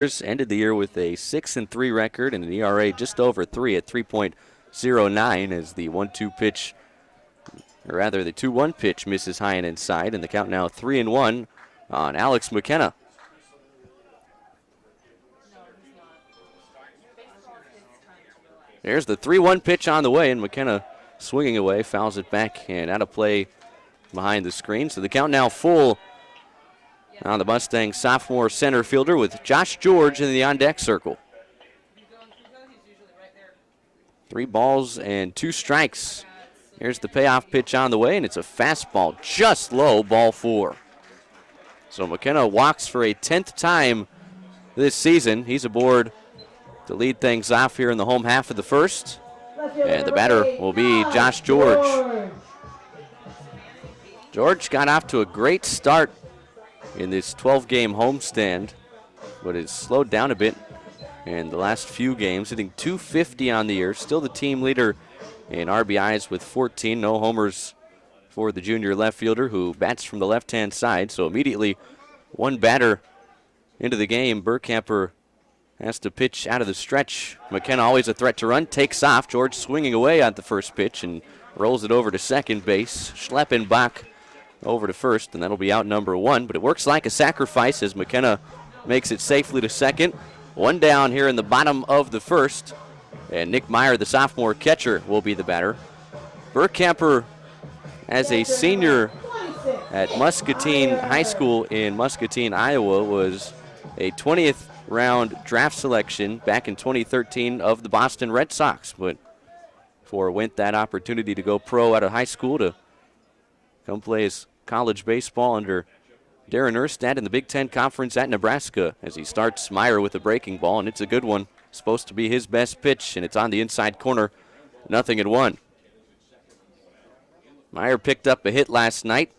ended the year with a 6-3 record and an ERA just over 3 at 3.09 as the 1-2 pitch, or rather the 2-1 pitch misses high and inside, and the count now 3-1 on Alex McKenna. There's the 3-1 pitch on the way, and McKenna swinging away, fouls it back and out of play behind the screen. So the count now full on the Mustang sophomore center fielder with Josh George in the on-deck circle. 3 balls and 2 strikes. Here's the payoff pitch on the way, and it's a fastball just low, ball 4. So McKenna walks for a 10th time this season. He's aboard to lead things off here in the home half of the first. And the batter will be Josh George. George got off to a great start in this 12-game homestand, but has slowed down a bit in the last few games, hitting .250 on the year. Still the team leader in RBIs with 14. No homers for the junior left fielder who bats from the left-hand side. So immediately one batter into the game. Burkhamper has to pitch out of the stretch. McKenna always a threat to run, takes off. George swinging away at the first pitch and rolls it over to second base. Schleppenbach over to first, and that'll be out number 1. But it works like a sacrifice as McKenna makes it safely to second. 1 down here in the bottom of the first, and Nick Meyer, the sophomore catcher, will be the batter. Burkhamper, as a senior at Muscatine High School in Muscatine, Iowa, was a 20th round draft selection back in 2013 of the Boston Red Sox, but forewent that opportunity to go pro out of high school to come play his college baseball under Darren Erstad in the Big Ten Conference at Nebraska as he starts Meyer with a breaking ball, and it's a good one. Supposed to be his best pitch, and it's on the inside corner. 0-1. Meyer picked up a hit last night.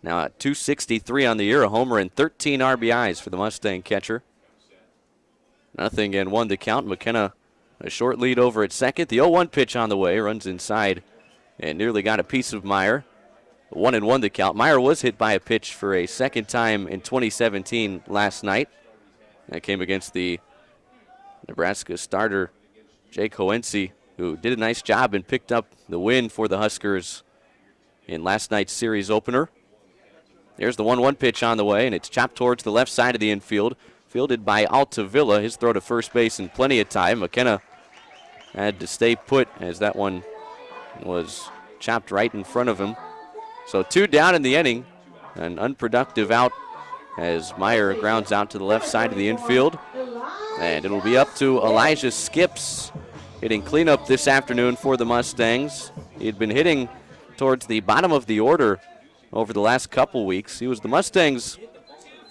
Now at .263 on the year, a homer and 13 RBIs for the Mustang catcher. 0-1 the count. McKenna a short lead over at second. The 0-1 pitch on the way, runs inside and nearly got a piece of Meyer. 1-1 the count. Meyer was hit by a pitch for a second time in 2017 last night. That came against the Nebraska starter, Jake Hoense, who did a nice job and picked up the win for the Huskers in last night's series opener. There's the 1-1 pitch on the way, and it's chopped towards the left side of the infield. Fielded by Altavilla. His throw to first base in plenty of time. McKenna had to stay put as that one was chopped right in front of him. So 2 down in the inning. An unproductive out as Meyer grounds out to the left side of the infield. And it'll be up to Elijah Skips hitting cleanup this afternoon for the Mustangs. He had been hitting towards the bottom of the order over the last couple weeks. He was the Mustangs'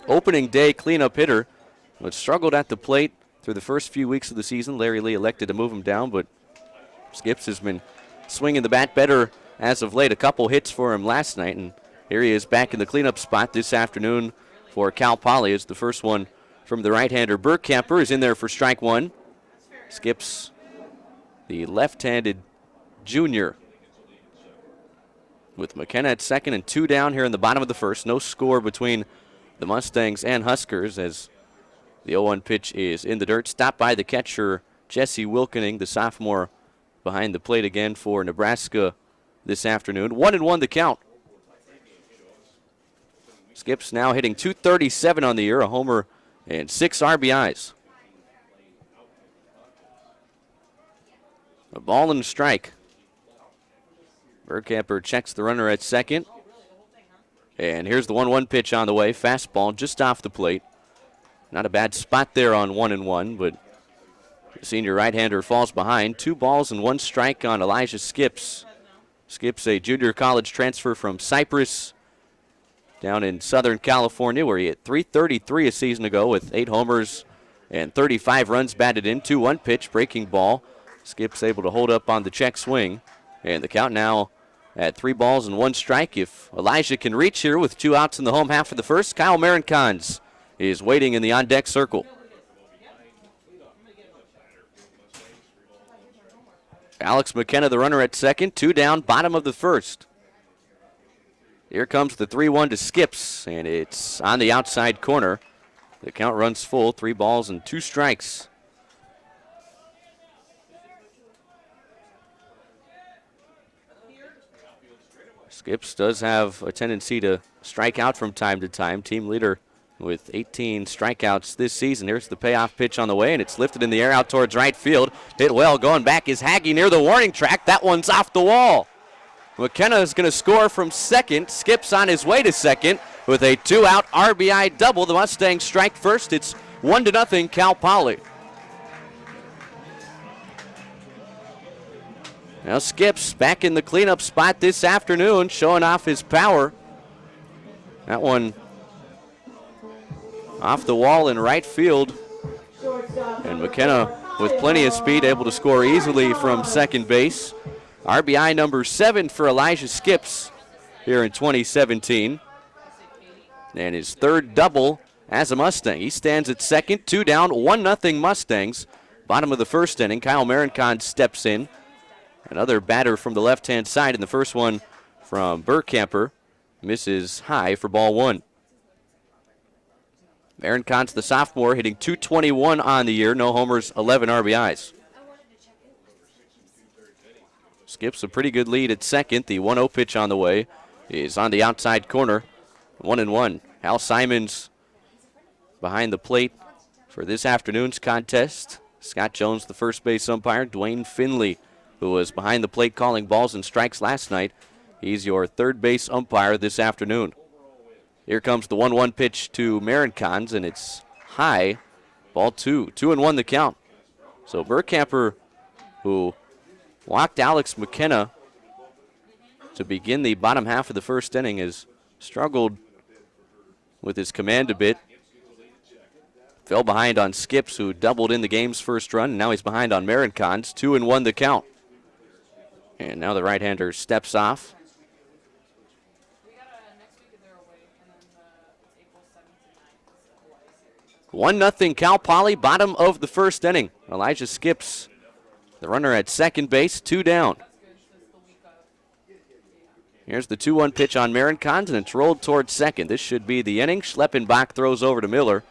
opening day cleanup hitter, but struggled at the plate through the first few weeks of the season. Larry Lee elected to move him down, but Skips has been swinging the bat better as of late. A couple hits for him last night, and here he is back in the cleanup spot this afternoon for Cal Poly. It's the first one from the right-hander. Burkhamper is in there for strike 1. Skips, the left-handed junior, with McKenna at second and 2 down here in the bottom of the first. No score between the Mustangs and Huskers as the 0-1 pitch is in the dirt. Stopped by the catcher, Jesse Wilkening, the sophomore, behind the plate again for Nebraska this afternoon. 1-1 the count. Skips now hitting .237 on the year, a homer and 6 RBIs. A ball and a strike. Burkhamper checks the runner at second. And here's the 1-1 pitch on the way. Fastball just off the plate. Not a bad spot there on 1-1, but the senior right-hander falls behind. 2 balls and 1 strike on Elijah Skips. Skips, a junior college transfer from Cypress down in Southern California, where he hit .333 a season ago with 8 homers and 35 runs batted in. 2-1 pitch, breaking ball. Skips able to hold up on the check swing. And the count now at 3 balls and 1 strike. If Elijah can reach here with 2 outs in the home half of the first, Kyle Marincons is waiting in the on-deck circle. Alex McKenna, the runner at second. 2 down, bottom of the first. Here comes the 3-1 to Skips, and it's on the outside corner. The count runs full, 3 balls and 2 strikes. Skips does have a tendency to strike out from time to time. Team leader with 18 strikeouts this season. Here's the payoff pitch on the way, and it's lifted in the air out towards right field. Hit well, going back is Haggy near the warning track. That one's off the wall. McKenna is going to score from second. Skips on his way to second with a 2-out RBI double. The Mustangs strike first. It's 1-0 Cal Poly. Now Skips back in the cleanup spot this afternoon, showing off his power. That one off the wall in right field. And McKenna with plenty of speed, able to score easily from second base. RBI number 7 for Elijah Skips here in 2017. And his third double as a Mustang. He stands at second, 2 down, 1-0 Mustangs. Bottom of the first inning, Kyle Marincon steps in. Another batter from the left-hand side, and the first one from Burkamper misses high for ball 1. Marincon's the sophomore, hitting .221 on the year, no homers, 11 RBIs. Skips a pretty good lead at second. The 1-0 pitch on the way is on the outside corner, 1-1. Hal Simons behind the plate for this afternoon's contest. Scott Jones, the first base umpire. Dwayne Finley, who was behind the plate calling balls and strikes last night. He's your third base umpire this afternoon. Here comes the 1-1 pitch to Marincons, and it's high. Ball 2. 2-1 the count. So Burkamper, who walked Alex McKenna to begin the bottom half of the first inning, has struggled with his command a bit. Fell behind on Skips, who doubled in the game's first run, and now he's behind on Marincons. 2-1 the count. And now the right-hander steps off. 1-0 Cal Poly, bottom of the first inning. Elijah Skips, the runner at second base, 2 down. Here's the 2-1 pitch on Marincons, and it's rolled towards second. This should be the inning. Schleppenbach throws over to Miller.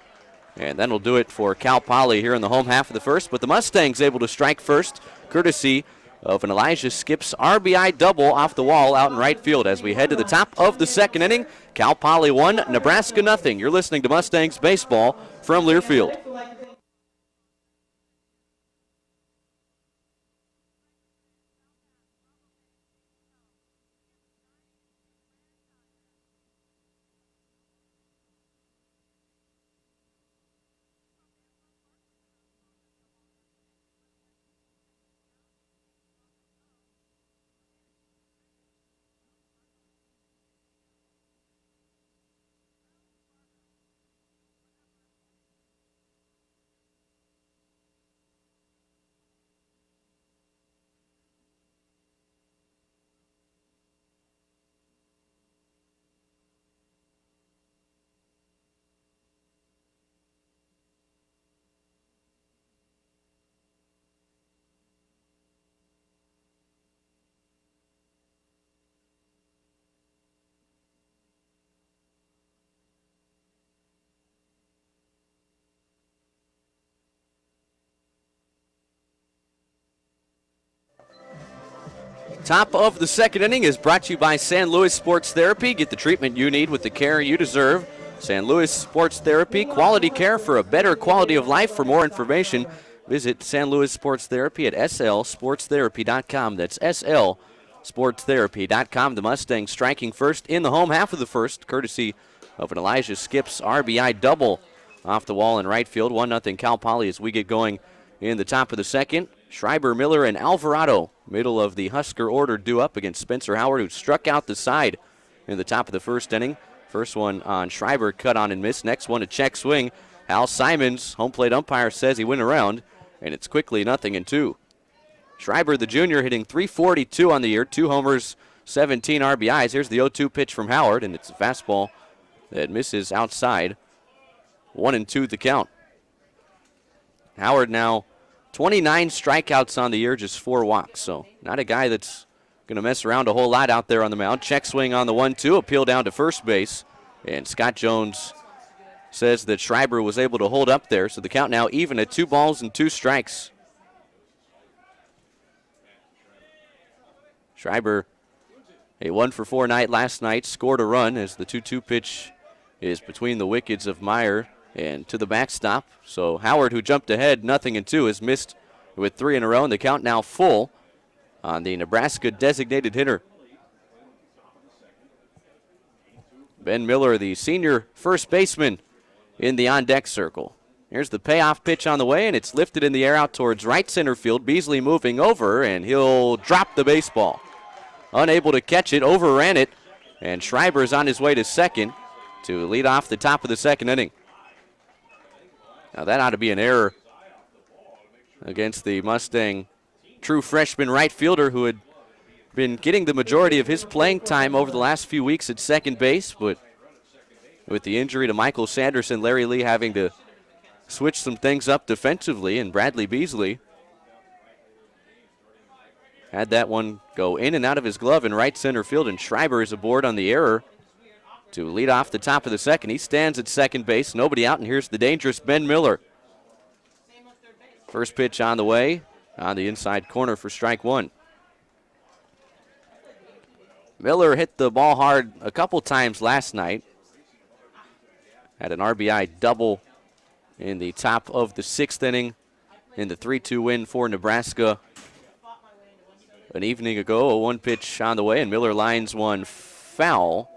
And that'll do it for Cal Poly here in the home half of the first. But the Mustangs able to strike first, courtesy of an Elijah Skips RBI double off the wall out in right field as we head to the top of the second inning. Cal Poly 1, Nebraska nothing. You're listening to Mustangs baseball from Learfield. Top of the second inning is brought to you by San Luis Sports Therapy. Get the treatment you need with the care you deserve. San Luis Sports Therapy, quality care for a better quality of life. For more information, visit San Luis Sports Therapy at slsportstherapy.com. That's slsportstherapy.com. The Mustangs striking first in the home half of the first, courtesy of an Elijah Skips RBI double off the wall in right field. 1-0 Cal Poly as we get going in the top of the second. Schreiber, Miller, and Alvarado, middle of the Husker order, due up against Spencer Howard, who struck out the side in the top of the first inning. First one on Schreiber, cut on and missed. Next one, a check swing. Hal Simons, home plate umpire, says he went around, and it's quickly 0-2. Schreiber, the junior, hitting .342 on the year, 2 homers, 17 RBIs. Here's the 0-2 pitch from Howard, and it's a fastball that misses outside. 1-2 the count. Howard now 29 strikeouts on the year, just 4 walks. So not a guy that's going to mess around a whole lot out there on the mound. Check swing on the 1-2, appeal down to first base. And Scott Jones says that Schreiber was able to hold up there. So the count now even at 2 balls and 2 strikes. Schreiber, a 1-for-4 night last night, scored a run as the 2-2 pitch is between the wickets of Meyer and to the backstop. So Howard, who jumped ahead 0-2, has missed with 3 in a row, and the count now full on the Nebraska designated hitter. Ben Miller, the senior first baseman, in the on-deck circle. Here's the payoff pitch on the way, and it's lifted in the air out towards right center field. Beasley moving over, and he'll drop the baseball. Unable to catch it, overran it, and Schreiber's on his way to second to lead off the top of the second inning. Now that ought to be an error against the Mustang true freshman right fielder who had been getting the majority of his playing time over the last few weeks at second base, but with the injury to Michael Sanderson, Larry Lee having to switch some things up defensively, and Bradley Beasley had that one go in and out of his glove in right center field, and Schreiber is aboard on the error to lead off the top of the second. He stands at second base, nobody out, and here's the dangerous Ben Miller. First pitch on the way, on the inside corner for strike 1. Miller hit the ball hard a couple times last night. Had an RBI double in the top of the 6th inning in the 3-2 win for Nebraska an evening ago. A 1 pitch on the way, and Miller lines one foul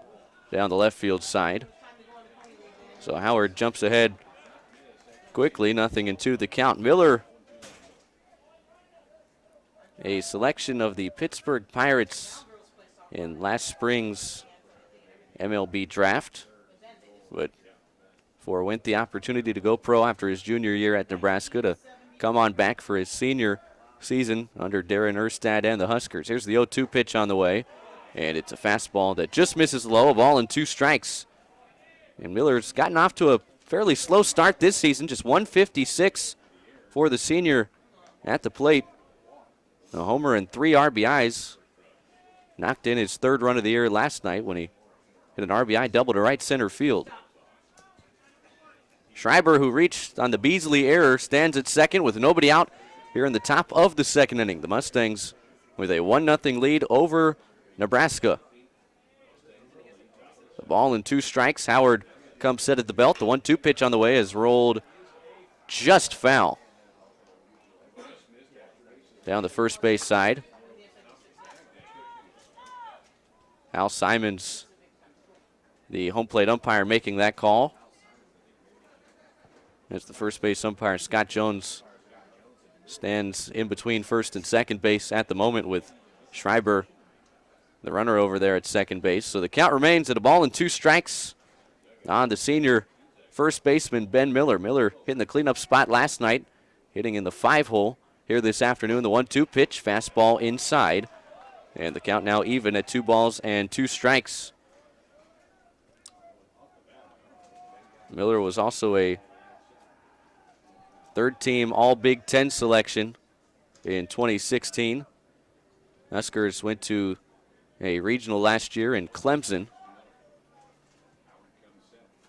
down the left field side. So Howard jumps ahead quickly, 0-2 the count. Miller, a selection of the Pittsburgh Pirates in last spring's MLB draft, but forewent the opportunity to go pro after his junior year at Nebraska to come on back for his senior season under Darren Erstad and the Huskers. Here's the 0-2 pitch on the way, and it's a fastball that just misses low, a ball and 2 strikes. And Miller's gotten off to a fairly slow start this season, just 156 for the senior at the plate. A homer and 3 RBIs. Knocked in his 3rd run of the year last night when he hit an RBI double to right center field. Schreiber, who reached on the Beasley error, stands at second with nobody out here in the top of the second inning. The Mustangs with a 1-0 lead over Nebraska. The ball and 2 strikes. Howard comes set at the belt. The 1-2 pitch on the way is rolled just foul down the first base side. Al Simons, the home plate umpire, making that call. As the first base umpire, Scott Jones, stands in between first and second base at the moment with Schreiber, the runner, over there at second base. So the count remains at a ball and 2 strikes on the senior first baseman, Ben Miller. Miller hitting the cleanup spot last night, hitting in the 5-hole here this afternoon. The 1-2 pitch, fastball inside. And the count now even at 2 balls and 2 strikes. Miller was also a 3rd-team All-Big Ten selection in 2016. Huskers went to a regional last year in Clemson.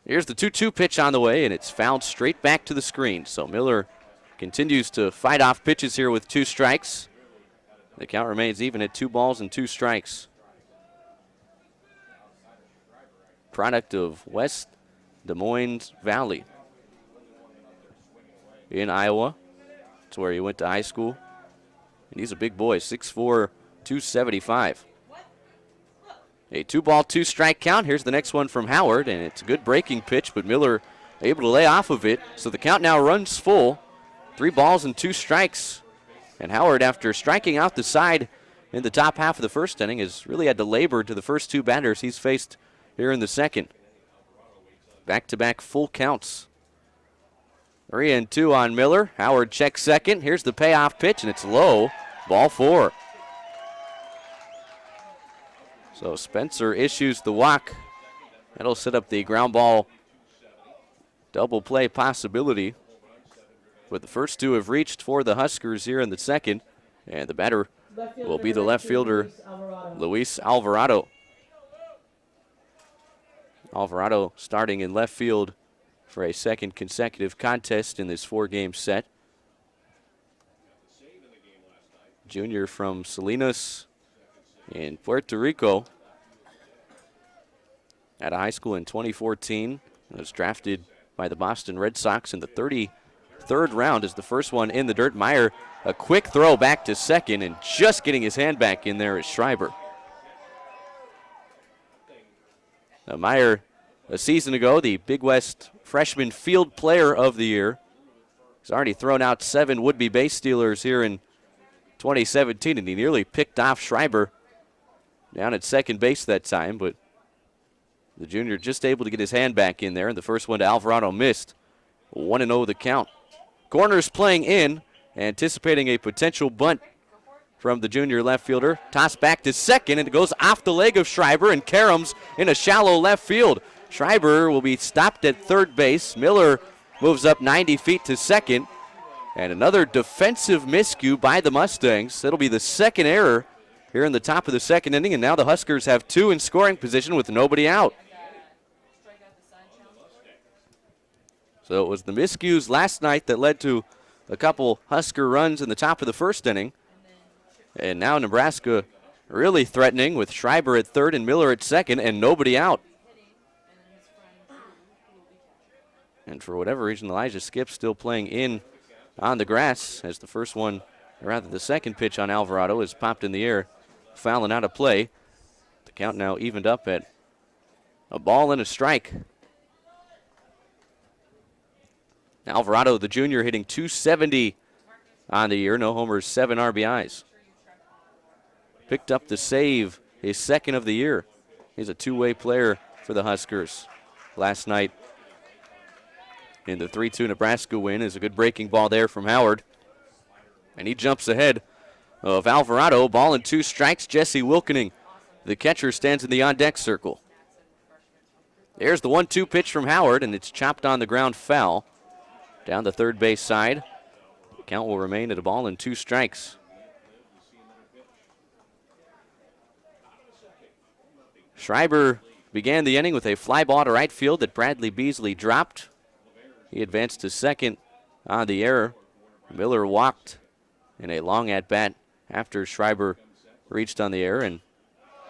Here's the 2-2 pitch on the way, and it's fouled straight back to the screen. So Miller continues to fight off pitches here with 2 strikes. The count remains even at 2 balls and 2 strikes. Product of West Des Moines Valley in Iowa. That's where he went to high school. And he's a big boy, 6'4", 275. A 2-ball, 2-strike count. Here's the next one from Howard, and it's a good breaking pitch, but Miller able to lay off of it. So the count now runs full. 3 balls and 2 strikes. And Howard, after striking out the side in the top half of the first inning, has really had to labor to the first 2 batters he's faced here in the second. Back-to-back full counts. 3-2 on Miller. Howard checks second. Here's the payoff pitch, and it's low. Ball 4. So Spencer issues the walk. That'll set up the ground ball double play possibility. But the first 2 have reached for the Huskers here in the second. And the batter will be the left fielder, Luis Alvarado. Alvarado starting in left field for a second consecutive contest in this 4-game set. Junior from Salinas in Puerto Rico. At a high school in 2014. Was drafted by the Boston Red Sox in the 33rd round as the first one in the dirt. Meyer, a quick throw back to second, and just getting his hand back in there is Schreiber. Now Meyer, a season ago, the Big West Freshman Field Player of the Year. He's already thrown out 7 would-be base stealers here in 2017, and he nearly picked off Schreiber down at second base that time, but the junior just able to get his hand back in there, and the first one to Alvarado missed. 1-0 the count. Corners playing in, anticipating a potential bunt from the junior left fielder. Toss back to second, and it goes off the leg of Schreiber, and Karams in a shallow left field. Schreiber will be stopped at third base. Miller moves up 90 feet to second, and another defensive miscue by the Mustangs. That'll be the second error here in the top of the second inning, and now the Huskers have 2 in scoring position with nobody out. So it was the miscues last night that led to a couple Husker runs in the top of the first inning. And now Nebraska really threatening with Schreiber at third and Miller at second and nobody out. And for whatever reason, Elijah Skip's still playing in on the grass as the first one, or rather the second pitch on Alvarado is popped in the air, fouling out of play. The count now evened up at a ball and a strike. Alvarado, the junior, hitting .270 on the year. No homers, 7 RBIs. Picked up the save, his second of the year. He's a two-way player for the Huskers. Last night in the 3-2 Nebraska win is a good breaking ball there from Howard. And he jumps ahead of Alvarado. Ball and 2 strikes. Jesse Wilkening, the catcher, stands in the on-deck circle. There's the 1-2 pitch from Howard, and it's chopped on the ground foul. Down the third base side. The count will remain at a ball and 2 strikes. Schreiber began the inning with a fly ball to right field that Bradley Beasley dropped. He advanced to second on the error. Miller walked in a long at-bat after Schreiber reached on the error, and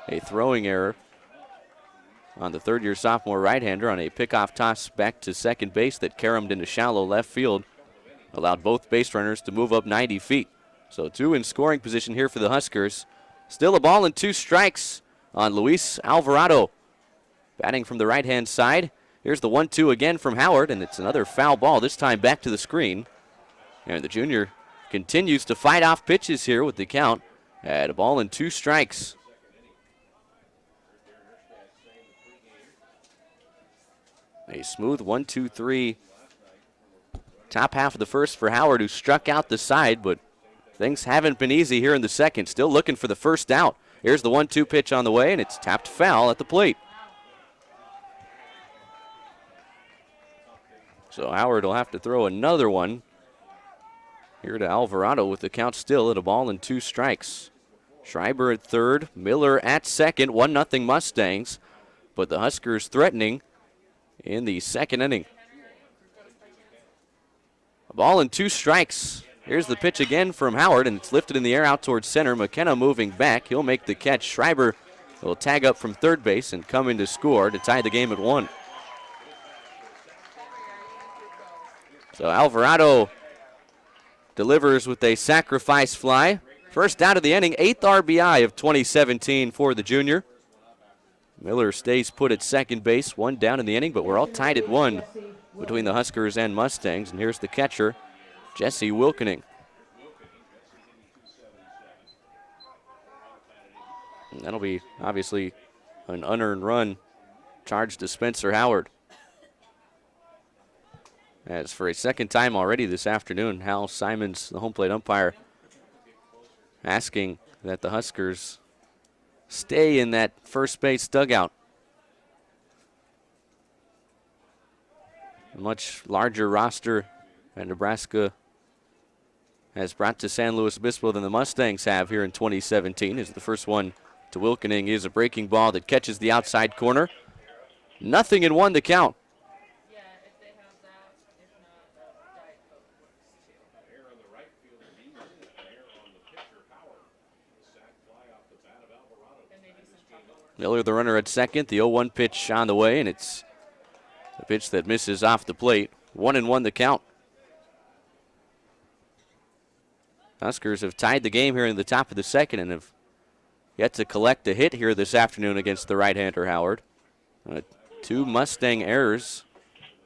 a throwing error on the third-year sophomore right-hander on a pickoff toss back to second base that caromed into shallow left field. Allowed both base runners to move up 90 feet. So 2 in scoring position here for the Huskers. Still a ball and 2 strikes on Luis Alvarado. Batting from the right-hand side. Here's the 1-2 again from Howard, and it's another foul ball, this time back to the screen. And the junior continues to fight off pitches here with the count at a ball and 2 strikes. A smooth 1-2-3. Top half of the first for Howard, who struck out the side, but things haven't been easy here in the second. Still looking for the first out. Here's the 1-2 pitch on the way, and it's tapped foul at the plate. So Howard will have to throw another one here to Alvarado with the count still at a ball and 2 strikes. Schreiber at third, Miller at second, 1-0 Mustangs, but the Huskers threatening in the second inning. A ball and 2 strikes. Here's the pitch again from Howard, and it's lifted in the air out towards center. McKenna moving back. He'll make the catch. Schreiber will tag up from third base and come in to score to tie the game at 1. So Alvarado delivers with a sacrifice fly. First out of the inning, 8th RBI of 2017 for the junior. Miller stays put at second base, 1 down in the inning, but we're all tied at 1 between the Huskers and Mustangs. And here's the catcher, Jesse Wilkening. And that'll be obviously an unearned run charged to Spencer Howard. As for a second time already this afternoon, Hal Simons, the home plate umpire, asking that the Huskers stay in that first base dugout. A much larger roster that Nebraska has brought to San Luis Obispo than the Mustangs have here in 2017. Is the first one to Wilkening is a breaking ball that catches the outside corner. 0-1 the count. Miller, the runner at second. The 0-1 pitch on the way, and it's a pitch that misses off the plate. 1-1 the count. Huskers have tied the game here in the top of the second and have yet to collect a hit here this afternoon against the right-hander Howard. 2 Mustang errors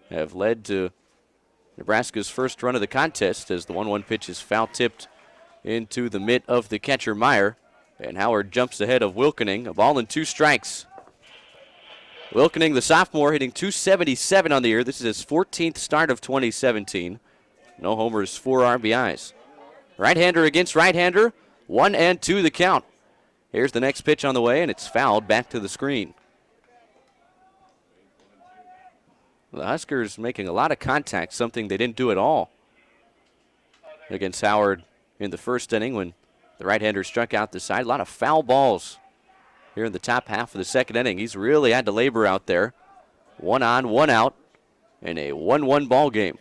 have led to Nebraska's first run of the contest as the 1-1 pitch is foul-tipped into the mitt of the catcher Meyer. And Howard jumps ahead of Wilkening. A ball and 2 strikes. Wilkening, the sophomore, hitting .277 on the year. This is his 14th start of 2017. No homers, 4 RBIs. Right-hander against right-hander. 1-2 the count. Here's the next pitch on the way, and it's fouled back to the screen. The Huskers making a lot of contact, something they didn't do at all against Howard in the first inning when the right-hander struck out the side. A lot of foul balls here in the top half of the second inning. He's really had to labor out there. 1 on, 1 out, and a 1-1 ball game.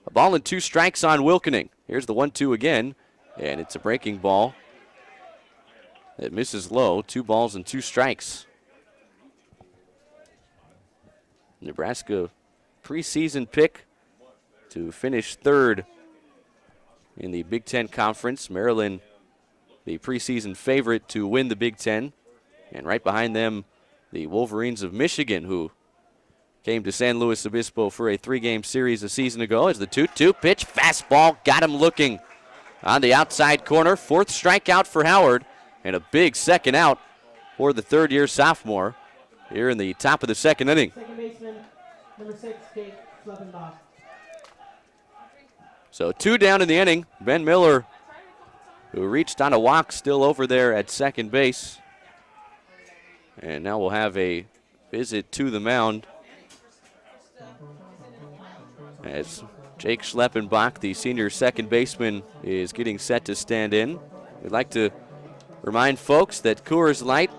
A ball and 2 strikes on Wilkening. Here's the 1-2 again, and it's a breaking ball. It misses low. 2 balls and 2 strikes. Nebraska preseason pick to finish 3rd in the Big Ten Conference. Maryland, the preseason favorite to win the Big Ten. And right behind them, the Wolverines of Michigan, who came to San Luis Obispo for a 3-game series a season ago. As the 2-2 pitch, fastball, got him looking on the outside corner. 4th strikeout for Howard, and a big second out for the third-year sophomore here in the top of the second inning. Second baseman, number 6, Jake Schleppenbach. So 2 down in the inning. Ben Miller, who reached on a walk, still over there at second base. And now we'll have a visit to the mound as Jake Schleppenbach, the senior second baseman, is getting set to stand in. We'd like to remind folks that Coors Light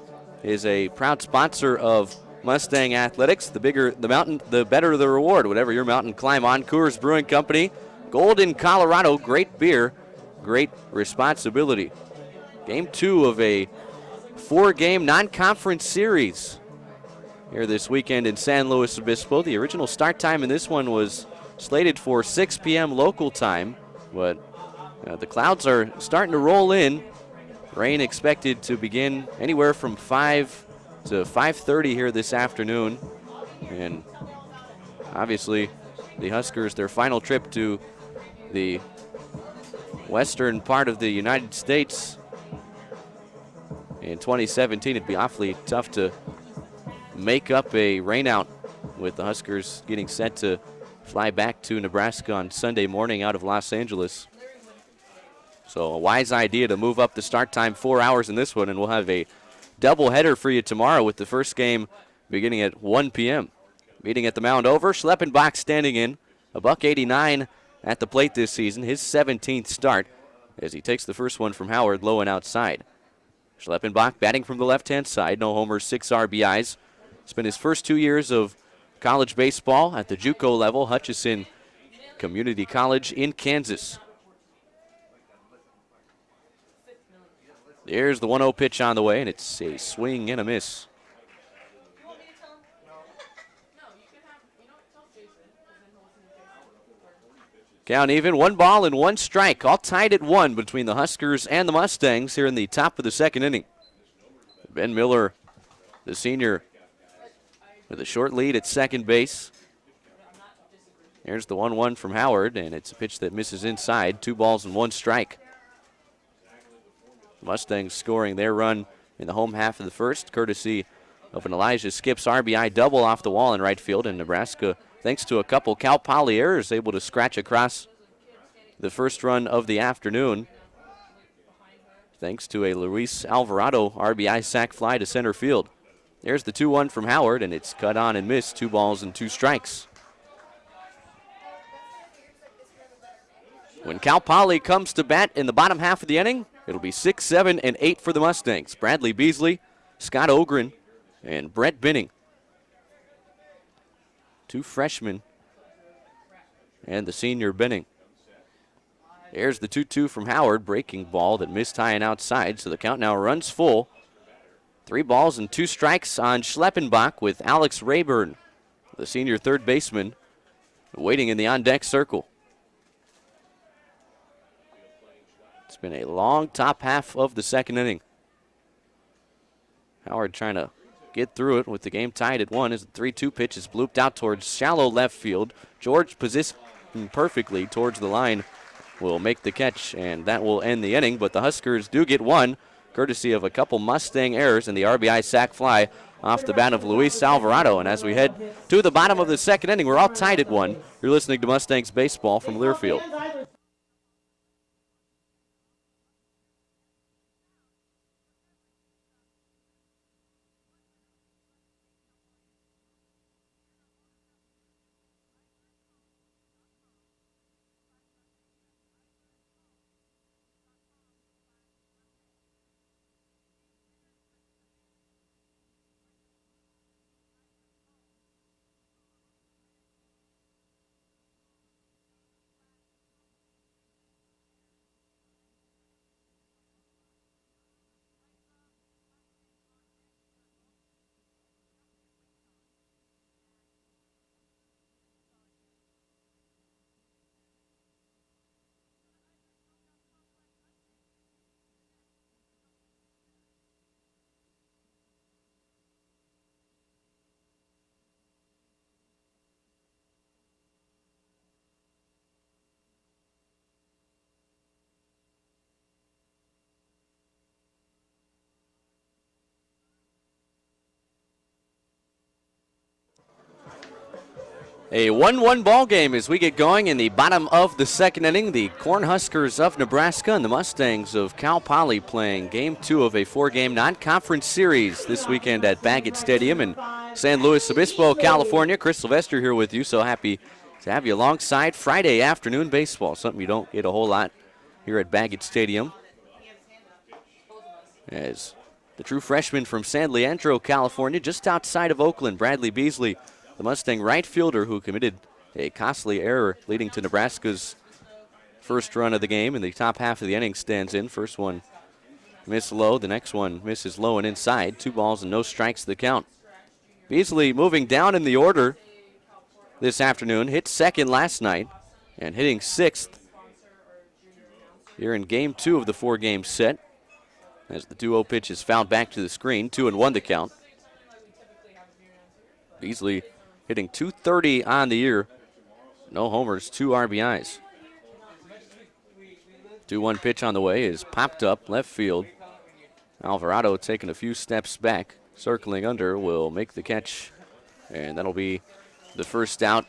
is a proud sponsor of Mustang Athletics. The bigger the mountain, the better the reward. Whatever your mountain climb on, Coors Brewing Company, Golden, Colorado, great beer, great responsibility. Game 2 of a 4-game non-conference series here this weekend in San Luis Obispo. The original start time in this one was slated for 6 p.m. local time, but the clouds are starting to roll in. Rain expected to begin anywhere from 5 to 5:30 here this afternoon. And obviously the Huskers, their final trip to the western part of the United States in 2017, it'd be awfully tough to make up a rainout with the Huskers getting set to fly back to Nebraska on Sunday morning out of Los Angeles. So a wise idea to move up the start time 4 hours in this one, and we'll have a doubleheader for you tomorrow with the first game beginning at 1 p.m. Meeting at the mound over, Schleppenbach standing in, $189 at the plate this season, his 17th start as he takes the first one from Howard low and outside. Schleppenbach batting from the left-hand side, no homers, 6 RBIs. Spent his first 2 years of college baseball at the JUCO level, Hutchinson Community College in Kansas. There's the 1-0 pitch on the way, and it's a swing and a miss. Count even, 1 ball and 1 strike, all tied at 1 between the Huskers and the Mustangs here in the top of the second inning. Ben Miller, the senior, with a short lead at second base. Here's the 1-1 from Howard, and it's a pitch that misses inside. 2 balls and 1 strike. Mustangs scoring their run in the home half of the first, courtesy of an Elijah Skips RBI double off the wall in right field, and Nebraska, thanks to a couple Cal Poly errors, able to scratch across the first run of the afternoon, thanks to a Luis Alvarado RBI sac fly to center field. There's the 2-1 from Howard, and it's cut on and missed. 2 balls and 2 strikes. When Cal Poly comes to bat in the bottom half of the inning, it'll be 6, 7, and 8 for the Mustangs. Bradley Beasley, Scott Ogren, and Brett Binning. 2 freshmen and the senior Binning. There's the 2-2 from Howard, breaking ball that missed high and outside, so the count now runs full. 3 balls and 2 strikes on Schleppenbach with Alex Rayburn, the senior third baseman, waiting in the on-deck circle. It's been a long top half of the second inning. Howard trying to get through it with the game tied at 1 as the 3-2 pitch is blooped out towards shallow left field. George positioned perfectly towards the line will make the catch, and that will end the inning. But the Huskers do get one, courtesy of a couple Mustang errors and the RBI sac fly off the bat of Luis Alvarado. And as we head to the bottom of the second inning, we're all tied at 1. You're listening to Mustangs Baseball from Learfield. A 1-1 ball game as we get going in the bottom of the second inning. The Cornhuskers of Nebraska and the Mustangs of Cal Poly playing Game 2 of a 4-game non-conference series this weekend at Baggett Stadium in San Luis Obispo, California. Chris Sylvester here with you. So happy to have you alongside Friday afternoon baseball, something you don't get a whole lot here at Baggett Stadium. As the true freshman from San Leandro, California, just outside of Oakland, Bradley Beasley, the Mustang right fielder who committed a costly error leading to Nebraska's first run of the game in the top half of the inning, stands in. First one missed low, the next one misses low and inside. 2 balls and no strikes to the count. Beasley moving down in the order this afternoon, hit second last night and hitting 6th here in Game 2 of the 4-game set. As the 2-0 pitch is fouled back to the screen, 2-1 the count. Beasley hitting .230 on the year. No homers, 2 RBIs. 2-1 pitch on the way is popped up left field. Alvarado taking a few steps back, circling under, will make the catch. And that'll be the first out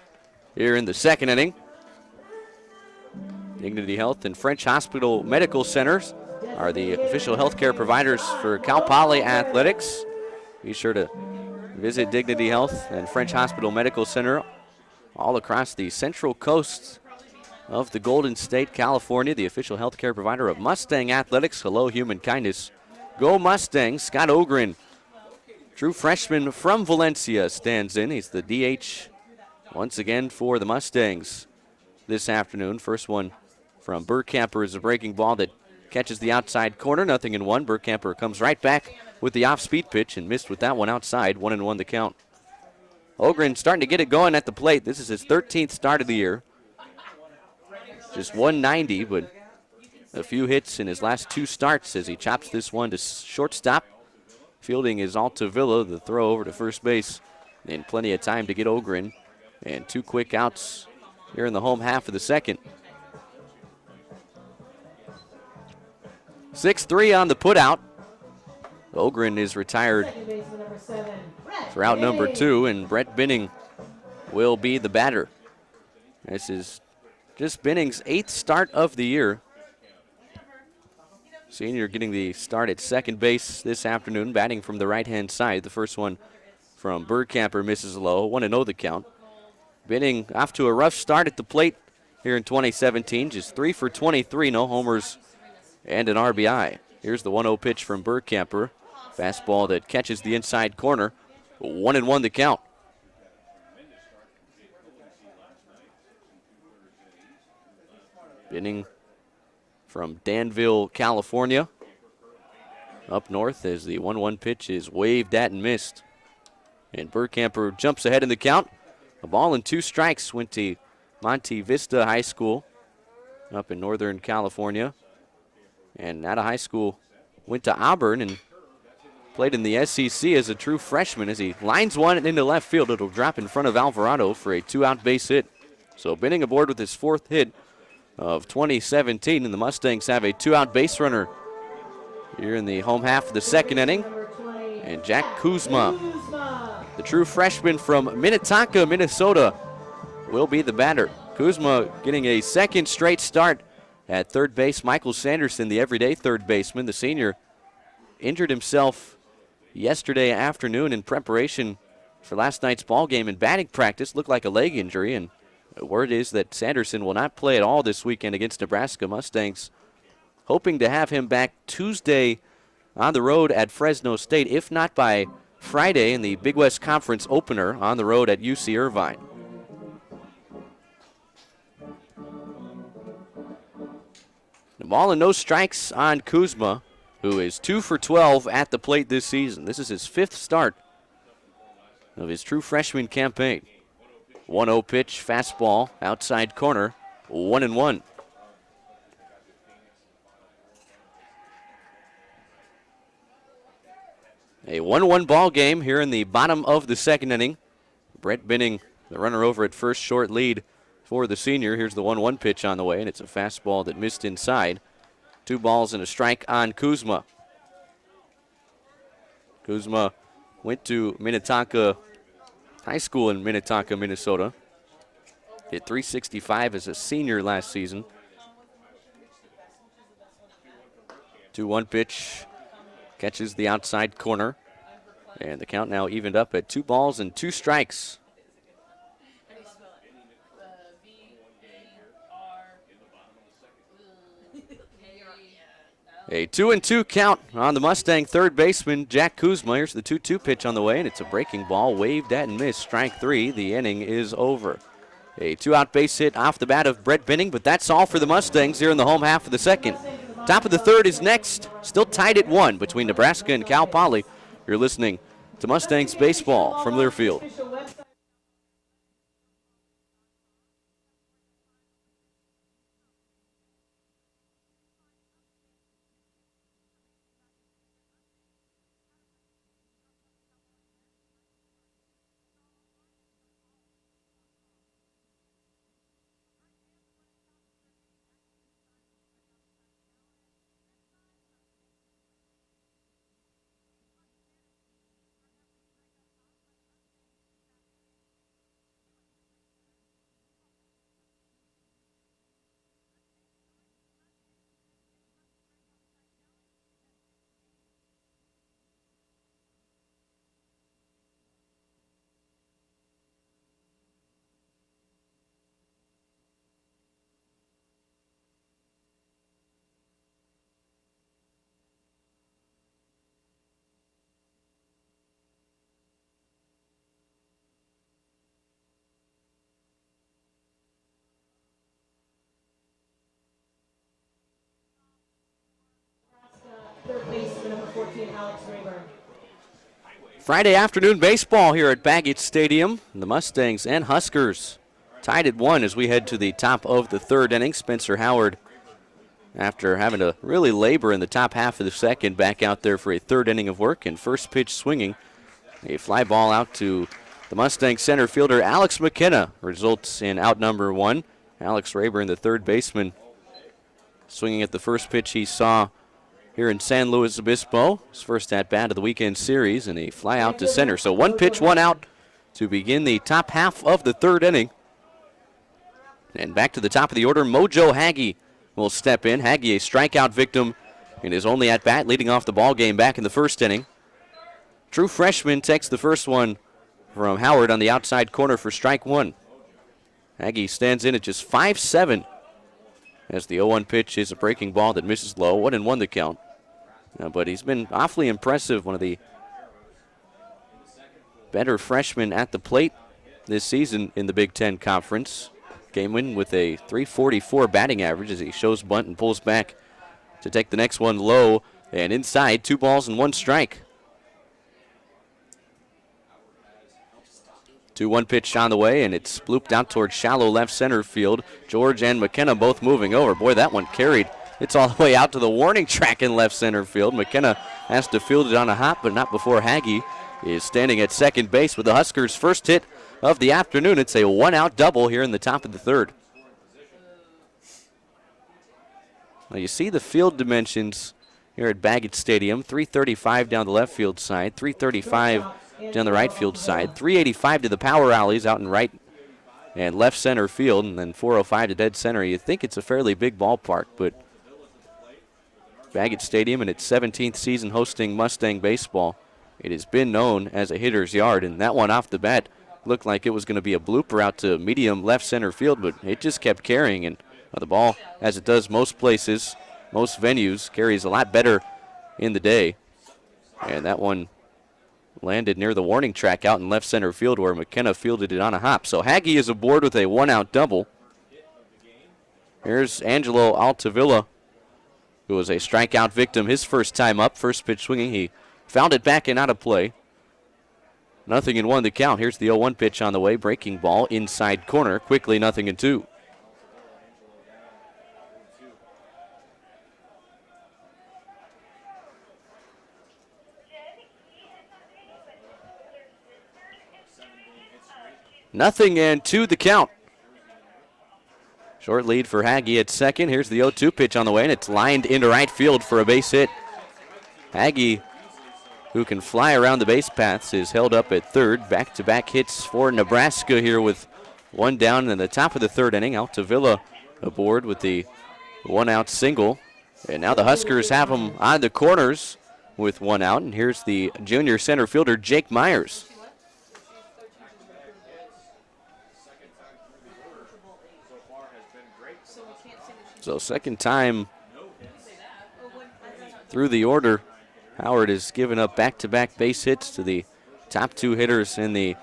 here in the second inning. Dignity Health and French Hospital Medical Centers are the official healthcare providers for Cal Poly Athletics. Be sure to visit Dignity Health and French Hospital Medical Center all across the central coast of the Golden State, California, the official healthcare provider of Mustang Athletics. Hello, human kindness. Go Mustangs. Scott Ogren, true freshman from Valencia, stands in. He's the DH once again for the Mustangs this afternoon. First one from Burkamper is a breaking ball that catches the outside corner. 0-1. Burkamper comes right back with the off-speed pitch and missed with that one outside. 1-1 the count. Ogren starting to get it going at the plate. This is his 13th start of the year. Just 190, but a few hits in his last 2 starts as he chops this one to shortstop. Fielding is Altavilla, the throw over to first base. And plenty of time to get Ogren. And 2 quick outs here in the home half of the second. 6-3 on the putout. Ogren is retired for out number 2, and Brett Binning will be the batter. This is just Binning's 8th start of the year. Senior getting the start at second base this afternoon, batting from the right-hand side. The first one from Burkamper misses low, 1-0 the count. Binning off to a rough start at the plate here in 2017, just 3 for 23, no homers and an RBI. Here's the 1-0 pitch from Burkamper. Fastball that catches the inside corner. 1-1 the count. Binning from Danville, California. up north as the 1-1 pitch is waved at and missed. And Burkamper jumps ahead in the count. A ball and 2 strikes went to Monte Vista High School up in Northern California. And out of high school, went to Auburn and played in the SEC as a true freshman as he lines one into left field. It'll drop in front of Alvarado for a 2-out base hit. So Binning aboard with his 4th hit of 2017, and the Mustangs have a 2-out base runner here in the home half of the 2nd inning. And Jack Kuzma, the true freshman from Minnetonka, Minnesota, will be the batter. Kuzma getting a 2nd straight start at third base. Michael Sanderson, the everyday third baseman, the senior, injured himself yesterday afternoon in preparation for last night's ball game in batting practice. Looked like a leg injury, and word is that Sanderson will not play at all this weekend against Nebraska. Mustangs hoping to have him back Tuesday on the road at Fresno State, if not by Friday in the Big West Conference opener on the road at UC Irvine. The ball and no strikes on Kuzma, who is 2 for 12 at the plate this season. This is his 5th start of his true freshman campaign. 1-0 pitch, fastball, outside corner, 1-1. A 1-1 ball game here in the bottom of the 2nd inning. Brett Binning, the runner over at first, short lead for the senior. Here's the 1-1 pitch on the way, and it's a fastball that missed inside. 2 balls and a strike on Kuzma. Kuzma went to Minnetonka High School in Minnetonka, Minnesota. Hit .365 as a senior last season. 2-1 pitch, catches the outside corner. And the count now evened up at 2 balls and 2 strikes. A 2-2 count on the Mustang third baseman, Jack Kuzma. Here's the 2-2 pitch on the way, and it's a breaking ball, waved at and missed. Strike 3, the inning is over. A 2-out base hit off the bat of Brett Binning, but that's all for the Mustangs here in the home half of the 2nd. Top of the 3rd is next, still tied at 1 between Nebraska and Cal Poly. You're listening to Mustangs Baseball from Learfield. Friday afternoon baseball here at Baggett Stadium. The Mustangs and Huskers tied at 1 as we head to the top of the 3rd inning. Spencer Howard, after having to really labor in the top half of the 2nd, back out there for a 3rd inning of work, and first pitch swinging. A fly ball out to the Mustang center fielder Alex McKenna results in out number 1. Alex Rayburn, the 3rd baseman, swinging at the first pitch he saw here in San Luis Obispo. His first at-bat of the weekend series, and a fly out to center. So 1 pitch, 1 out to begin the top half of the 3rd inning. And back to the top of the order, Mojo Haggie will step in. Haggie, a strikeout victim in his only at-bat, leading off the ball game back in the 1st inning. True freshman takes the first one from Howard on the outside corner for strike 1. Haggie stands in at just 5'7", as the 0-1 pitch is a breaking ball that misses low. 1-1 the count. But he's been awfully impressive, one of the better freshmen at the plate this season in the Big Ten Conference. Came in with a .344 batting average as he shows bunt and pulls back to take the next one low And inside, 2 balls and 1 strike. 2-1 pitch on the way, and it's blooped out towards shallow left center field. George and McKenna both moving over. Boy, that one carried. It's all the way out to the warning track in left center field. McKenna has to field it on a hop, but not before Hagge is standing at second base with the Huskers' first hit of the afternoon. It's a 1-out double here in the top of the third. Now you see the field dimensions here at Baggett Stadium. 335 down the left field side, 335 down the right field side, 385 to the power alleys out in right and left center field, and then 405 to dead center. You think it's a fairly big ballpark, but Baggett Stadium in its 17th season hosting Mustang baseball, it has been known as a hitter's yard, and that one off the bat looked like it was going to be a blooper out to medium left center field, but it just kept carrying, and the ball, as it does most places, most venues, carries a lot better in the day. And that one landed near the warning track out in left center field where McKenna fielded it on a hop. So Hagge is aboard with a 1-out double. Here's Angelo Altavilla, who was a strikeout victim his first time up. First pitch swinging, he fouled it back and out of play. 0-1 the count. Here's the 0-1 pitch on the way. Breaking ball inside corner. Quickly 0-2. Nothing and 2 the count. Short lead for Hagge at second. Here's the 0-2 pitch on the way, and it's lined into right field for a base hit. Hagge, who can fly around the base paths, is held up at third. Back-to-back hits for Nebraska here with 1 down in the top of the third inning. Altavilla aboard with the 1-out single. And now the Huskers have him on the corners with 1 out. And here's the junior center fielder, Jake Myers. So second time through the order, Howard has given up back-to-back base hits to the top 2 hitters in the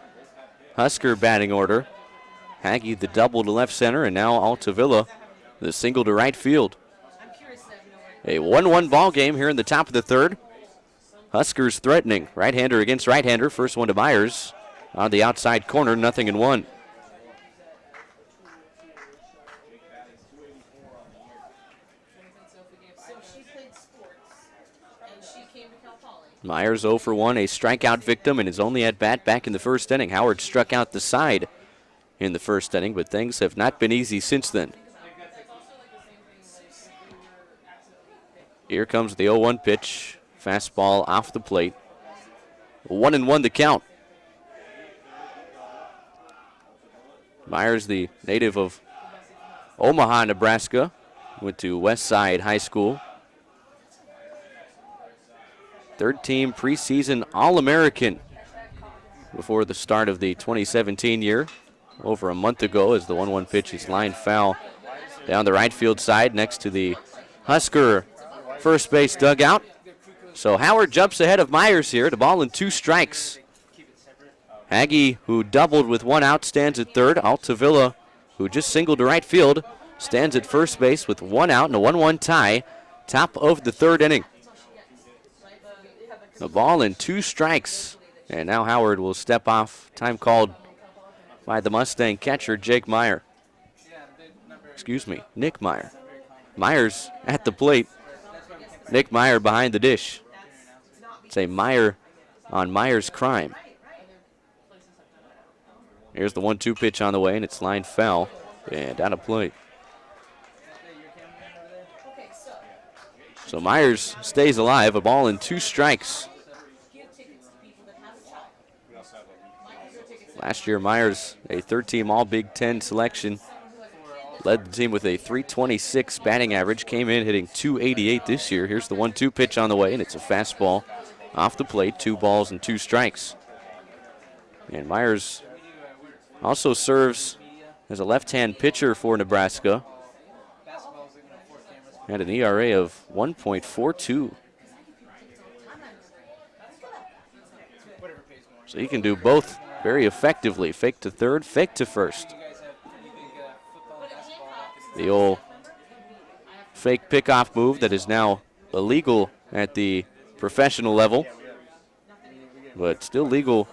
Husker batting order. Hagge the double to left center, and now Altavilla the single to right field. A 1-1 ball game here in the top of the third. Huskers threatening. Right-hander against right-hander. First one to Myers on the outside corner, 0-1. Myers 0 for 1, a strikeout victim, and his only at-bat back in the first inning. Howard struck out the side in the first inning, but things have not been easy since then. Here comes the 0-1 pitch. Fastball off the plate. 1-1 the count. Myers, the native of Omaha, Nebraska, went to Westside High School. Third-team preseason All-American before the start of the 2017 year. Over a month ago as the 1-1 pitch is lined foul down the right field side next to the Husker first base dugout. So Howard jumps ahead of Myers here. The ball in 2 strikes. Hagge, who doubled with 1 out, stands at third. Altavilla, who just singled to right field, stands at first base with 1 out and a 1-1 tie. Top of the third inning. The ball in 2 strikes. And now Howard will step off. Time called by the Mustang catcher, Jake Meyer. Excuse me, Nick Meyer. Myers at the plate. Nick Meyer behind the dish. It's a Meyer on Myers crime. Here's the 1-2 pitch on the way, and it's lined foul and out of play. So Myers stays alive, a ball in 2 strikes. Last year, Myers, a third-team All-Big Ten selection, led the team with a .326 batting average, came in hitting .288 this year. Here's the 1-2 pitch on the way, and it's a fastball off the plate, 2 balls and 2 strikes. And Myers also serves as a left-hand pitcher for Nebraska. Had an ERA of 1.42. So he can do both very effectively. Fake to third, fake to first. The old fake pickoff move that is now illegal at the professional level, but still legal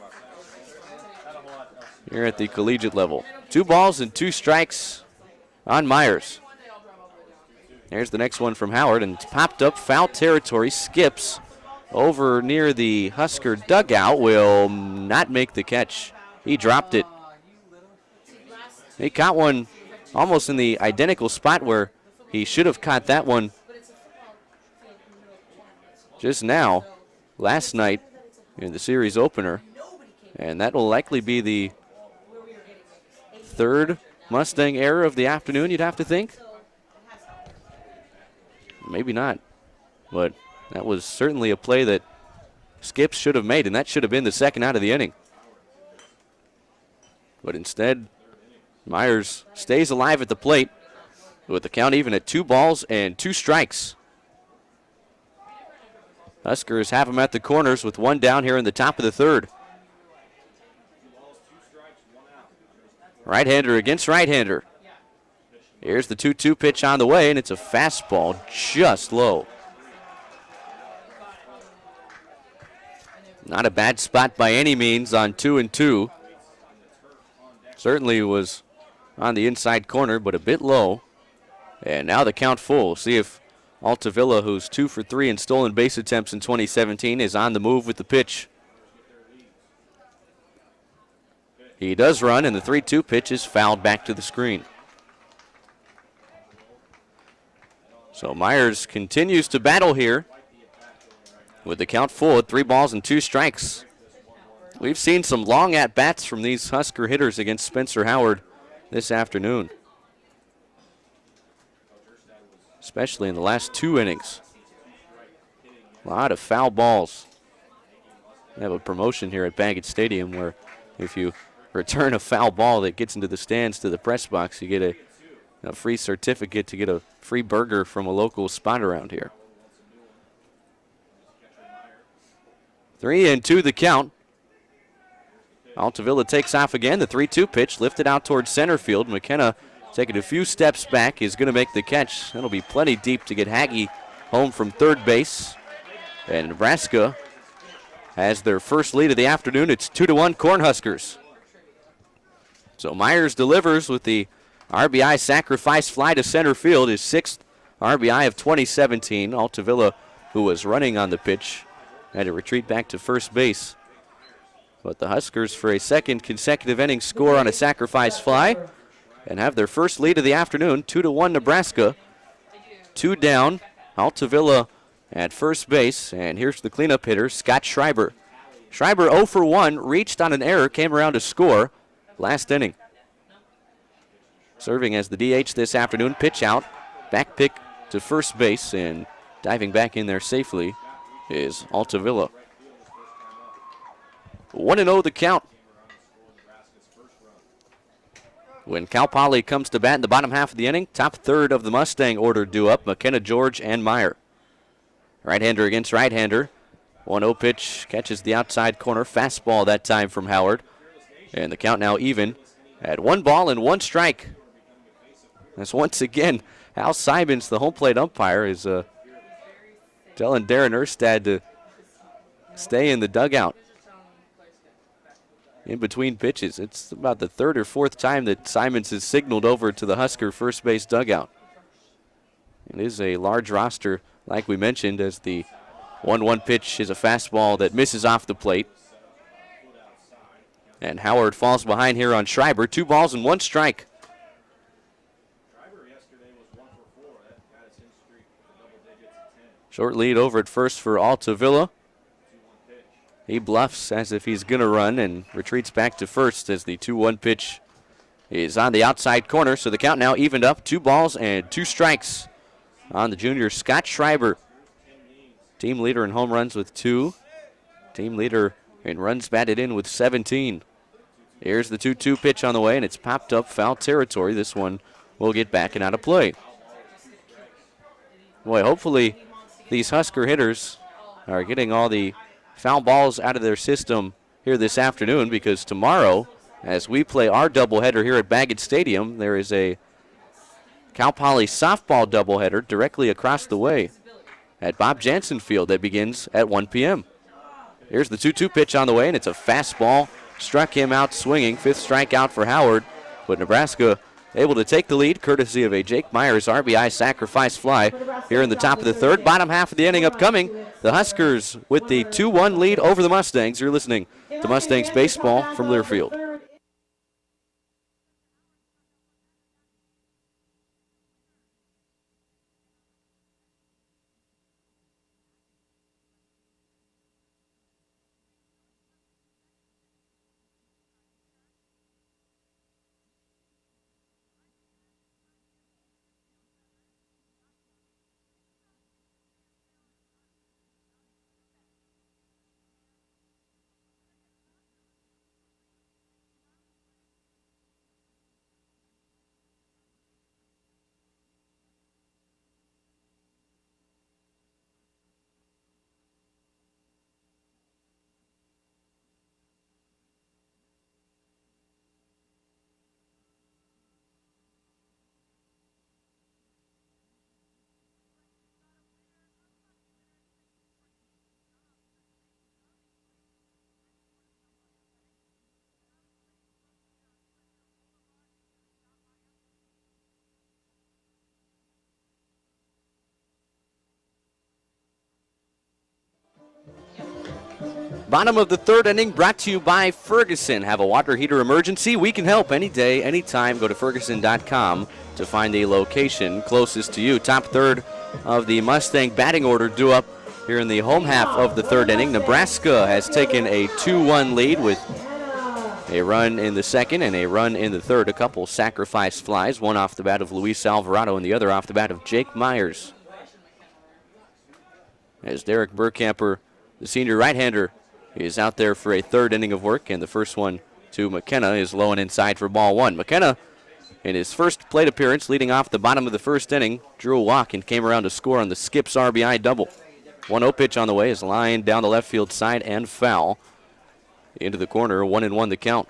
here at the collegiate level. 2 balls and 2 strikes on Myers. Here's the next one from Howard, and it's popped up foul territory. Skips over near the Husker dugout, will not make the catch. He dropped it. He caught one almost in the identical spot where he should have caught that one just now, last night in the series opener. And that will likely be the 3rd Mustang error of the afternoon, you'd have to think. Maybe not, but that was certainly a play that Skips should have made, and that should have been the 2nd out of the inning. But instead, Myers stays alive at the plate with the count even at 2 balls and 2 strikes. Huskers have him at the corners with 1 down here in the top of the 3rd. Right-hander against right-hander. Here's the 2-2 pitch on the way, and it's a fastball just low. Not a bad spot by any means on 2-2. Certainly was on the inside corner, but a bit low. And now the count full. See if Altavilla, who's 2 for 3 in stolen base attempts in 2017, is on the move with the pitch. He does run, and the 3-2 pitch is fouled back to the screen. So Myers continues to battle here with the count full at 3 balls and 2 strikes. We've seen some long at-bats from these Husker hitters against Spencer Howard this afternoon, especially in the last 2 innings. A lot of foul balls. We have a promotion here at Baggett Stadium where if you return a foul ball that gets into the stands to the press box, you get a free certificate to get a free burger from a local spot around here. 3-2 the count. Altavilla takes off again. The 3-2 pitch lifted out towards center field. McKenna taking a few steps back is going to make the catch. That'll be plenty deep to get Hagge home from third base. And Nebraska has their first lead of the afternoon. It's 2-1 Cornhuskers. So Myers delivers with the RBI sacrifice fly to center field, his 6th RBI of 2017. Altavilla, who was running on the pitch, had to retreat back to first base. But the Huskers, for a 2nd consecutive inning, score on a sacrifice fly and have their first lead of the afternoon, 2-1 Nebraska. 2 down, Altavilla at first base, and here's the cleanup hitter, Scott Schreiber. Schreiber 0 for 1, reached on an error, came around to score last inning. Serving as the DH this afternoon, pitch out, back pick to first base, and diving back in there safely is Altavilla. 1-0 the count. When Cal Poly comes to bat in the bottom half of the inning, top 3rd of the Mustang order due up, McKenna, George, and Meyer. Right-hander against right-hander. 1-0 pitch catches the outside corner. Fastball that time from Howard. And the count now even at 1 ball and 1 strike. As once again, Al Simons, the home plate umpire, is telling Darren Erstad to stay in the dugout in between pitches. It's about the 3rd or 4th time that Simons has signaled over to the Husker first base dugout. It is a large roster, like we mentioned, as the 1-1 pitch is a fastball that misses off the plate. And Howard falls behind here on Schreiber. 2 balls and 1 strike. Short lead over at first for Altavilla. He bluffs as if he's going to run and retreats back to first as the 2-1 pitch is on the outside corner. So the count now evened up. 2 balls and 2 strikes on the junior Scott Schreiber. Team leader in home runs with 2. Team leader in runs batted in with 17. Here's the 2-2 pitch on the way, and it's popped up foul territory. This one will get back and out of play. Boy, hopefully these Husker hitters are getting all the foul balls out of their system here this afternoon, because tomorrow, as we play our doubleheader here at Baggett Stadium, there is a Cal Poly softball doubleheader directly across the way at Bob Jansen Field that begins at 1 p.m. Here's the 2-2 pitch on the way, and it's a fastball. Struck him out swinging. 5th strikeout for Howard. But Nebraska able to take the lead courtesy of a Jake Myers RBI sacrifice fly here in the top of the 3rd. Bottom half of the inning upcoming. The Huskers with the 2-1 lead over the Mustangs. You're listening to Mustangs baseball from Learfield. Bottom of the 3rd inning brought to you by Ferguson. Have a water heater emergency? We can help any day, anytime. Go to Ferguson.com to find the location closest to you. Top 3rd of the Mustang batting order due up here in the home half of the 3rd inning. Nebraska has taken a 2-1 lead with a run in the 2nd and a run in the 3rd. A couple sacrifice flies, one off the bat of Luis Alvarado and the other off the bat of Jake Myers. As Derek Burkamper, the senior right-hander, is out there for a 3rd inning of work, and the first one to McKenna is low and inside for ball 1. McKenna, in his first plate appearance, leading off the bottom of the 1st inning, drew a walk and came around to score on the Skips RBI double. 1-0 pitch on the way is lined down the left field side and foul. Into the corner, 1-1 the count.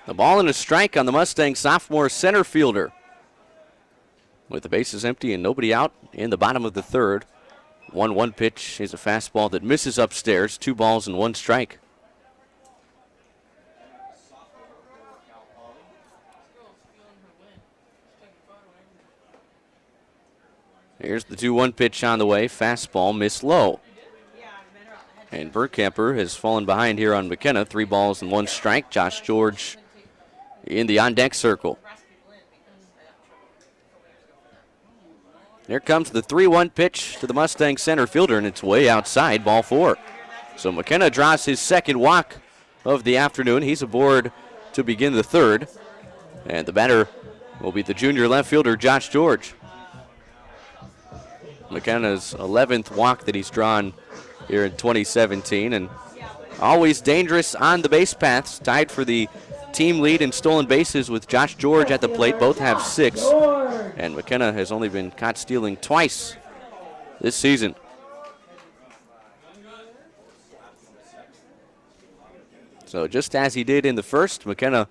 The ball and a strike on the Mustang sophomore center fielder. With the bases empty and nobody out in the bottom of the 3rd. 1-1 pitch is a fastball that misses upstairs. 2 balls and 1 strike. Here's the 2-1 pitch on the way. Fastball missed low. And Burkamper has fallen behind here on McKenna. 3 balls and 1 strike. Josh George in the on-deck circle. There comes the 3-1 pitch to the Mustang center fielder, and it's way outside, ball 4. So McKenna draws his 2nd walk of the afternoon. He's aboard to begin the 3rd. And the batter will be the junior left fielder, Josh George. McKenna's 11th walk that he's drawn here in 2017, and always dangerous on the base paths, tied for the team lead in stolen bases with Josh George at the plate. Both have 6, and McKenna has only been caught stealing twice this season. So just as he did in the 1st, McKenna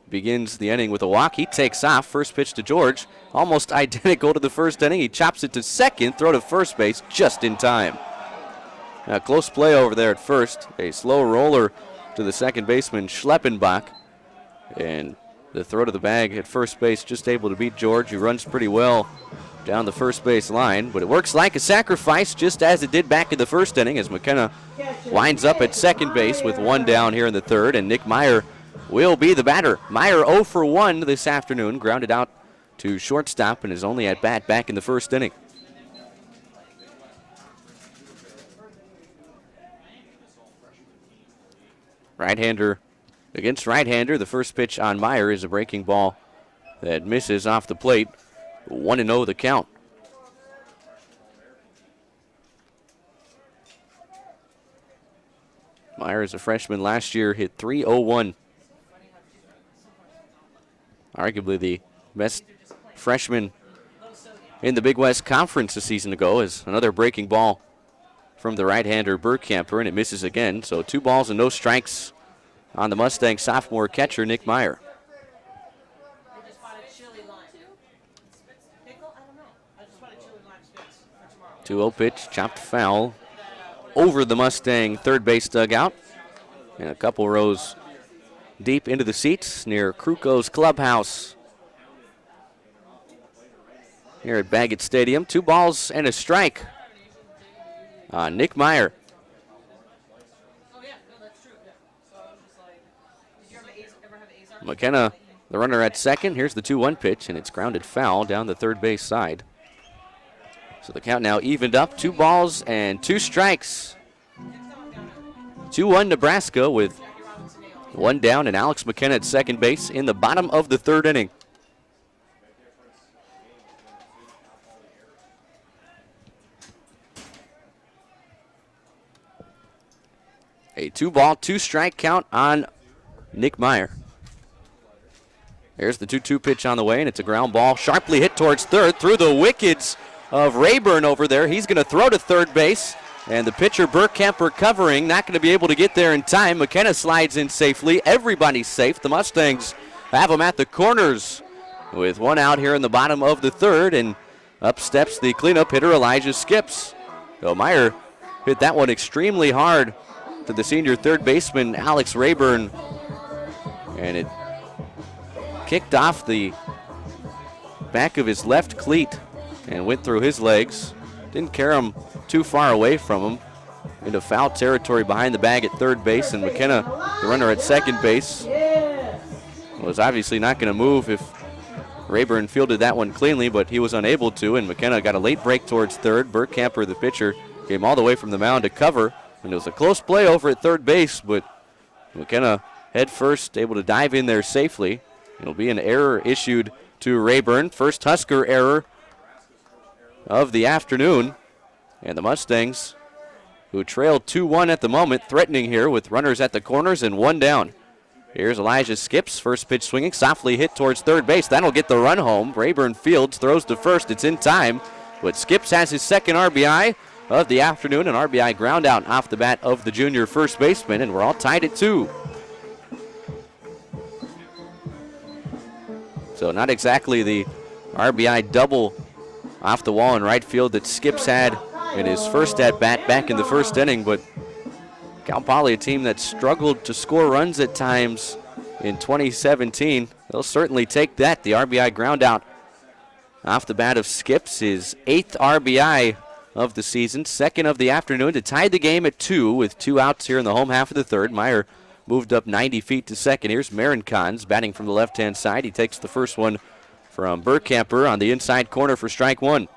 begins the inning with a walk. He takes off. First pitch to George, almost identical to the 1st inning. He chops it to 2nd, throw to first base just in time. Now, close play over there at first. A slow roller to the 2nd baseman, Schleppenbach. And the throw to the bag at first base, just able to beat George, who runs pretty well down the first base line. But it works like a sacrifice, just as it did back in the 1st inning, as McKenna winds up at 2nd base with 1 down here in the 3rd. And Nick Meyer will be the batter. Meyer 0 for 1 this afternoon, grounded out to shortstop, and is only at bat back in the 1st inning. Right-hander against right-hander. The first pitch on Meyer is a breaking ball that misses off the plate. 1-0 the count. Meyer, as a freshman last year, hit .301. Arguably the best freshman in the Big West Conference a season ago, is another breaking ball from the right-hander Burkamper, and it misses again. So 2 balls and no strikes on the Mustang sophomore catcher, Nick Meyer. 2-0 pitch, chopped foul over the Mustang third base dugout. And a couple rows deep into the seats near Kruko's clubhouse here at Baggett Stadium. 2 balls and a strike on Nick Meyer. McKenna, the runner at second. Here's the 2-1 pitch, and it's grounded foul down the third base side. So the count now evened up. 2 balls and 2 strikes. 2-1 Nebraska with 1 down, and Alex McKenna at second base in the bottom of the third inning. A 2-ball, 2-strike count on Nick Meyer. There's the 2-2 pitch on the way, and it's a ground ball sharply hit towards third through the wickets of Rayburn over there. He's going to throw to third base, and the pitcher Burkamp recovering, not going to be able to get there in time. McKenna slides in safely. Everybody's safe. The Mustangs have him at the corners with 1 out here in the bottom of the third, and up steps the cleanup hitter Elijah Skips. So Meyer hit that one extremely hard to the senior third baseman Alex Rayburn, and it kicked off the back of his left cleat and went through his legs. Didn't carry him too far away from him into foul territory behind the bag at third base, and McKenna, the runner at second base, was obviously not going to move if Rayburn fielded that one cleanly, but he was unable to, and McKenna got a late break towards third. Burkamper, the pitcher, came all the way from the mound to cover, and it was a close play over at third base, but McKenna head first, able to dive in there safely. It'll be an error issued to Rayburn. First Husker error of the afternoon. And the Mustangs, who trail 2-1 at the moment, threatening here with runners at the corners and 1 down. Here's Elijah Skips, first pitch swinging, softly hit towards third base. That'll get the run home. Rayburn fields, throws to first. It's in time. But Skips has his second RBI of the afternoon, an RBI ground out off the bat of the junior first baseman, and we're all tied at 2. So not exactly the RBI double off the wall in right field that Skips had in his first at-bat back in the first inning, but Cal Poly, a team that struggled to score runs at times in 2017, they'll certainly take that. The RBI ground out off the bat of Skips, his 8th RBI of the season, second of the afternoon, to tie the game at 2 with 2 outs here in the home half of the third. Meyer moved up 90 feet to second. Here's Marincons batting from the left-hand side. He takes the first one from Burkamper on the inside corner for strike 1.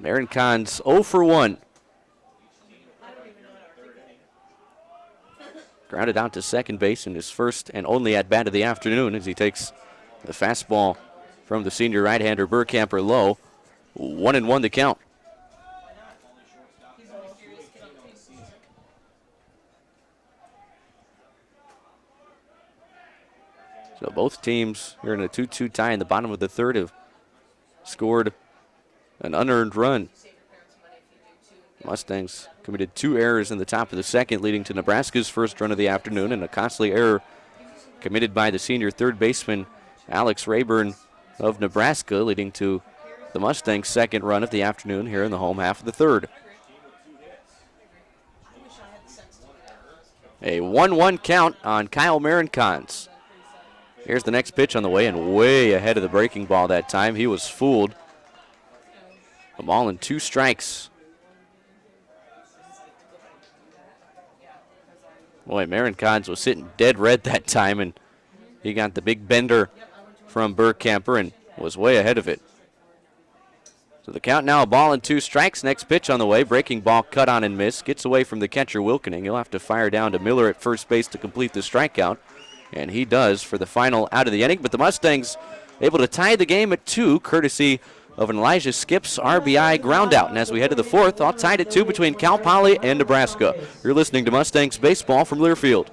Marincons 0 for 1. Grounded out to second base in his first and only at-bat of the afternoon as he takes the fastball from the senior right-hander Burkamper low. 1-1 the count. So both teams here in a 2-2 tie in the bottom of the third have scored an unearned run. Mustangs committed 2 errors in the top of the second, leading to Nebraska's first run of the afternoon, and a costly error committed by the senior third baseman Alex Rayburn of Nebraska, leading to the Mustangs' second run of the afternoon here in the home half of the third. A 1-1 count on Kyle Marincons. Here's the next pitch on the way, and way ahead of the breaking ball that time. He was fooled. A ball and 2 strikes. Boy, Marincons was sitting dead red that time, and he got the big bender from Burkamper and was way ahead of it. So the count now, a ball and 2 strikes. Next pitch on the way. Breaking ball cut on and miss. Gets away from the catcher Wilkening. He'll have to fire down to Miller at first base to complete the strikeout. And he does for the final out of the inning. But the Mustangs able to tie the game at 2, courtesy of an Elijah Skips RBI groundout. And as we head to the fourth, all tied at 2 between Cal Poly and Nebraska. You're listening to Mustangs Baseball from Learfield.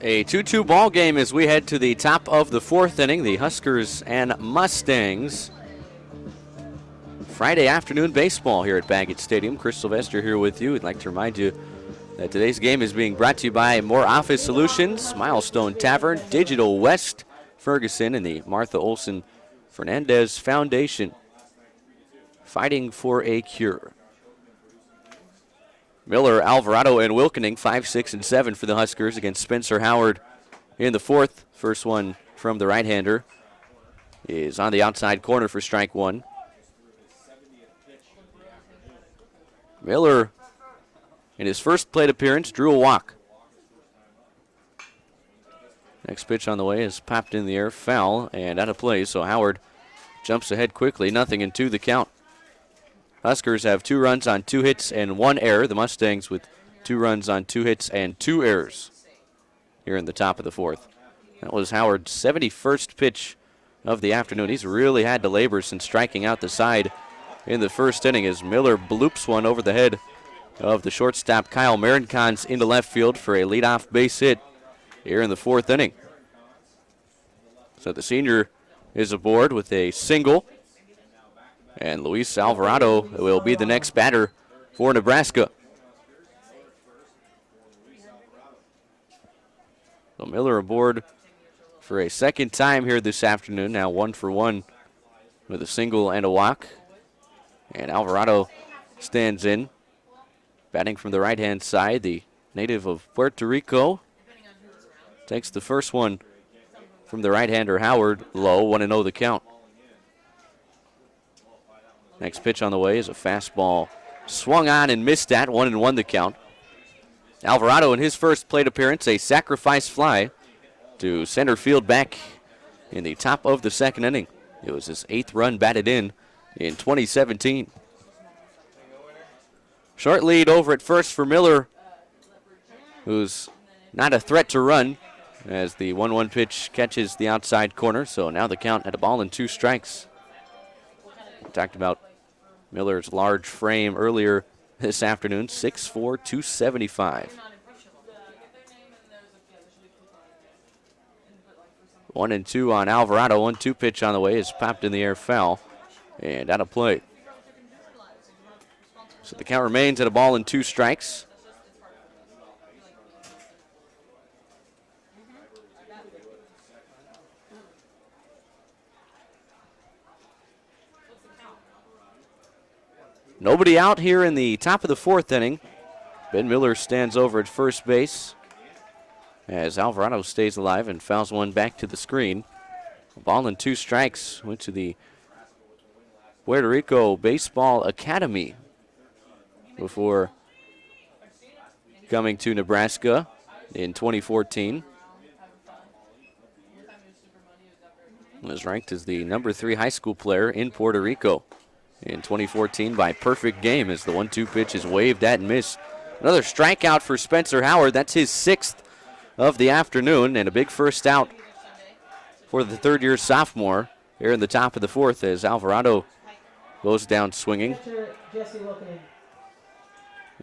A 2-2 ball game as we head to the top of the fourth inning. The Huskers and Mustangs. Friday afternoon baseball here at Baggett Stadium. Chris Sylvester here with you. I'd like to remind you that today's game is being brought to you by More Office Solutions, Milestone Tavern, Digital West, Ferguson, and the Martha Olson Fernandez Foundation. Fighting for a cure. Miller, Alvarado, and Wilkening, 5, 6, and 7 for the Huskers against Spencer Howard in the fourth. First one from the right-hander is on the outside corner for strike one. Miller, in his first plate appearance, drew a walk. Next pitch on the way is popped in the air, foul, and out of play, so Howard jumps ahead quickly, 0-2 the count. Huskers have 2 runs on 2 hits and 1 error. The Mustangs with 2 runs on 2 hits and 2 errors here in the top of the fourth. That was Howard's 71st pitch of the afternoon. He's really had to labor since striking out the side in the first inning as Miller bloops one over the head of the shortstop Kyle Marincons into left field for a leadoff base hit here in the fourth inning. So the senior is aboard with a single. And Luis Alvarado will be the next batter for Nebraska. So Miller aboard for a second time here this afternoon. Now 1 for 1 with a single and a walk. And Alvarado stands in. Batting from the right-hand side, the native of Puerto Rico. Takes the first one from the right-hander Howard. Low, 1-0 the count. Next pitch on the way is a fastball swung on and missed at, 1-1 the count. Alvarado in his first plate appearance, a sacrifice fly to center field back in the top of the second inning. It was his 8th run batted in 2017. Short lead over at first for Miller, who's not a threat to run as the 1-1 pitch catches the outside corner. So now the count at a ball and 2 strikes. We talked about Miller's large frame earlier this afternoon, 6'4", 275. 1-2 on Alvarado. 1-2 pitch on the way is popped in the air, foul, and out of play. So the count remains at a ball and 2 strikes. Nobody out here in the top of the fourth inning. Ben Miller stands over at first base as Alvarado stays alive and fouls one back to the screen. A ball and 2 strikes went to the Puerto Rico Baseball Academy before coming to Nebraska in 2014. Was ranked as the number 3 high school player in Puerto Rico in 2014 by perfect game as the 1-2 pitch is waved at and missed. Another strikeout for Spencer Howard. That's his 6th of the afternoon, and a big first out for the third-year sophomore here in the top of the fourth as Alvarado goes down swinging.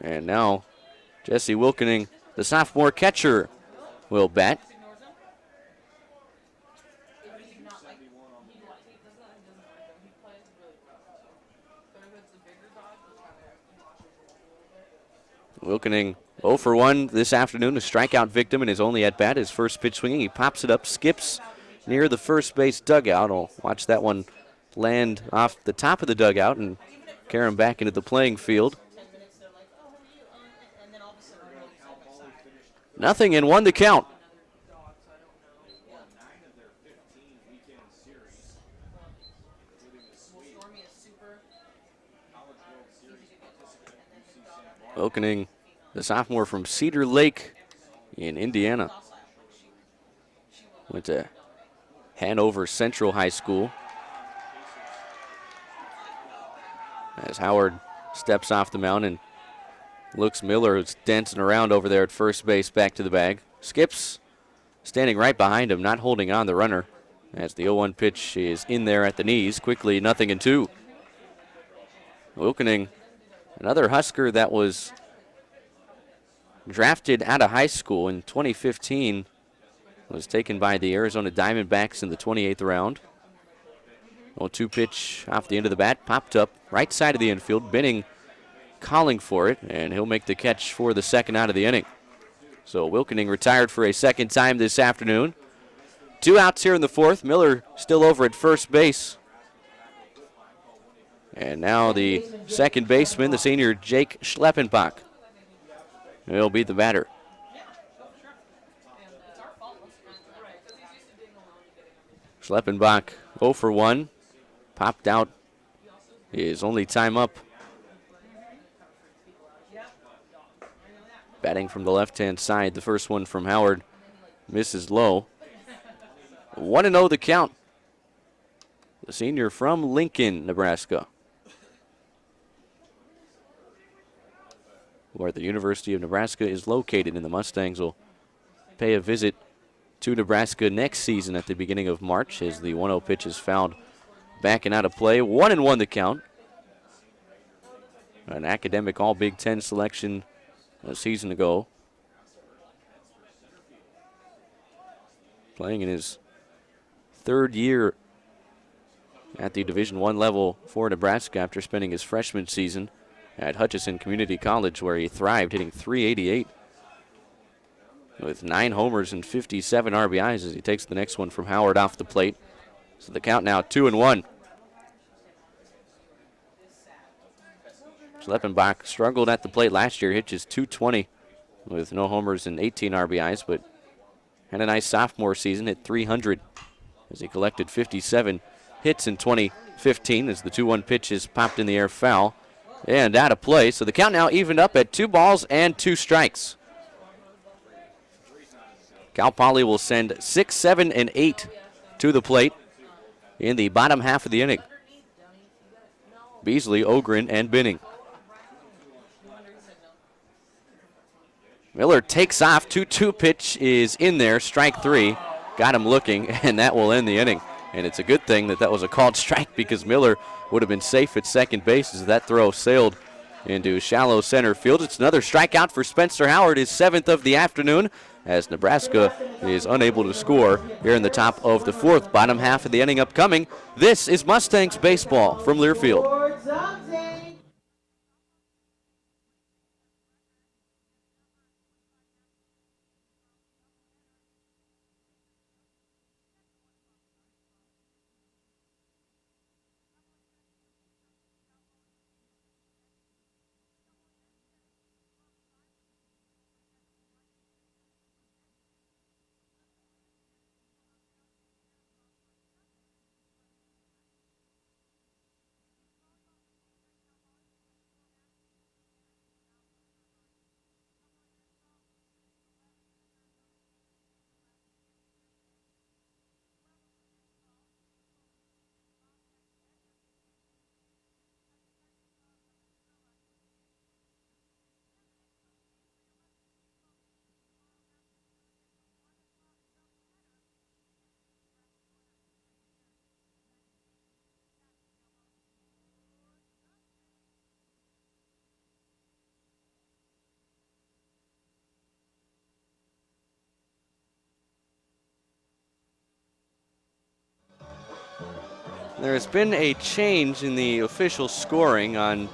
And now Jesse Wilkening, the sophomore catcher, will bat. Wilkening 0 for 1 this afternoon, a strikeout victim in his only at-bat. His first pitch swinging, he pops it up, skips near the first base dugout. I'll watch that one land off the top of the dugout and carry him back into the playing field. 0-1 the count. Wilkening, the sophomore from Cedar Lake in Indiana. Went to Hanover Central High School. As Howard steps off the mound and looks Miller, who's dancing around over there at first base, back to the bag. Skips, standing right behind him, not holding on the runner. As the 0-1 pitch is in there at the knees. Quickly, 0-2. Wilkening, another Husker that was drafted out of high school in 2015 was taken by the Arizona Diamondbacks in the 28th round. 0-2 pitch off the end of the bat, popped up right side of the infield. Binning calling for it, and he'll make the catch for the second out of the inning. So Wilkening retired for a second time this afternoon. 2 outs here in the fourth. Miller still over at first base. And now the second baseman, the senior Jake Schleppenbach. He'll be the batter. Schleppenbach 0 for 1. Popped out his only time up. Batting from the left-hand side, the first one from Howard misses low. 1-0 the count. The senior from Lincoln, Nebraska, where the University of Nebraska is located, and the Mustangs will pay a visit to Nebraska next season at the beginning of March as the 1-0 pitch is fouled back and out of play. 1-1 the count. An academic All-Big Ten selection a season ago. Playing in his third year at the Division I level for Nebraska after spending his freshman season at Hutchinson Community College, where he thrived, hitting .388 with 9 homers and 57 RBIs as he takes the next one from Howard off the plate. So the count now 2-1. Schleppenbach struggled at the plate last year, hit just .220 with no homers and 18 RBIs, but had a nice sophomore season, hit .300 as he collected 57 hits in 2015 as the 2-1 pitch is popped in the air foul and out of play. So the count now evened up at 2 balls and 2 strikes. Cal Poly will send 6, 7, and 8 to the plate in the bottom half of the inning. Beasley, Ogren, and Binning. Miller takes off. 2-2 pitch is in there. Strike 3. Got him looking, and that will end the inning. And it's a good thing that was a called strike because Miller would have been safe at second base as that throw sailed into shallow center field. It's another strikeout for Spencer Howard, his 7th of the afternoon, as Nebraska is unable to score here in the top of the 4th. Bottom half of the inning upcoming. This is Mustangs baseball from Learfield. There has been a change in the official scoring on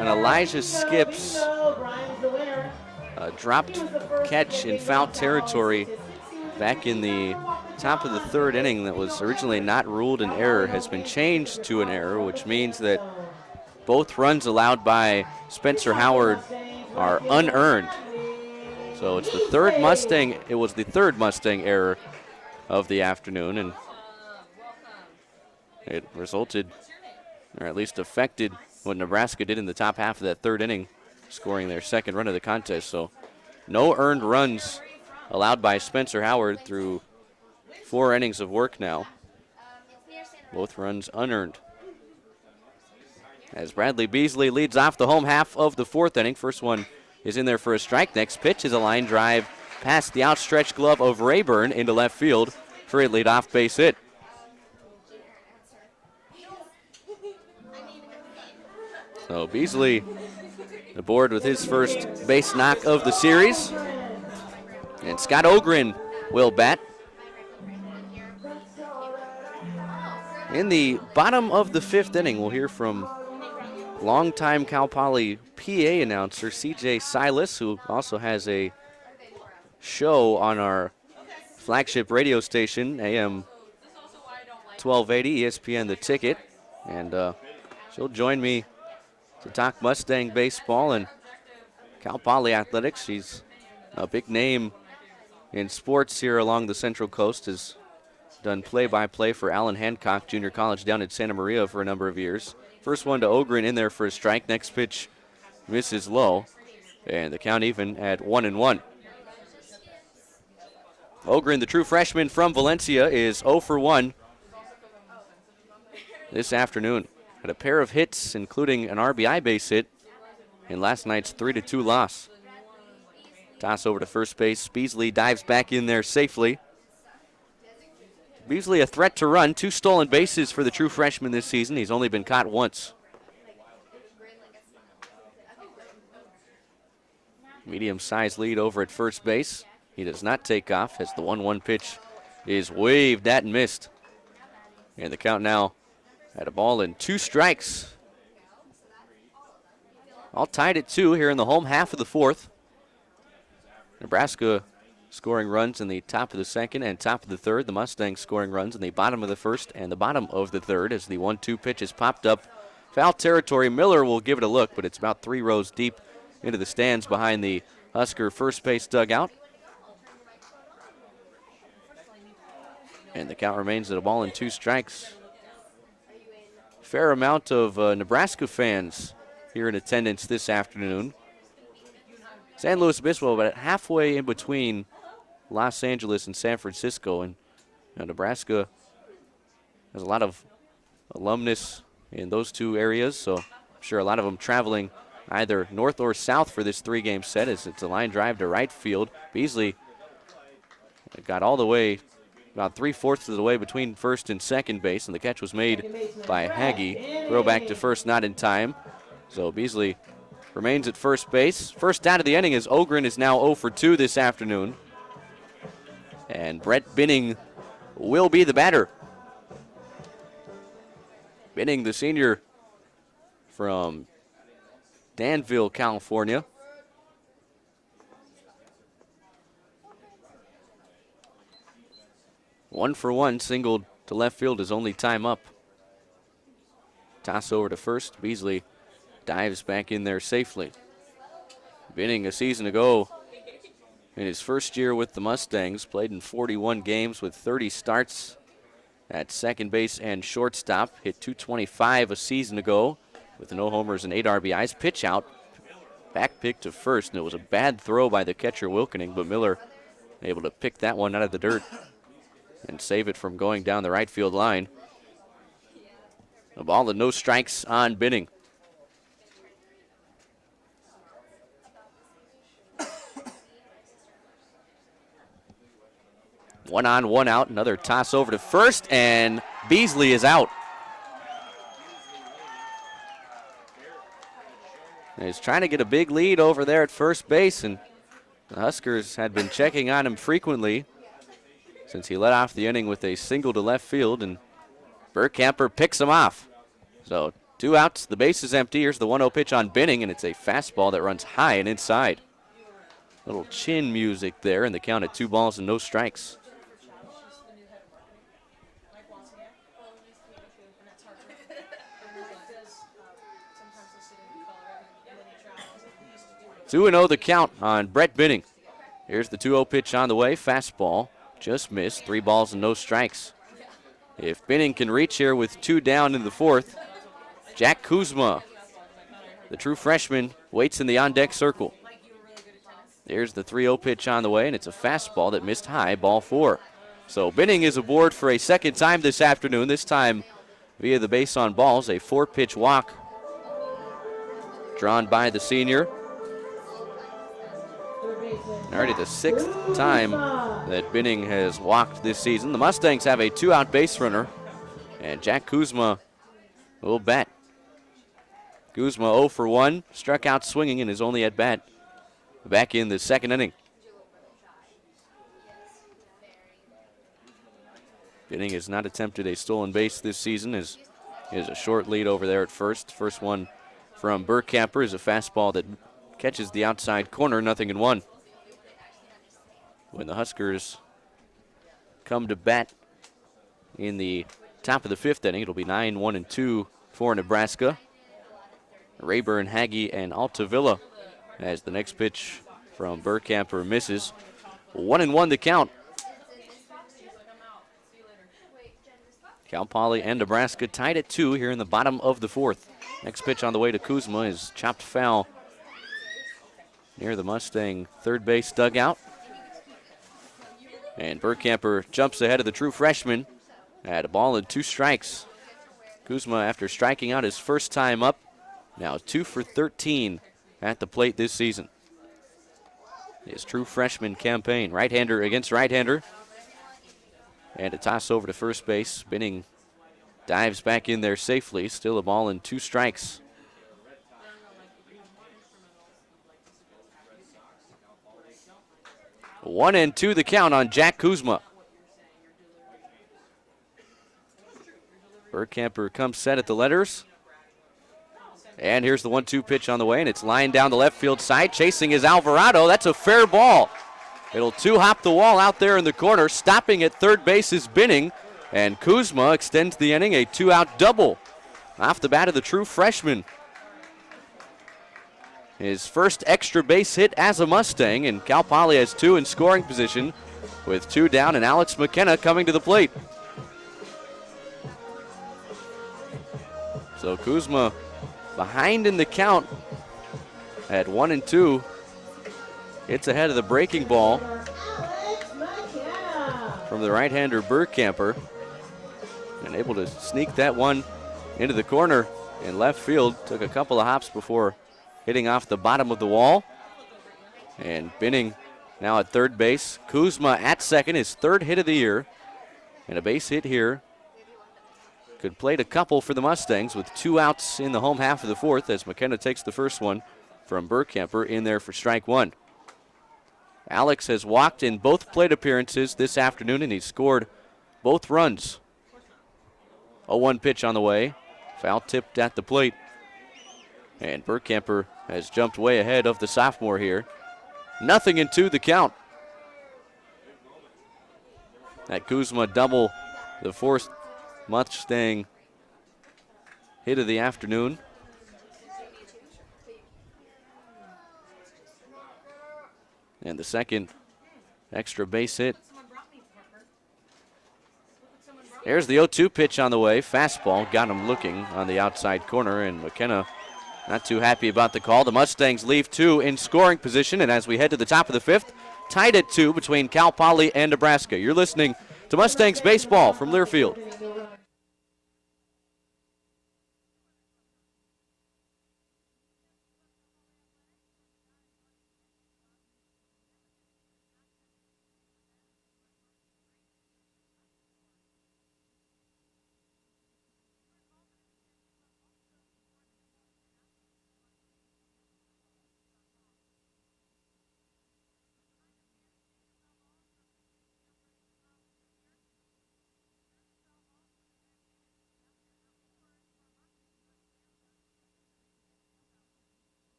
Elijah Skip's dropped catch in foul territory back in the top of the 3rd inning that was originally not ruled an error has been changed to an error, which means that both runs allowed by Spencer Howard are unearned. So it's the third Mustang. It was the 3rd Mustang error of the afternoon, and it resulted, or at least affected, what Nebraska did in the top half of that 3rd inning, scoring their 2nd run of the contest. So no earned runs allowed by Spencer Howard through 4 innings of work now. Both runs unearned. As Bradley Beasley leads off the home half of the 4th inning. First one is in there for a strike. Next pitch is a line drive past the outstretched glove of Rayburn into left field for a leadoff base hit. So Beasley aboard with his first base knock of the series. And Scott Ogren will bat. In the bottom of the 5th inning, we'll hear from longtime Cal Poly PA announcer CJ Silas, who also has a show on our flagship radio station, AM 1280, ESPN The Ticket. And she'll join me to talk Mustang baseball and Cal Poly athletics. She's a big name in sports here along the Central Coast, has done play-by-play for Allen Hancock Junior College down in Santa Maria for a number of years. First one to Ogren in there for a strike. Next pitch misses low, and the count even at 1-1. Ogren, the true freshman from Valencia, is 0 for 1 this afternoon. Had a pair of hits, including an RBI base hit in last night's 3-2 loss. Toss over to first base. Beasley dives back in there safely. Beasley a threat to run. 2 stolen bases for the true freshman this season. He's only been caught once. Medium-sized lead over at first base. He does not take off as the 1-1 pitch is waved at and missed. And the count now at a ball and 2 strikes. All tied at 2 here in the home half of the 4th. Nebraska scoring runs in the top of the 2nd and top of the 3rd. The Mustangs scoring runs in the bottom of the 1st and the bottom of the 3rd as the 1-2 pitch is popped up. Foul territory. Miller will give it a look, but it's about 3 rows deep into the stands behind the Husker first base dugout. And the count remains at a ball and 2 strikes. Fair amount of Nebraska fans here in attendance this afternoon. San Luis Obispo about halfway in between Los Angeles and San Francisco, and Nebraska has a lot of alumnus in those 2 areas, so I'm sure a lot of them traveling either north or south for this 3-game set as it's a line drive to right field. Beasley got all the way about 3/4 of the way between first and second base, and the catch was made by Hagee. Throw back to first, not in time. So Beasley remains at first base. First out of the inning is Ogren is now 0 for 2 this afternoon. And Brett Binning will be the batter. Binning, the senior from Danville, California. One for 1, singled to left field his only time up. Toss over to first. Beasley dives back in there safely. Binning a season ago in his first year with the Mustangs, played in 41 games with 30 starts at second base and shortstop. Hit .225 a season ago with no homers and 8 RBIs. Pitch out, back pick to first, and it was a bad throw by the catcher Wilkening, but Miller able to pick that one out of the dirt and save it from going down the right field line. A ball and no strikes on Binning. One on, one out. Another toss over to first, and Beasley is out. And he's trying to get a big lead over there at first base, and the Huskers had been checking on him frequently since he led off the inning with a single to left field, and Burkamper picks him off. So 2 outs, the base is empty. Here's the 1-0 pitch on Binning, and it's a fastball that runs high and inside. Little chin music there, and the count at 2 balls and no strikes. Two 2-0 the count on Brett Binning. Here's the 2-0 pitch on the way. Fastball just missed. 3 balls and no strikes. If Binning can reach here with 2 down in the 4th, Jack Kuzma, the true freshman, waits in the on-deck circle. There's the 3-0 pitch on the way, and it's a fastball that missed high, ball 4. So Binning is aboard for a second time this afternoon, this time via the base on balls, a 4-pitch walk drawn by the senior. Already the 6th time that Binning has walked this season. The Mustangs have a 2-out base runner, and Jack Kuzma will bat. Kuzma 0 for 1, struck out swinging in his only at bat back in the 2nd inning. Binning has not attempted a stolen base this season. Is a short lead over there at first. First one from Burkhamper is a fastball that catches the outside corner, 0-1. When the Huskers come to bat in the top of the fifth inning, it'll be 9-1-2 for Nebraska. Rayburn, Hagee, and Altavilla as the next pitch from Burkhamper misses. 1-1 the count. Cal Poly and Nebraska tied at 2 here in the bottom of the fourth. Next pitch on the way to Kuzma is chopped foul near the Mustang third base dugout. And Burkhamper jumps ahead of the true freshman at a ball and 2 strikes. Kuzma, after striking out his first time up, now 2 for 13 at the plate this season. His true freshman campaign, right-hander against right-hander. And a toss over to first base. Binning dives back in there safely. Still a ball and 2 strikes. One and 2 the count on Jack Kuzma. Burkhamper comes set at the letters. And here's the 1-2 pitch on the way, and it's lined down the left field side. Chasing is Alvarado. That's a fair ball. It'll 2-hop the wall out there in the corner. Stopping at third base is Binning, and Kuzma extends the inning, a 2-out double off the bat of the true freshman. His first extra base hit as a Mustang, and Cal Poly has 2 in scoring position with 2 down, and Alex McKenna coming to the plate. So Kuzma behind in the count at 1-2. It's ahead of the breaking ball from the right-hander Burkhamper, and able to sneak that one into the corner in left field. Took a couple of hops before hitting off the bottom of the wall. And Binning now at third base. Kuzma at second, his 3rd hit of the year, and a base hit here. Could plate a couple for the Mustangs with 2 outs in the home half of the fourth as McKenna takes the first one from Burkhamper in there for strike 1. Alex has walked in both plate appearances this afternoon, and he's scored both runs. 0-1 pitch on the way. Foul tipped at the plate. And Burkhamper has jumped way ahead of the sophomore here. 0-2 the count. That Kuzma double, the 4th Mustang hit of the afternoon. And the second extra base hit. There's the 0-2 pitch on the way. Fastball got him looking on the outside corner, and McKenna not too happy about the call. The Mustangs leave 2 in scoring position, and as we head to the top of the 5th, tied at 2 between Cal Poly and Nebraska. You're listening to Mustangs Baseball from Learfield.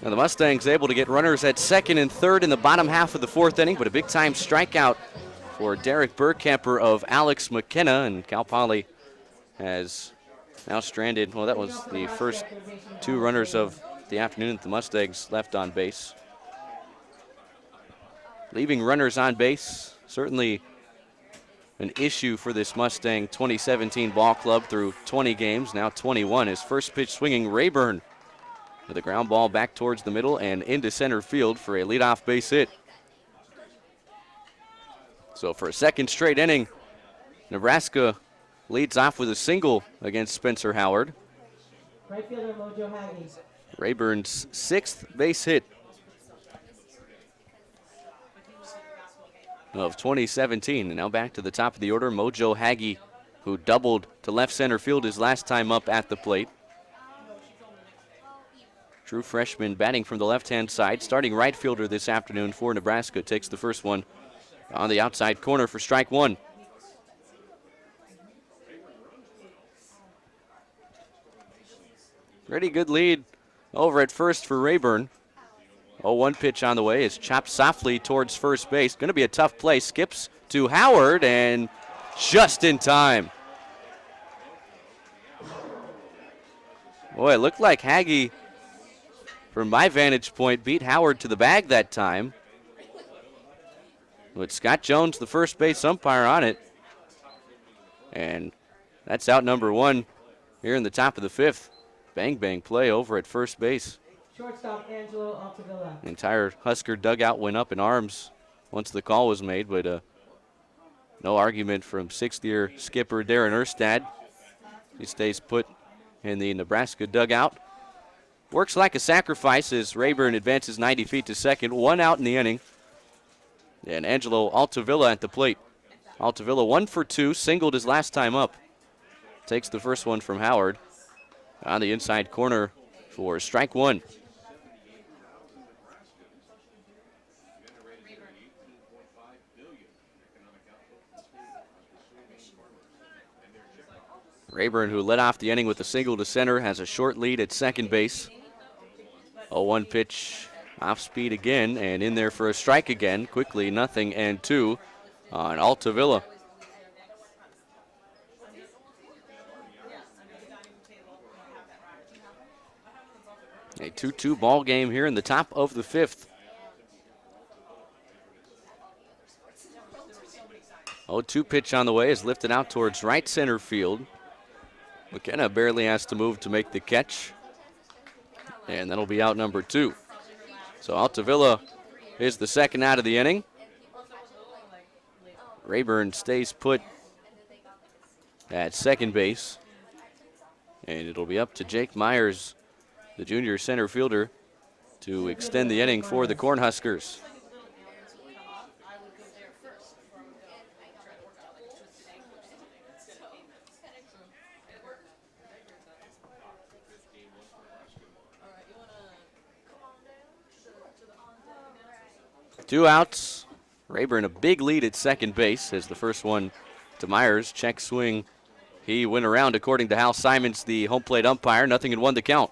Now the Mustangs able to get runners at second and third in the bottom half of the 4th inning, but a big-time strikeout for Derek Burkhamper of Alex McKenna, and Cal Poly has now stranded. Well, that was the first 2 runners of the afternoon that the Mustangs left on base. Leaving runners on base, certainly an issue for this Mustang 2017 ball club through 20 games, now 21. His first pitch swinging, Rayburn with a ground ball back towards the middle and into center field for a leadoff base hit. So for a second straight inning, Nebraska leads off with a single against Spencer Howard. Right fielder Mojo Haggy. Rayburn's 6th base hit of 2017. And now back to the top of the order, Mojo Haggy, who doubled to left center field his last time up at the plate. True freshman batting from the left-hand side. Starting right fielder this afternoon for Nebraska. Takes the first one on the outside corner for strike one. Pretty good lead over at first for Rayburn. 0-1 pitch on the way is chopped softly towards first base. Going to be a tough play. Skips to Howard and just in time. Boy, it looked like Haggy, from my vantage point, beat Howard to the bag that time. With Scott Jones, the first base umpire, on it. And that's out number one here in the top of the fifth. Bang, bang play over at first base. Shortstop Angelo Altavilla. The entire Husker dugout went up in arms once the call was made, but no argument from sixth-year skipper Darren Erstad. He stays put in the Nebraska dugout. Works like a sacrifice as Rayburn advances 90 feet to second. 1 out in the inning. And Angelo Altavilla at the plate. Altavilla 1 for 2, singled his last time up. Takes the first one from Howard on the inside corner for strike one. Rayburn, who led off the inning with a single to center, has a short lead at second base. 0-1 pitch, off speed again, and in there for a strike again. Quickly, 0-2 on Altavilla. A 2-2 ball game here in the top of the fifth. 0-2 pitch on the way is lifted out towards right center field. McKenna barely has to move to make the catch. And that'll be out number 2. So Altavilla is the second out of the inning. Rayburn stays put at second base. And it'll be up to Jake Myers, the junior center fielder, to extend the inning for the Cornhuskers. Two outs. Rayburn a big lead at second base as the first one to Myers. Check swing. He went around according to Hal Simons, the home plate umpire. 0-1 the count.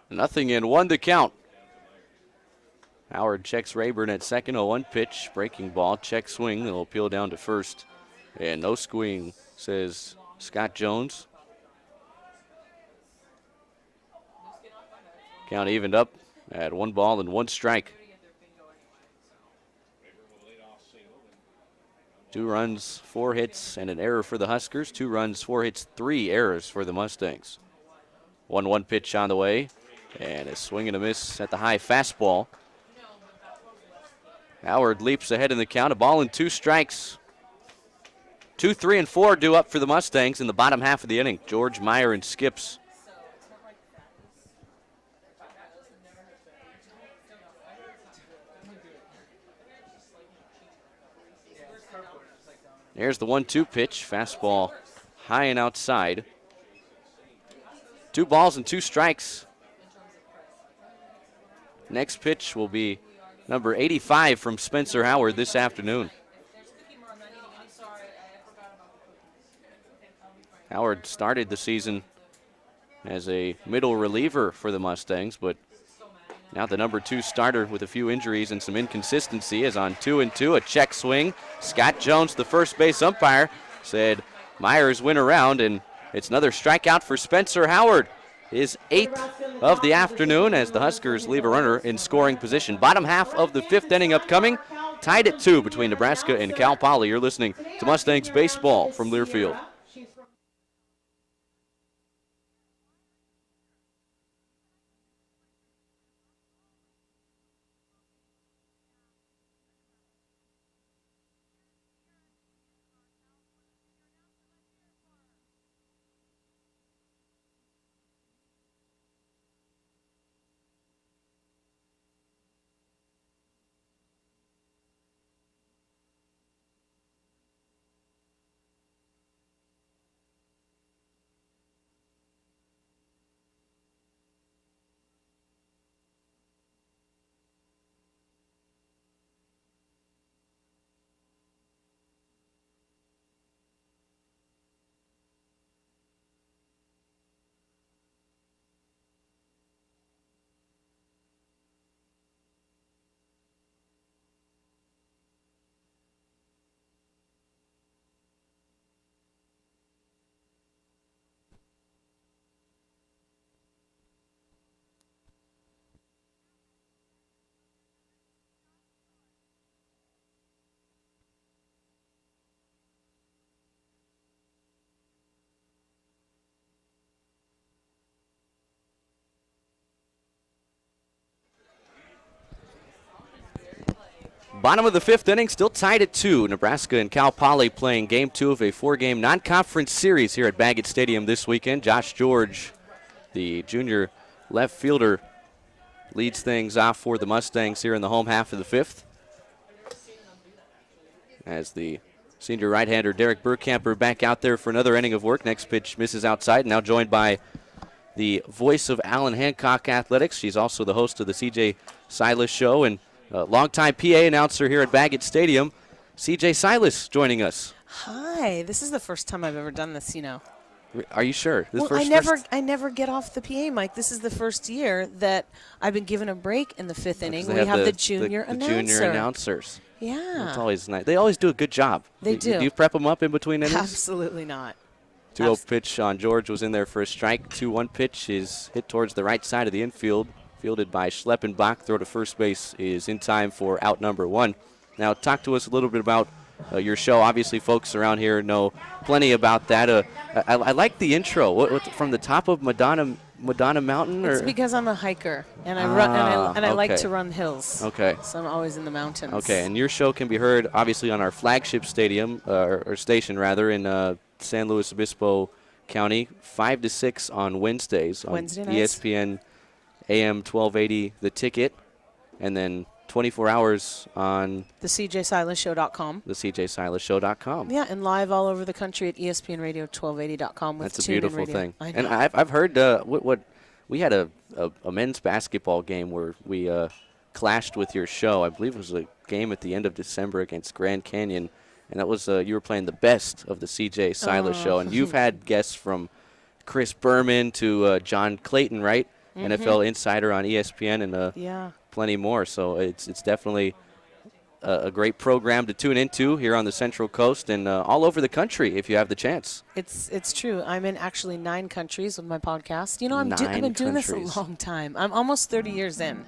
Nothing in, 1 the count. Howard checks Rayburn at second. 0-1 pitch, breaking ball, check swing. They'll peel down to first. And no squeeing, says Scott Jones. Count evened up at 1 ball and 1 strike. 2 runs, 4 hits, and an error for the Huskers. 2 runs, 4 hits, 3 errors for the Mustangs. 1-1 pitch on the way, and a swing and a miss at the high fastball. Howard leaps ahead in the count, a ball and 2 strikes. 2, 3, and 4 due up for the Mustangs in the bottom half of the inning. George, Meyer, and Skips. There's the 1-2 pitch, fastball high and outside. 2 balls and 2 strikes. Next pitch will be number 85 from Spencer Howard this afternoon. Howard started the season as a middle reliever for the Mustangs, but now the number 2 starter with a few injuries and some inconsistency is on 2-2, a check swing. Scott Jones, the first base umpire, said Myers went around, and it's another strikeout for Spencer Howard. his 8th of the afternoon as the Huskers leave a runner in scoring position. Bottom half of the 5th inning upcoming. Tied at 2 between Nebraska and Cal Poly. You're listening to Mustangs Baseball from Learfield. Bottom of the 5th inning, still tied at 2. Nebraska and Cal Poly playing Game 2 of a 4-game non-conference series here at Baggett Stadium this weekend. Josh George, the junior left fielder, leads things off for the Mustangs here in the home half of the 5th. As the senior right-hander Derek Burkamper back out there for another inning of work. Next pitch misses outside. Now joined by the voice of Allen Hancock Athletics. She's also the host of the CJ Silas Show and longtime PA announcer here at Baggett Stadium. CJ Silas joining us. Hi. This is the first time I've ever done this, Are you sure? I never get off the PA mic. This is the first year that I've been given a break in the 5th inning. We have the junior announcer. Junior announcers. Yeah. That's always nice. They always do a good job. They do. Do you prep them up in between innings? Absolutely not. 2-0 pitch on George was in there for a strike. 2-1 pitch is hit towards the right side of the infield. Fielded by Schleppenbach. Throw to first base is in time for out number 1. Now, talk to us a little bit about your show. Obviously, folks around here know plenty about that. I like the intro. What, from the top of Madonna Mountain? It's because I'm a hiker, and I run, and I like okay. to run hills. Okay. So I'm always in the mountains. Okay, and your show can be heard, obviously, on our flagship stadium, or station, rather, in San Luis Obispo County, 5 to 6 on Wednesdays. Wednesday on nights. ESPN AM 1280, The Ticket, and then 24 hours on The CJSilasShow.com. the CJSilasShow.com. Yeah, and live all over the country at ESPNRadio1280.com with That's a TuneIn beautiful Radio. thing. I know. And I've heard what we had a men's basketball game where we clashed with your show. I believe it was a game at the end of December against Grand Canyon, and that was you were playing the best of the CJ Silas Show. And you've had guests from Chris Berman to John Clayton, right? NFL Insider on ESPN and plenty more. So it's definitely a great program to tune into here on the Central Coast and all over the country if you have the chance. It's true. I'm in actually 9 countries with my podcast. I've 9 been doing this countries. a long time. I'm almost 30 years in.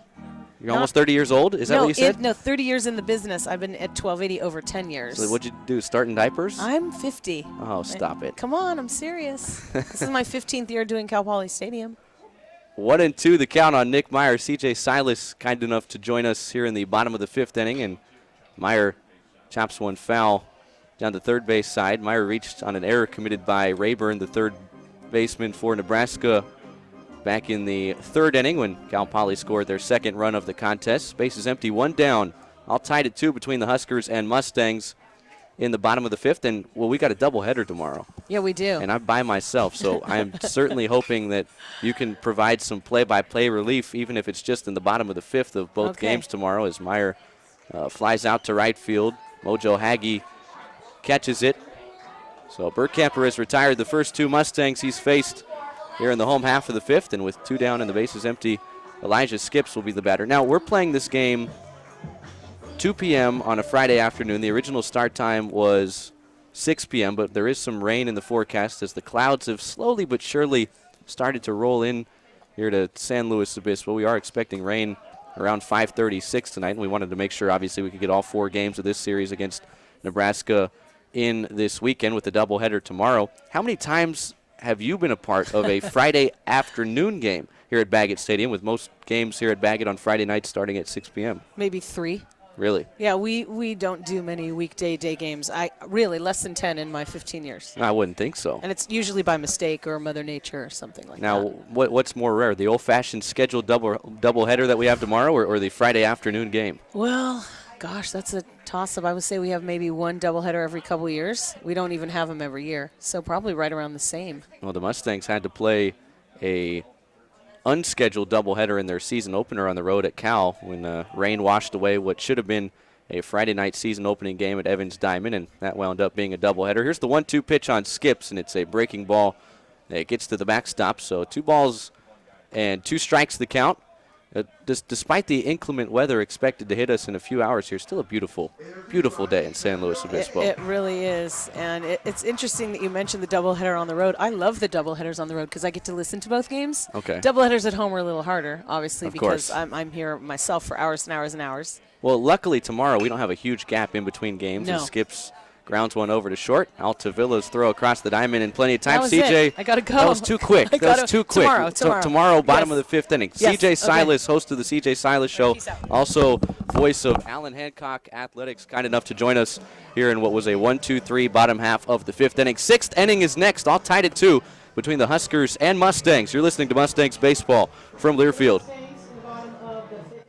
You're almost 30 years old? Is that what you said? No, 30 years in the business. I've been at 1280 over 10 years. So what'd you do, start in diapers? I'm 50. Oh, stop it. Come on, I'm serious. This is my 15th year doing Cal Poly Stadium. 1-2 the count on Nick Meyer. CJ Silas kind enough to join us here in the bottom of the 5th inning, and Meyer chops one foul down the third base side. Meyer reached on an error committed by Rayburn, the third baseman for Nebraska, back in the 3rd inning when Cal Poly scored their 2nd run of the contest. Base is empty, 1 down. All tied at 2 between the Huskers and Mustangs in the bottom of the 5th. And, well, we got a doubleheader tomorrow. Yeah, we do. And I'm by myself, so I'm certainly hoping that you can provide some play-by-play relief, even if it's just in the bottom of the 5th of both games tomorrow, as Meyer flies out to right field. Mojo Hagee catches it. So Burkamper has retired the first 2 Mustangs he's faced here in the home half of the 5th, and with 2 down and the bases empty, Elijah Skips will be the batter. Now, we're playing this game 2 p.m. on a Friday afternoon. The original start time was 6 p.m., but there is some rain in the forecast as the clouds have slowly but surely started to roll in here to San Luis Obispo. We are expecting rain around 5:36 tonight, and we wanted to make sure, obviously, we could get all 4 games of this series against Nebraska in this weekend with the doubleheader tomorrow. How many times have you been a part of a Friday afternoon game here at Baggett Stadium, with most games here at Baggett on Friday nights starting at 6 p.m.? Maybe 3. Really? Yeah, we don't do many weekday day games. Really less than 10 in my 15 years. I wouldn't think so. And it's usually by mistake or Mother Nature or something like that. Now, what's more rare, the old-fashioned scheduled doubleheader that we have tomorrow, or the Friday afternoon game? Well, gosh, that's a toss-up. I would say we have maybe one doubleheader every couple years. We don't even have them every year, so probably right around the same. Well, the Mustangs had to play a unscheduled doubleheader in their season opener on the road at Cal when rain washed away what should have been a Friday night season opening game at Evans Diamond, and that wound up being a doubleheader. Here's the 1-2 pitch on Skips, and it's a breaking ball. It gets to the backstop, so 2 balls and 2 strikes the count. Despite the inclement weather expected to hit us in a few hours here, still a beautiful, beautiful day in San Luis Obispo. It really is, and it's interesting that you mentioned the doubleheader on the road. I love the doubleheaders on the road because I get to listen to both games. Okay. Doubleheaders at home are a little harder, obviously, because course. I'm here myself for hours and hours and hours. Well, luckily tomorrow we don't have a huge gap in between games. No. And Skips grounds one over to short. Altavilla's throw across the diamond in plenty of time. That was CJ, it. I gotta go. That was too quick. That was too quick. Tomorrow. Bottom Yes. of the 5th inning. Yes. CJ Okay. Silas, host of the CJ Silas Show, Peace out. also voice of Allen Hancock Athletics, kind enough to join us here in what was a 1-2-3 bottom half of the 5th inning. 6th inning is next, all tied at 2 between the Huskers and Mustangs. You're listening to Mustangs Baseball from Learfield. Mustangs in the bottom of the 5th inning.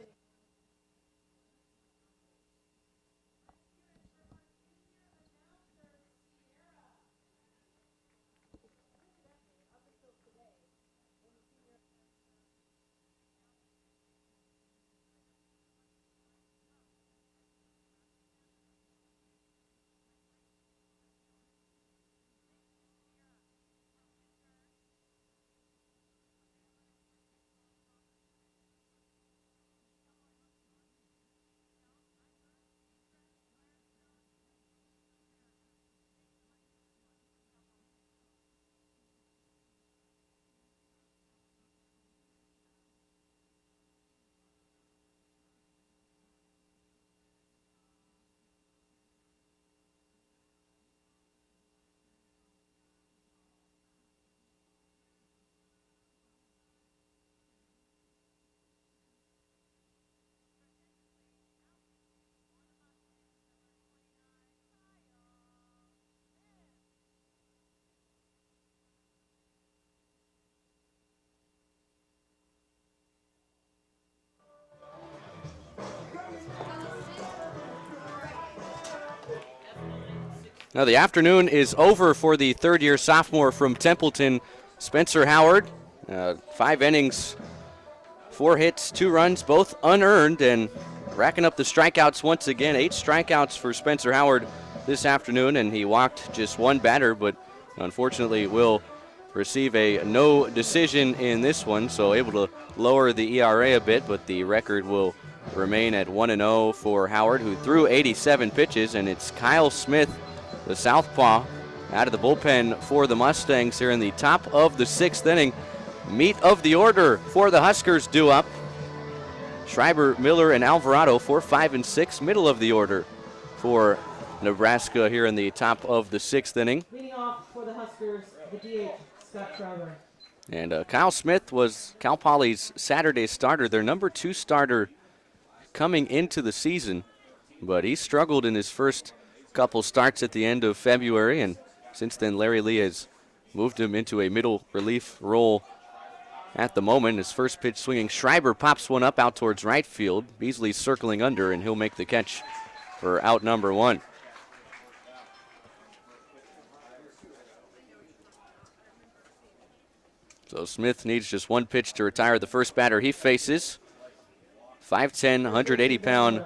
Now the afternoon is over for the third-year sophomore from Templeton, Spencer Howard. 5 innings, 4 hits, 2 runs, both unearned, and racking up the strikeouts once again. 8 strikeouts for Spencer Howard this afternoon, and he walked just 1 batter, but unfortunately will receive a no decision in this one, so able to lower the ERA a bit, but the record will remain at 1-0 for Howard, who threw 87 pitches, and it's Kyle Smith, the southpaw, out of the bullpen for the Mustangs here in the top of the 6th inning. Meat of the order for the Huskers due up. Schreiber, Miller, and Alvarado 4, 5, and 6. Middle of the order for Nebraska here in the top of the 6th inning. Leading off for the Huskers, the DH, Scott Schreiber. And Kyle Smith was Cal Poly's Saturday starter, their number 2 starter coming into the season. But he struggled in his first couple starts at the end of February, and since then Larry Lee has moved him into a middle relief role at the moment. His first pitch swinging, Schreiber pops one up out towards right field. Beasley circling under, and he'll make the catch for out number 1. So Smith needs just 1 pitch to retire the first batter he faces. 5'10", 180-pound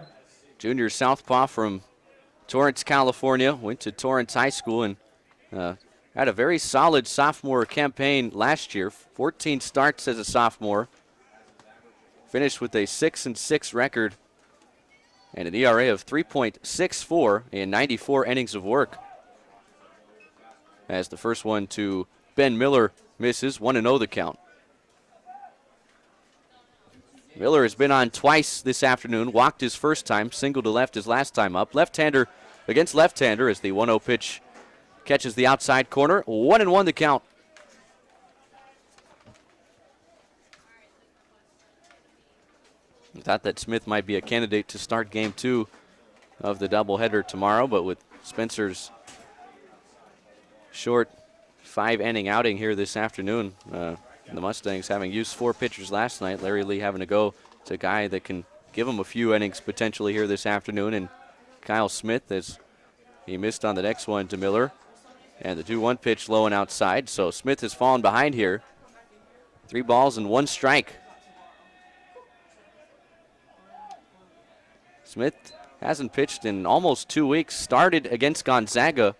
junior southpaw from Torrance, California. Went to Torrance High School and had a very solid sophomore campaign last year. 14 starts as a sophomore. Finished with a 6-6 record and an ERA of 3.64 in 94 innings of work. As the first one to Ben Miller misses. 1-0 the count. Miller has been on twice this afternoon. Walked his first time, single to left his last time up. Left-hander against left-hander as the 1-0 pitch catches the outside corner. 1-1 the count. I thought that Smith might be a candidate to start game 2 of the doubleheader tomorrow, but with Spencer's short 5-inning outing here this afternoon, the Mustangs having used 4 pitchers last night, Larry Lee having to go to a guy that can give him a few innings potentially here this afternoon, and Kyle Smith, as he missed on the next one to Miller. And the 2-1 pitch low and outside, so Smith has fallen behind here. 3 balls and 1 strike. Smith hasn't pitched in almost 2 weeks. Started against Gonzaga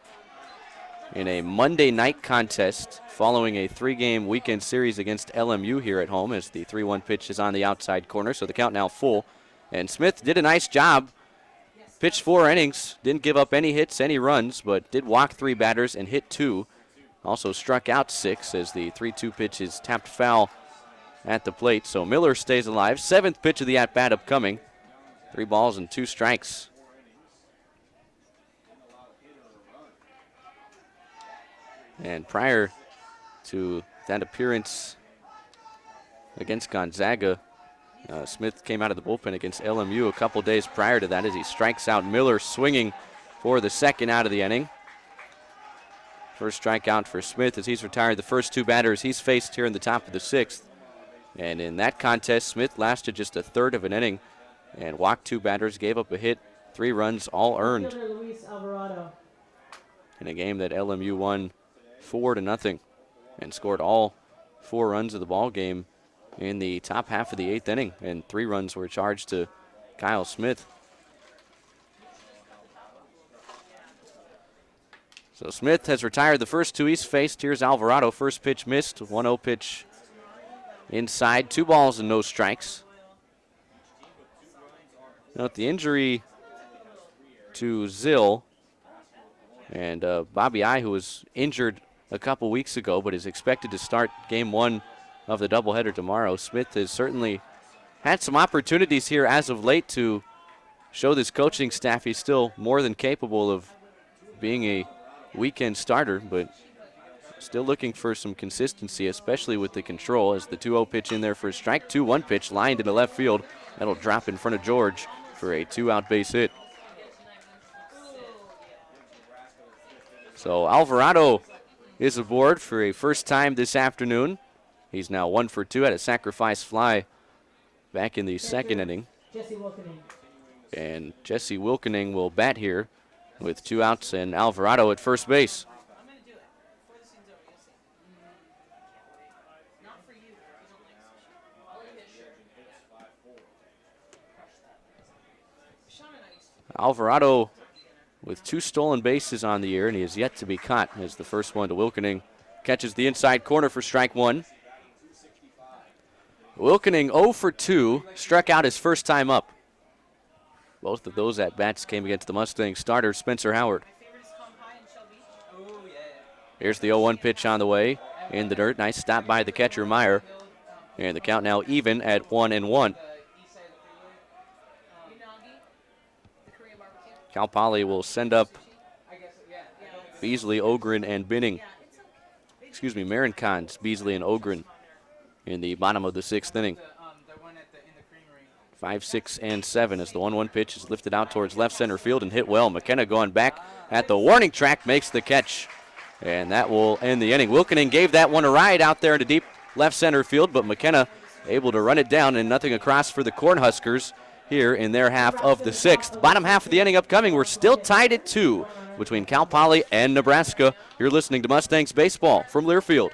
in a Monday night contest following a 3-game weekend series against LMU here at home, as the 3-1 pitch is on the outside corner, so the count now full. And Smith did a nice job. Pitched 4 innings, didn't give up any hits, any runs, but did walk 3 batters and hit 2. Also struck out 6 as the 3-2 pitch is tapped foul at the plate. So Miller stays alive. 7th pitch of the at-bat upcoming. 3 balls and 2 strikes. And prior to that appearance against Gonzaga, Smith came out of the bullpen against LMU a couple days prior to that as he strikes out Miller, swinging for the second out of the inning. First strikeout for Smith as he's retired the first 2 batters he's faced here in the top of the 6th. And in that contest, Smith lasted just a third of an inning and walked 2 batters, gave up a hit, 3 runs, all earned. In a game that LMU won 4-0 and scored all 4 runs of the ball game in the top half of the 8th inning, and 3 runs were charged to Kyle Smith. So Smith has retired the first 2 he's faced. Here's Alvarado. First pitch missed, 1-0 pitch inside, 2 balls and no strikes. Note the injury to Zill and Bobby I, who was injured a couple weeks ago but is expected to start game 1 of the doubleheader tomorrow. Smith has certainly had some opportunities here as of late to show this coaching staff he's still more than capable of being a weekend starter, but still looking for some consistency, especially with the control, as the 2-0 pitch in there for a strike. 2-1 pitch lined into left field. That'll drop in front of George for a 2-out base hit. So Alvarado is aboard for a first time this afternoon. He's now 1 for 2 at a sacrifice fly back in the 2nd inning. And Jesse Wilkening will bat here with 2 outs and Alvarado at first base. Alvarado with 2 stolen bases on the year, and he is yet to be caught as the first one to Wilkening catches the inside corner for strike 1. Wilkening 0 for 2, struck out his first time up. Both of those at-bats came against the Mustang starter, Spencer Howard. Here's the 0-1 pitch on the way in the dirt. Nice stop by the catcher, Meyer. And the count now even at 1-1. Cal Poly will send up Beasley, Ogren, and Binning. Marin Cons, Beasley, and Ogren in the bottom of the 6th inning. 5, 6, and 7 as the 1-1 pitch is lifted out towards left center field and hit well. McKenna going back at the warning track makes the catch, and that will end the inning. Wilkening gave that one a ride out there into deep left center field, but McKenna able to run it down, and nothing across for the Cornhuskers here in their half of the 6th. Bottom half of the inning upcoming. We're still tied at 2 between Cal Poly and Nebraska. You're listening to Mustangs Baseball from Learfield.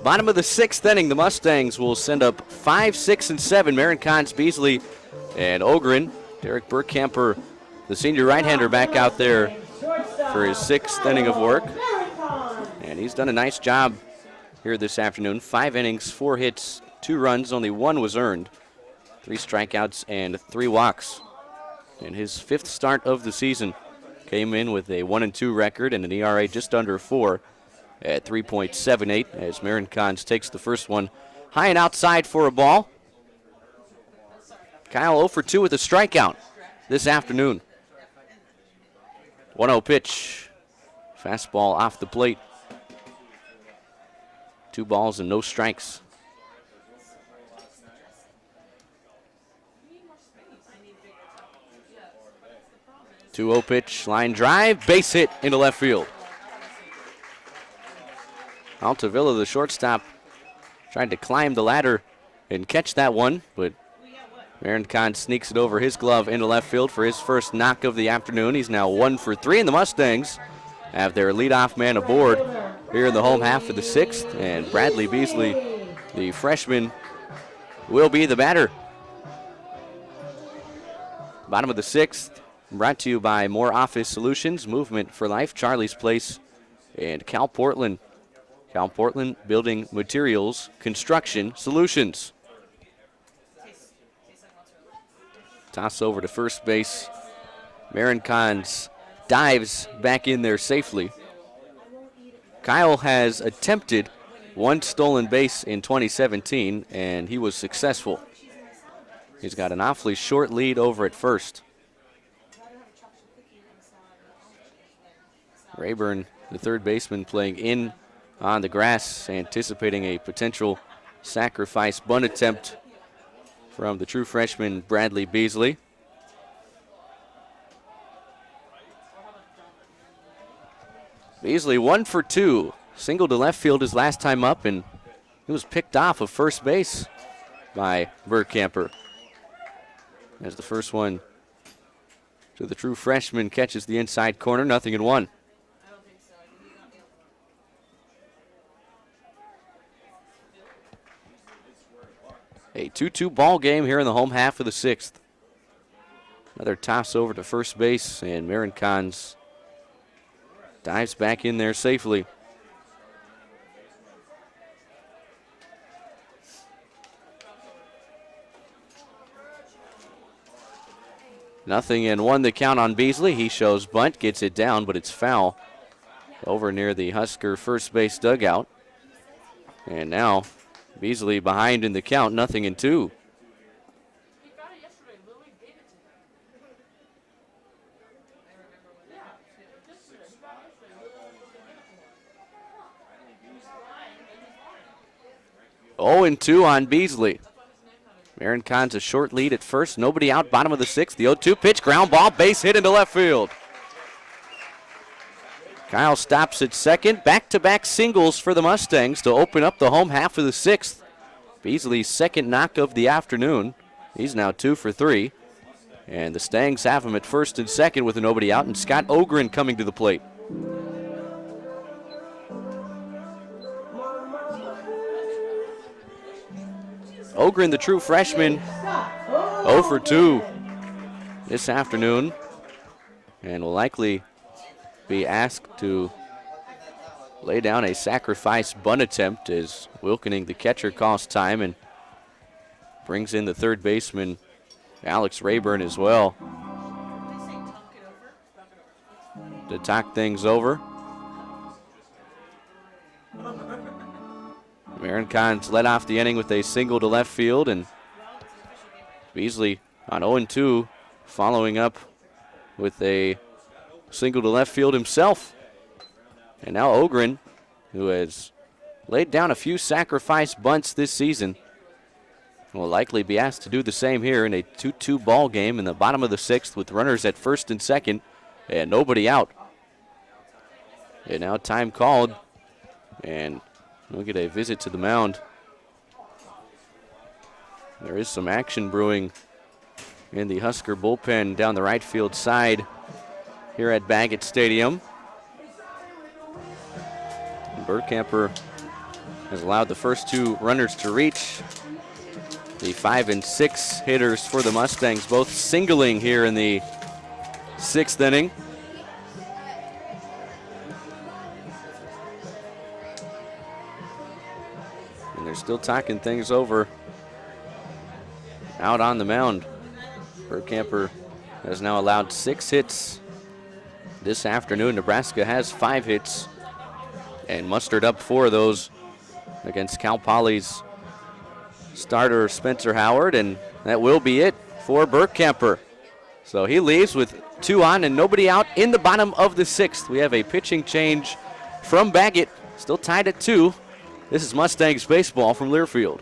Bottom of the 6th inning, the Mustangs will send up 5, 6, and 7. Marin Cons, Beasley, and Ogren. Derek Burkhamper, the senior right-hander, back out there for his 6th inning of work. And he's done a nice job here this afternoon. 5 innings, 4 hits, 2 runs, only 1 was earned. 3 strikeouts and 3 walks. In his 5th start of the season, came in with a 1-2 record and an ERA just under 4 at 3.78 as Marin Cons takes the first one high and outside for a ball. Kyle 0 for 2 with a strikeout this afternoon. 1-0 pitch. Fastball off the plate. 2 balls and no strikes. 2-0 pitch, line drive, base hit into left field. Altavilla, the shortstop, tried to climb the ladder and catch that one, but Marin Cons sneaks it over his glove into left field for his first knock of the afternoon. He's now 1 for 3, and the Mustangs have their leadoff man aboard here in the home half of the 6th, and Bradley Beasley, the freshman, will be the batter. Bottom of the 6th, brought to you by More Office Solutions, Movement for Life, Charlie's Place, and Cal Portland. Cal Portland Building Materials Construction Solutions. Toss over to first base. Marin Cons dives back in there safely. Kyle has attempted 1 stolen base in 2017, and he was successful. He's got an awfully short lead over at first. Rayburn, the third baseman, playing in on the grass, anticipating a potential sacrifice bunt attempt from the true freshman Bradley Beasley. Beasley 1 for 2. Single to left field his last time up, and he was picked off of first base by Burkhamper. As the first one to the true freshman catches the inside corner, 0-1. A 2-2 ball game here in the home half of the 6th. Another toss over to first base, and Marin Cons dives back in there safely. Nothing and 1 the count on Beasley. He shows bunt, gets it down, but it's foul over near the Husker first base dugout. And now Beasley behind in the count, 0-2. Oh, and 2 on Beasley. Marin Cons a short lead at first. Nobody out, bottom of the 6th. The 0-2 pitch, ground ball, base hit into left field. Kyle stops at second. Back-to-back singles for the Mustangs to open up the home half of the 6th. Beasley's second knock of the afternoon. He's now 2 for 3. And the Stangs have him at first and second with a nobody out, and Scott Ogren coming to the plate. Ogren, the true freshman, 0 for 2 this afternoon, and will likely be asked to lay down a sacrifice bunt attempt as Wilkening, the catcher, costs time and brings in the third baseman, Alex Rayburn, as well to talk things over. Marin Cons led off the inning with a single to left field, and Beasley on 0-2 following up with a single to left field himself. And now Ogren, who has laid down a few sacrifice bunts this season, will likely be asked to do the same here in a 2-2 ball game in the bottom of the 6th with runners at first and second and nobody out. And now time called, and we'll get a visit to the mound. There is some action brewing in the Husker bullpen down the right field side here at Baggett Stadium. Burkhamper has allowed the first two runners to reach. The 5 and 6 hitters for the Mustangs both singling here in the 6th inning. And they're still talking things over out on the mound. Bergkamper has now allowed 6 hits this afternoon. Nebraska has 5 hits and mustered up 4 of those against Cal Poly's starter Spencer Howard, and that will be it for Bergkamper. So he leaves with 2 on and nobody out in the bottom of the 6th. We have a pitching change from Baggett, still tied at 2. This is Mustangs baseball from Learfield.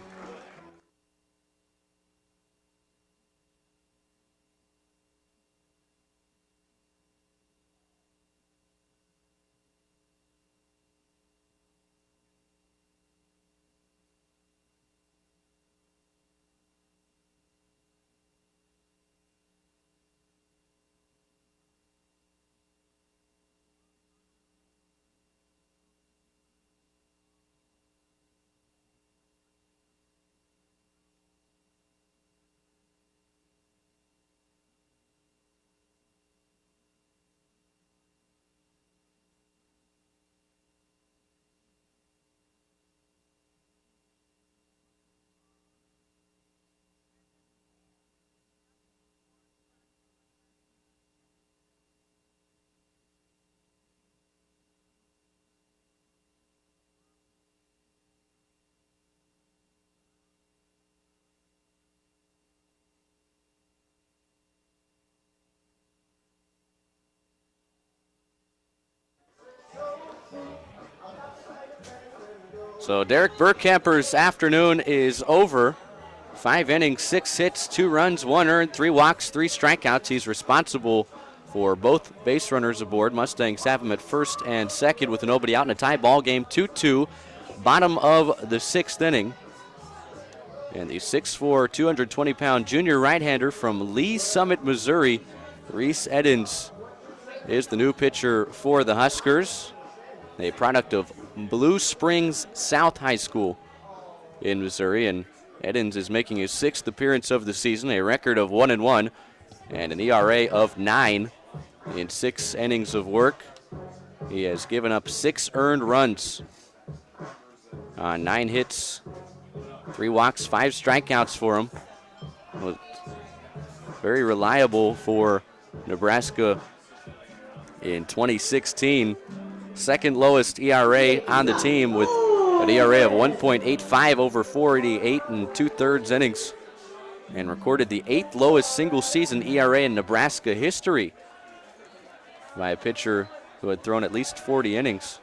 So Derek Bergkamper's afternoon is over. 5 innings, 6 hits, 2 runs, 1 earned, 3 walks, 3 strikeouts. He's responsible for both base runners aboard. Mustangs have him at first and second with nobody out in a tie ball game, 2-2. Bottom of the 6th inning. And the 6'4", 220-pound junior right-hander from Lee Summit, Missouri, Reese Edens, is the new pitcher for the Huskers, a product of Blue Springs South High School in Missouri. And Edens is making his 6th appearance of the season, a record of 1-1, and an ERA of 9 in 6 innings of work. He has given up 6 earned runs on 9 hits, 3 walks, 5 strikeouts for him. Very reliable for Nebraska in 2016. Second lowest ERA on the team with an ERA of 1.85 over 48 and 2/3 innings, and recorded the 8th lowest single season ERA in Nebraska history by a pitcher who had thrown at least 40 innings.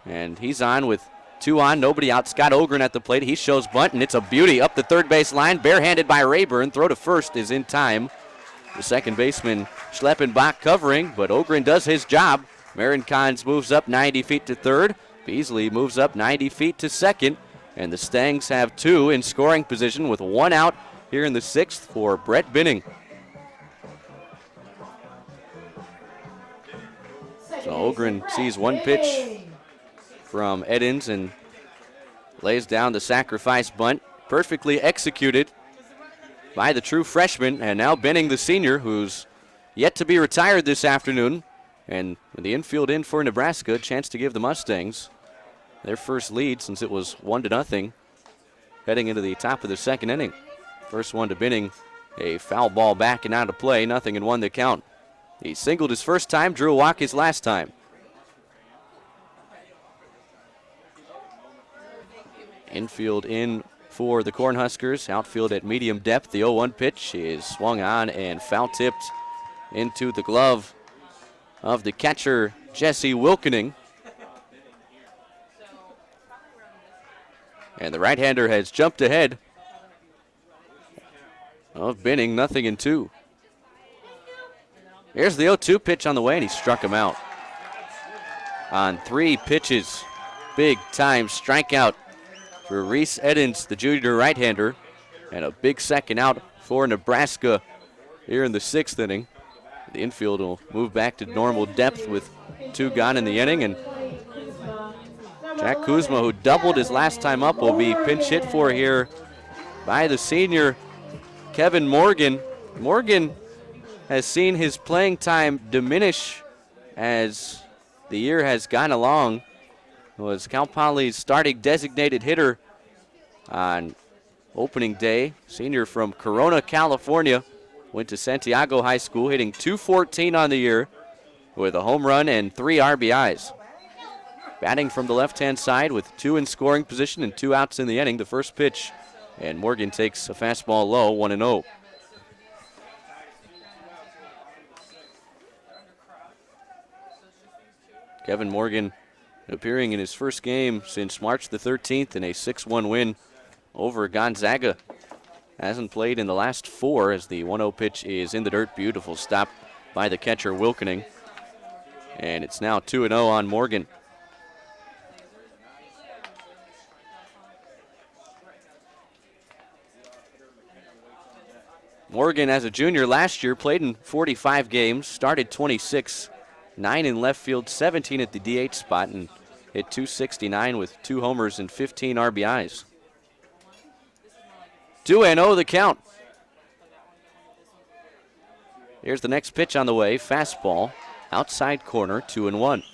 And he's on with 2 on, nobody out. Scott Ogren at the plate. He shows bunt, and it's a beauty up the third base line. Barehanded by Rayburn. Throw to first is in time. The second baseman Schleppenbach covering, but Ogren does his job. Marincons moves up 90 feet to third. Beasley moves up 90 feet to second. And the Stangs have 2 in scoring position with 1 out here in the 6th for Brett Binning. So Ogren sees 1 pitch from Edens and lays down the sacrifice bunt. Perfectly executed by the true freshman, and now Binning, the senior, who's yet to be retired this afternoon. And with the infield in for Nebraska, chance to give the Mustangs their first lead since it was 1-0 heading into the top of the 2nd inning. First one to Binning, a foul ball back and out of play, 0-1 the count. He singled his first time, drew a walk his last time. Infield in for the Cornhuskers. Outfield at medium depth. The 0-1 pitch is swung on and foul tipped into the glove of the catcher, Jesse Wilkening. And the right-hander has jumped ahead of Binning, 0-2. Here's the 0-2 pitch on the way, and he struck him out. On 3 pitches, big-time strikeout for Reese Edens, the junior right-hander, and a big second out for Nebraska here in the 6th inning. The infield will move back to normal depth with 2 gone in the inning, and Jack Kuzma, who doubled his last time up, will be pinch hit for here by the senior, Kevin Morgan. Morgan has seen his playing time diminish as the year has gone along. Was Cal Poly's starting designated hitter on opening day. Senior from Corona, California. Went to Santiago High School, hitting .214 on the year with a home run and 3 RBIs. Batting from the left-hand side with 2 in scoring position and 2 outs in the inning. The first pitch, and Morgan takes a fastball low, 1-0. Kevin Morgan appearing in his first game since March the 13th in a 6-1 win over Gonzaga. Hasn't played in the last 4 as the 1-0 pitch is in the dirt. Beautiful stop by the catcher, Wilkening. And it's now 2-0 on Morgan. Morgan, as a junior last year, played in 45 games, started 26, 9 in left field, 17 at the DH spot, and hit .269 with 2 homers and 15 RBIs. 2-0 the count. Here's the next pitch on the way, fastball, outside corner, 2-1.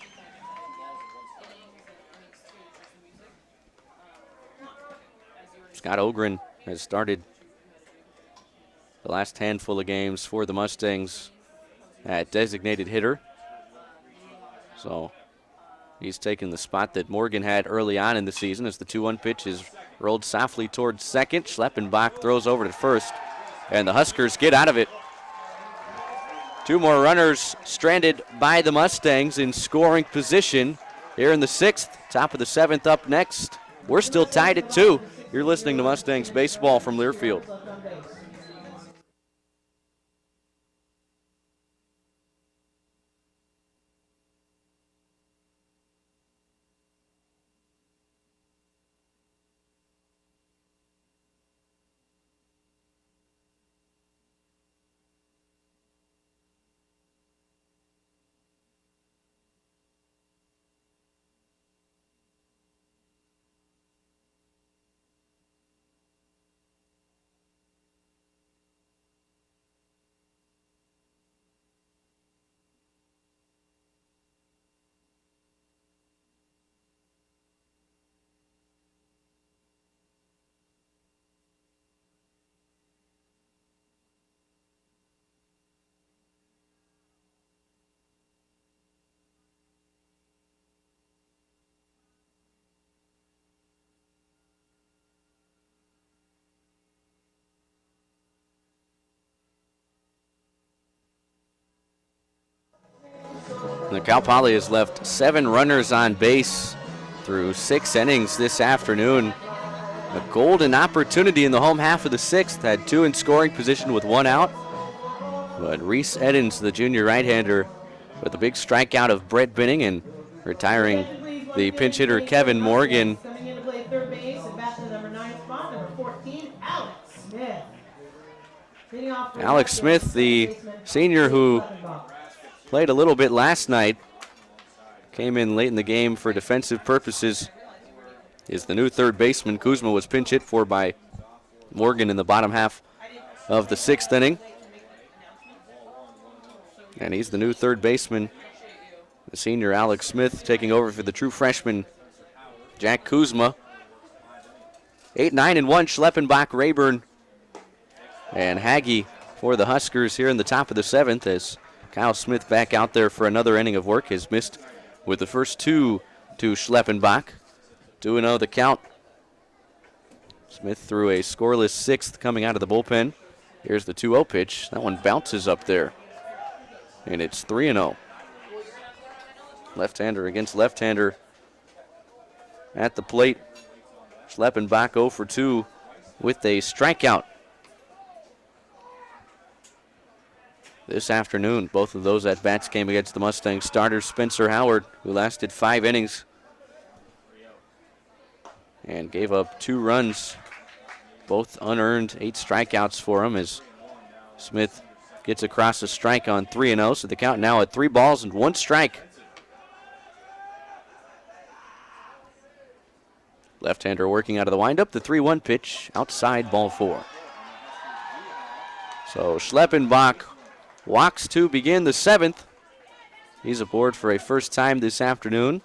Scott Ogren has started the last handful of games for the Mustangs at designated hitter. So he's taken the spot that Morgan had early on in the season as the 2-1 pitch is rolled softly towards second. Schleppenbach throws over to first, and the Huskers get out of it. 2 more runners stranded by the Mustangs in scoring position here in the 6th. Top of the 7th up next. We're still tied at 2. You're listening to Mustangs baseball from Learfield. The Cal Poly has left 7 runners on base through 6 innings this afternoon. A golden opportunity in the home half of the 6th. Had 2 in scoring position with 1 out. But Reese Eddins, the junior right-hander, with a big strikeout of Brett Binning and retiring the pinch hitter Kevin Morgan. Coming in to play third base and bat to the number 9 spot, number 14, Alex Smith. Alex Smith, the senior who played a little bit last night, came in late in the game for defensive purposes, is the new third baseman. Kuzma was pinch hit for by Morgan in the bottom half of the 6th inning. And he's the new third baseman. The senior Alex Smith taking over for the true freshman Jack Kuzma. 8-9-1, Schleppenbach, Rayburn, and Hagge for the Huskers here in the top of the 7th as Kyle Smith back out there for another inning of work. Has missed with the first 2 to Schleppenbach. 2-0 the count. Smith threw a scoreless 6th coming out of the bullpen. Here's the 2-0 pitch. That one bounces up there. And it's 3-0. Left-hander against left-hander at the plate. Schleppenbach 0 for 2 with a strikeout. This afternoon, both of those at-bats came against the Mustangs starter Spencer Howard, who lasted 5 innings and gave up 2 runs, both unearned, 8 strikeouts for him as Smith gets across a strike on 3-0, so the count now at 3 balls and 1 strike. Left-hander working out of the windup. The 3-1 pitch outside, ball 4. So Schleppenbach walks to begin the 7th. He's aboard for a first time this afternoon.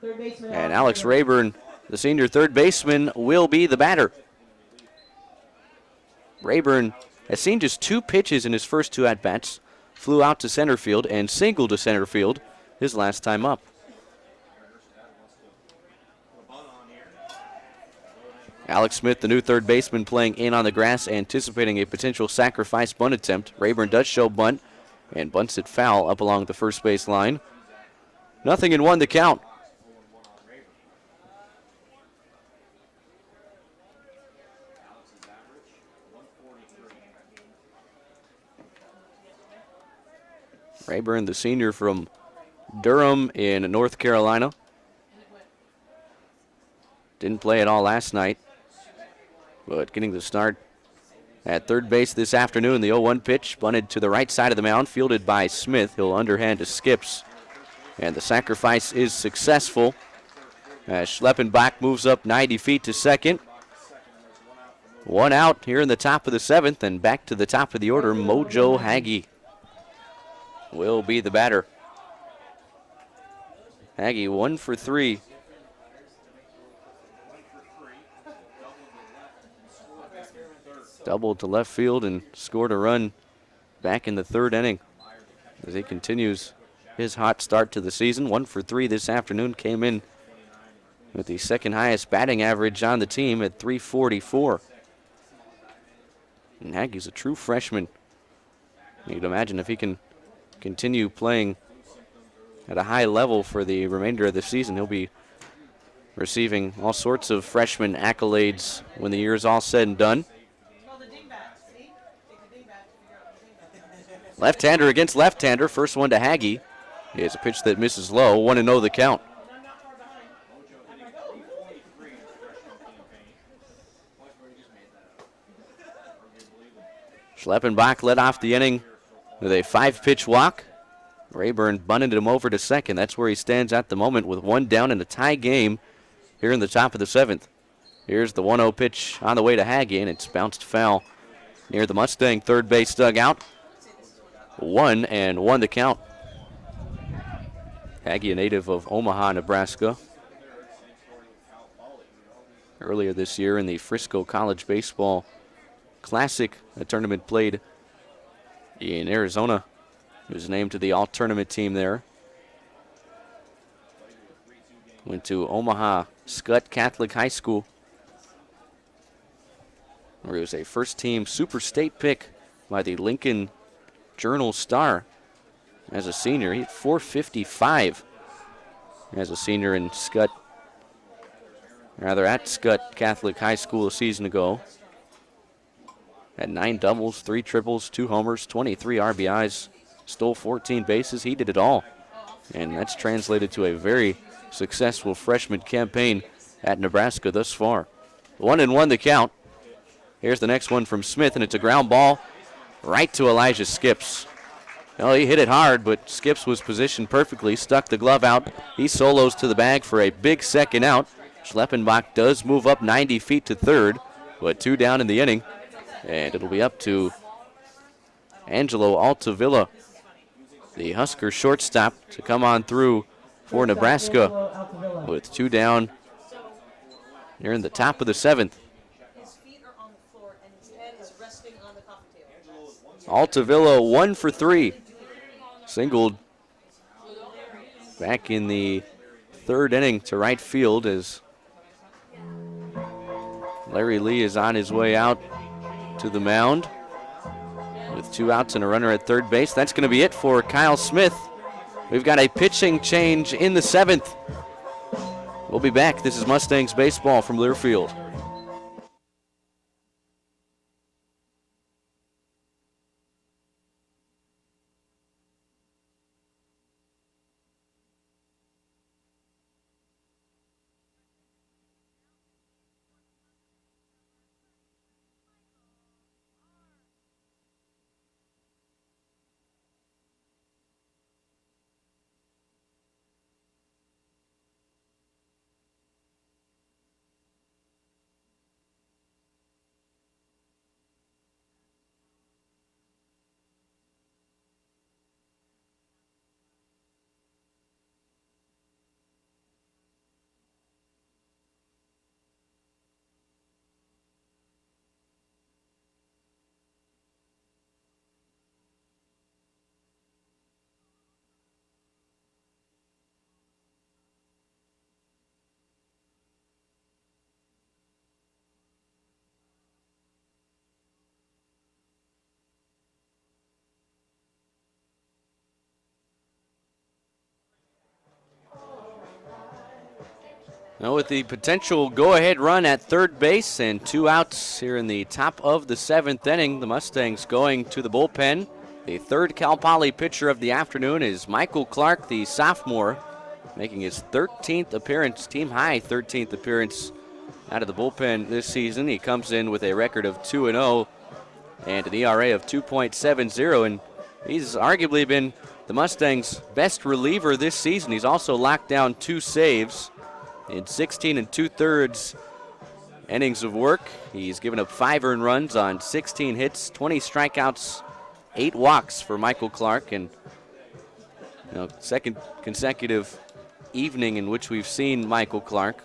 And Alex Rayburn, the senior third baseman, will be the batter. Rayburn has seen just 2 pitches in his first 2 at-bats. Flew out to center field and singled to center field his last time up. Alex Smith, the new third baseman, playing in on the grass, anticipating a potential sacrifice bunt attempt. Rayburn does show bunt and bunts it foul up along the first base line. 0-1 the count. Rayburn, the senior from Durham in North Carolina. Didn't play at all last night, but getting the start at third base this afternoon. The 0-1 pitch bunted to the right side of the mound, fielded by Smith. He'll underhand to Skips, and the sacrifice is successful as Schleppenbach moves up 90 feet to second. 1 out here in the top of the 7th, and back to the top of the order, Mojo Hagee will be the batter. Hagee 1 for 3. Doubled to left field and scored a run back in the 3rd inning as he continues his hot start to the season. 1 for 3 this afternoon, came in with the 2nd highest batting average on the team at .344. And Hagee's a true freshman. You'd imagine if he can continue playing at a high level for the remainder of the season, he'll be receiving all sorts of freshman accolades when the year is all said and done. Left-hander against left-hander. First one to Hagee is a pitch that misses low. 1-0 the count. Schleppenbach led off the inning with a 5-pitch walk. Rayburn bunted him over to second. That's where he stands at the moment with 1 down in a tie game here in the top of the 7th. Here's the 1-0 pitch on the way to Hagee, and it's bounced foul near the Mustang third base dugout. 1-1 the count. Hagee, a native of Omaha, Nebraska. Earlier this year in the Frisco College Baseball Classic, a tournament played in Arizona. He was named to the all-tournament team there. Went to Omaha Skutt Catholic High School, where he was a first-team Super State pick by the Lincoln Journal-Star as a senior. He hit .455 as a senior in Skutt, at Skutt Catholic High School a season ago. Had 9 doubles, 3 triples, 2 homers, 23 RBIs, stole 14 bases. He did it all, and that's translated to a very successful freshman campaign at Nebraska thus far. 1-1 the count. Here's the next one from Smith, and it's a ground ball right to Elijah Skips. Well, he hit it hard, but Skips was positioned perfectly, stuck the glove out. He solos to the bag for a big second out. Schleppenbach does move up 90 feet to third, but 2 down in the inning. And it'll be up to Angelo Altavilla, the Husker shortstop, to come on through for Nebraska with 2 down here in the top of the 7th. Altavilla 1 for 3. Singled back in the 3rd inning to right field as Larry Lee is on his way out to the mound with 2 outs and a runner at third base. That's going to be it for Kyle Smith. We've got a pitching change in the 7th. We'll be back. This is Mustangs baseball from Learfield. Now with the potential go-ahead run at third base and 2 outs here in the top of the 7th inning, the Mustangs going to the bullpen. The third Cal Poly pitcher of the afternoon is Michael Clark, the sophomore, making his 13th appearance, team-high 13th appearance out of the bullpen this season. He comes in with a record of 2-0 and an ERA of 2.70, and he's arguably been the Mustangs' best reliever this season. He's also locked down 2 saves in 16 2/3 innings of work. He's given up 5 earned runs on 16 hits, 20 strikeouts, 8 walks for Michael Clark, and second consecutive evening in which we've seen Michael Clark.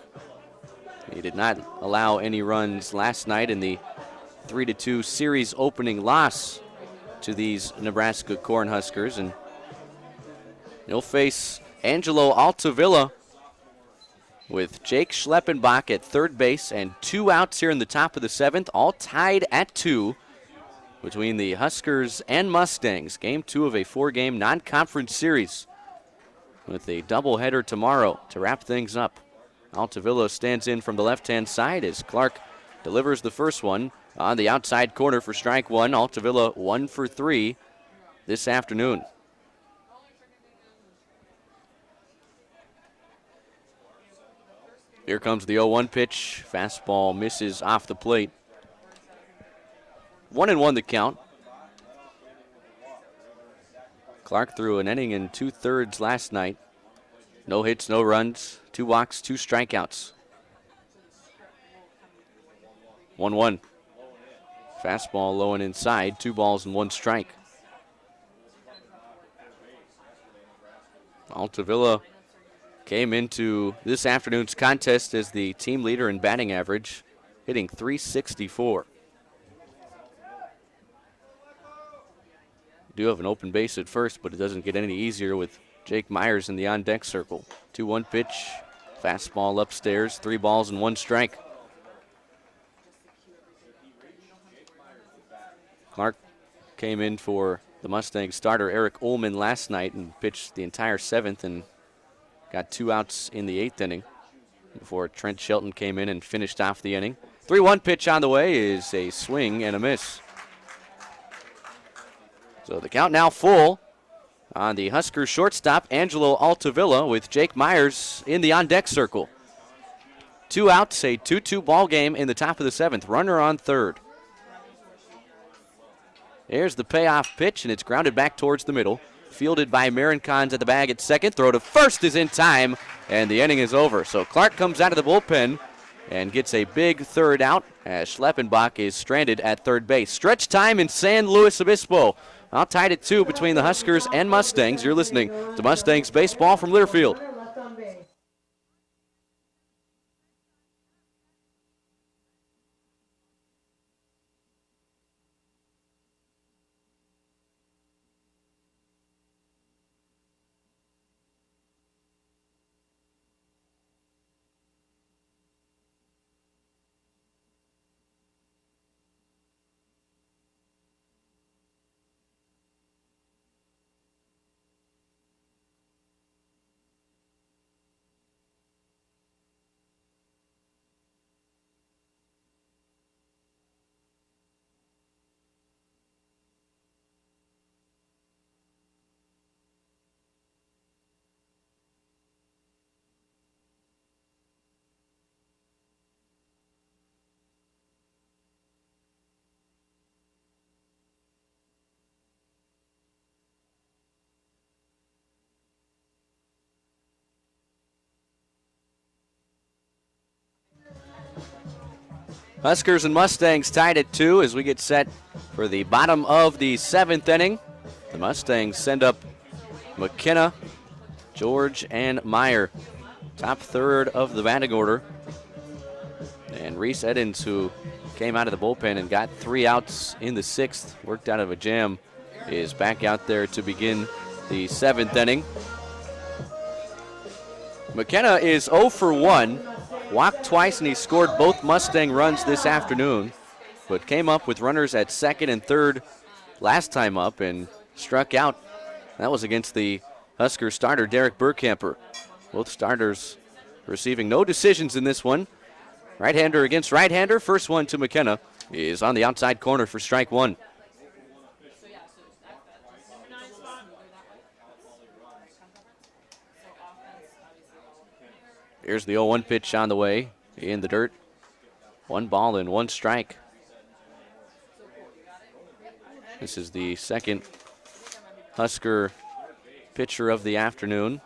He did not allow any runs last night in the 3-2 series opening loss to these Nebraska Cornhuskers, and he'll face Angelo Altavilla with Jake Schleppenbach at third base and 2 outs here in the top of the 7th, all tied at 2 between the Huskers and Mustangs. Game 2 of a 4-game non-conference series with a doubleheader tomorrow to wrap things up. Altavilla stands in from the left-hand side as Clark delivers the first one on the outside corner for strike 1. Altavilla 1 for 3 this afternoon. Here comes the 0-1 pitch. Fastball misses off the plate. 1-1 the count. Clark threw an inning in 2/3 last night. No hits, no runs, 2 walks, 2 strikeouts. 1-1. Fastball low and inside, 2 balls and 1 strike. Altavilla came into this afternoon's contest as the team leader in batting average, hitting .364. Do have an open base at first, but it doesn't get any easier with Jake Myers in the on-deck circle. 2-1 pitch, fastball upstairs, 3 balls and 1 strike. Clark came in for the Mustang starter Eric Ullman last night and pitched the entire 7th and got 2 outs in the 8th inning before Trent Shelton came in and finished off the inning. 3-1 pitch on the way is a swing and a miss. So the count now full on the Huskers shortstop, Angelo Altavilla, with Jake Myers in the on-deck circle. 2 outs, a 2-2 ball game in the top of the 7th. Runner on third. There's the payoff pitch, and it's grounded back towards the middle. Fielded by Marincons at the bag at second. Throw to first is in time, and the inning is over. So Clark comes out of the bullpen and gets a big third out as Schleppenbach is stranded at third base. Stretch time in San Luis Obispo. All tied at 2 between the Huskers and Mustangs. You're listening to Mustangs Baseball from Learfield. Huskers and Mustangs tied at 2 as we get set for the bottom of the 7th inning. The Mustangs send up McKenna, George, and Meyer. Top third of the batting order. And Reese Edens, who came out of the bullpen and got 3 outs in the 6th, worked out of a jam, is back out there to begin the 7th inning. McKenna is 0 for 1. Walked twice, and he scored both Mustang runs this afternoon, but came up with runners at second and third last time up and struck out. That was against the Husker starter, Derek Burkhamper. Both starters receiving no decisions in this one. Right-hander against right-hander. First one to McKenna is on the outside corner for strike one. Here's the 0-1 pitch on the way in the dirt. 1 ball and 1 strike. This is the second Husker pitcher of the afternoon.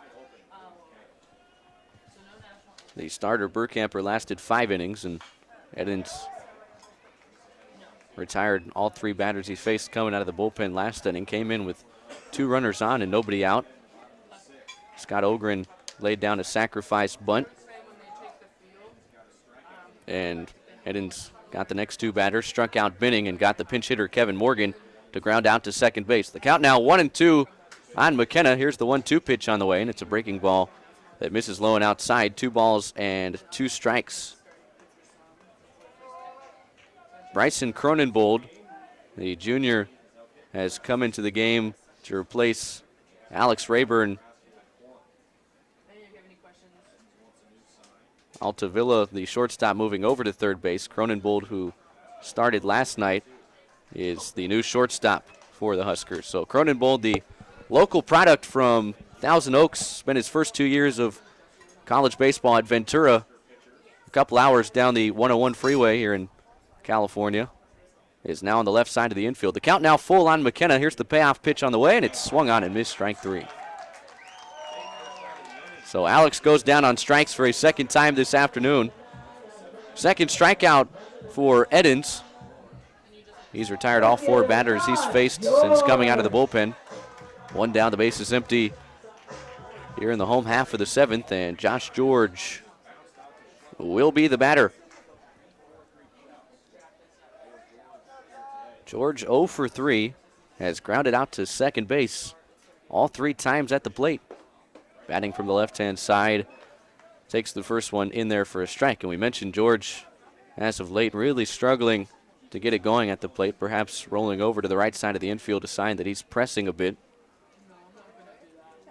The starter, Burkamper, lasted 5 innings, and Edens retired all 3 batters he faced coming out of the bullpen last inning. Came in with 2 runners on and nobody out. Scott Ogren laid down a sacrifice bunt. And Edens got the next 2 batters, struck out Binning, and got the pinch hitter Kevin Morgan to ground out to second base. The count now 1-2 on McKenna. Here's the 1-2 pitch on the way, and it's a breaking ball that misses low and outside. 2 balls and 2 strikes. Bryson Cronenbold, the junior, has come into the game to replace Alex Rayburn. Altavilla, the shortstop, moving over to third base. Cronenbold, who started last night, is the new shortstop for the Huskers. So Cronenbold, the local product from Thousand Oaks, spent his first 2 years of college baseball at Ventura, a couple hours down the 101 freeway here in California, is now on the left side of the infield. The count now full on McKenna. Here's the payoff pitch on the way, and it's swung on and missed, strike 3. So Alex goes down on strikes for a second time this afternoon. Second strikeout for Edens. He's retired all 4 batters he's faced since coming out of the bullpen. 1 down, the base is empty here in the home half of the 7th, and Josh George will be the batter. George 0 for 3, has grounded out to second base all 3 times at the plate. Batting from the left-hand side, takes the first one in there for a strike. And we mentioned George, as of late, really struggling to get it going at the plate, perhaps rolling over to the right side of the infield, a sign that he's pressing a bit.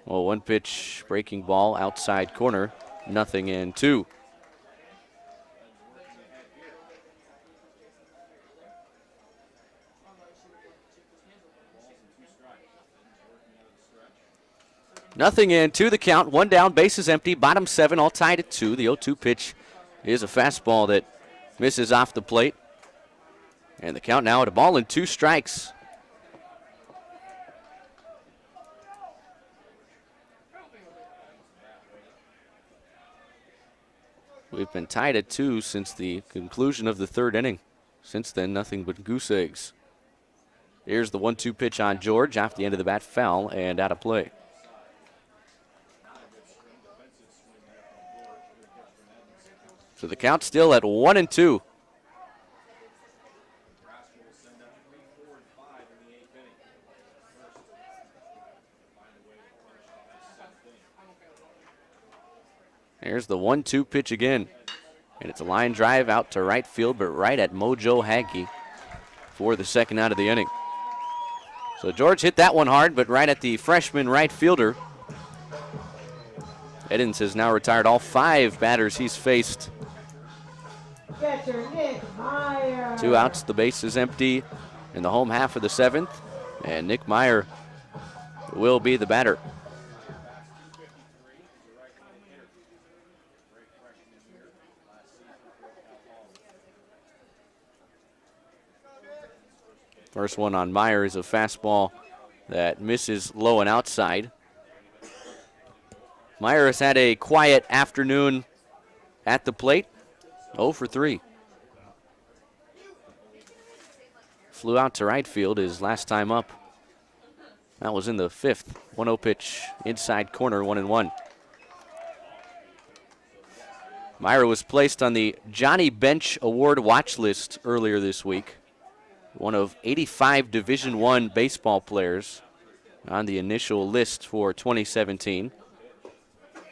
Well, 1 pitch, breaking ball, outside corner, 0-2. Nothing and 2 the count. 1 down, bases empty, bottom 7, all tied at 2. The 0-2 pitch is a fastball that misses off the plate. And the count now at 1 ball and 2 strikes. We've been tied at 2 since the conclusion of the 3rd inning. Since then, nothing but goose eggs. Here's the 1-2 pitch on George. Off the end of the bat, foul and out of play. So the count still at 1-2. There's the 1-2 pitch again. And it's a line drive out to right field, but right at Mojo Hankey for the second out of the inning. So George hit that one hard, but right at the freshman right fielder. Edens has now retired all 5 batters he's faced. Catcher Nick Meyer. 2 outs, the base is empty in the home half of the 7th, and Nick Meyer will be the batter. First one on Meyer is a fastball that misses low and outside. Meyer has had a quiet afternoon at the plate. 0 for 3. Flew out to right field his last time up. That was in the 5th. 1-0 pitch, inside corner, 1-1. Meyer was placed on the Johnny Bench Award watch list earlier this week. One of 85 Division I baseball players on the initial list for 2017.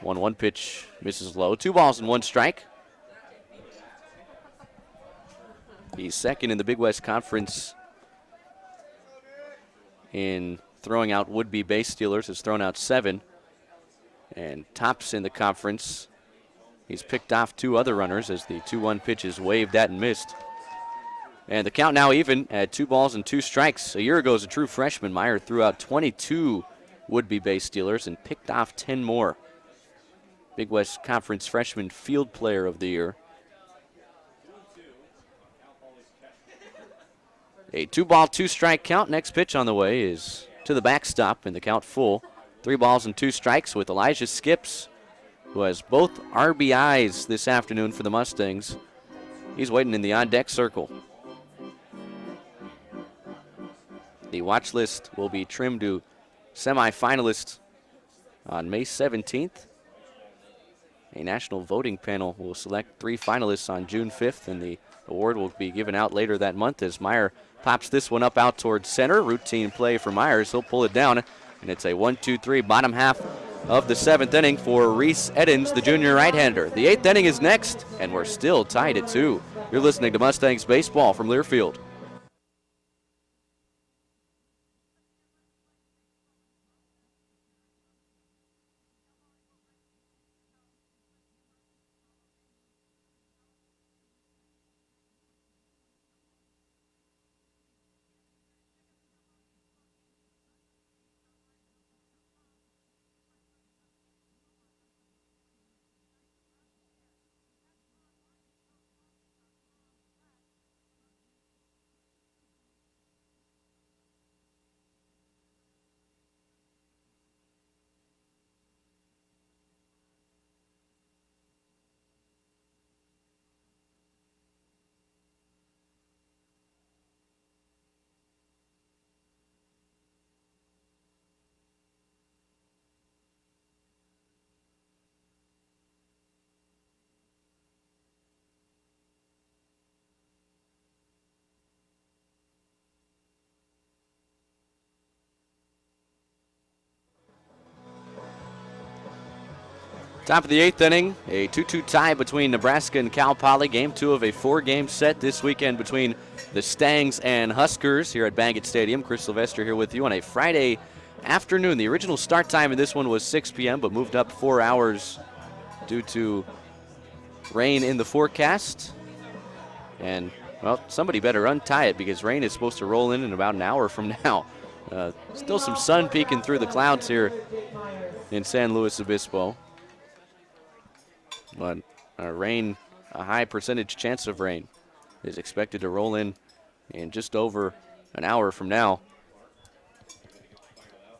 1-1 pitch misses low. 2 balls and 1 strike. He's second in the Big West Conference in throwing out would-be base stealers. Has thrown out 7. And tops in the conference He's picked off 2 other runners as the 2-1 pitch is waved at and missed. And the count now even at 2 balls and 2 strikes. A year ago, as a true freshman, Meyer threw out 22 would-be base stealers and picked off 10 more. Big West Conference Freshman Field Player of the Year. A 2-ball, 2-strike count. Next pitch on the way is to the backstop, and the count full. 3 balls and 2 strikes with Elijah Skips, who has both RBIs this afternoon for the Mustangs. He's waiting in the on-deck circle. The watch list will be trimmed to semifinalists on May 17th. A national voting panel will select 3 finalists on June 5th, and the award will be given out later that month as Meyer pops this one up out towards center. Routine play for Myers. He'll pull it down, and it's a 1-2-3 bottom half of the 7th inning for Reese Eddins, the junior right-hander. The 8th inning is next, and we're still tied at 2. You're listening to Mustangs Baseball from Learfield. Top of the 8th inning, a 2-2 tie between Nebraska and Cal Poly. Game 2 of a 4-game set this weekend between the Stangs and Huskers here at Baggett Stadium. Chris Sylvester here with you on a Friday afternoon. The original start time in this one was 6 p.m., but moved up 4 hours due to rain in the forecast. And, well, somebody better untie it because rain is supposed to roll in about an hour from now. Still some sun peeking through the clouds here in San Luis Obispo. But rain, a high percentage chance of rain, is expected to roll in just over an hour from now.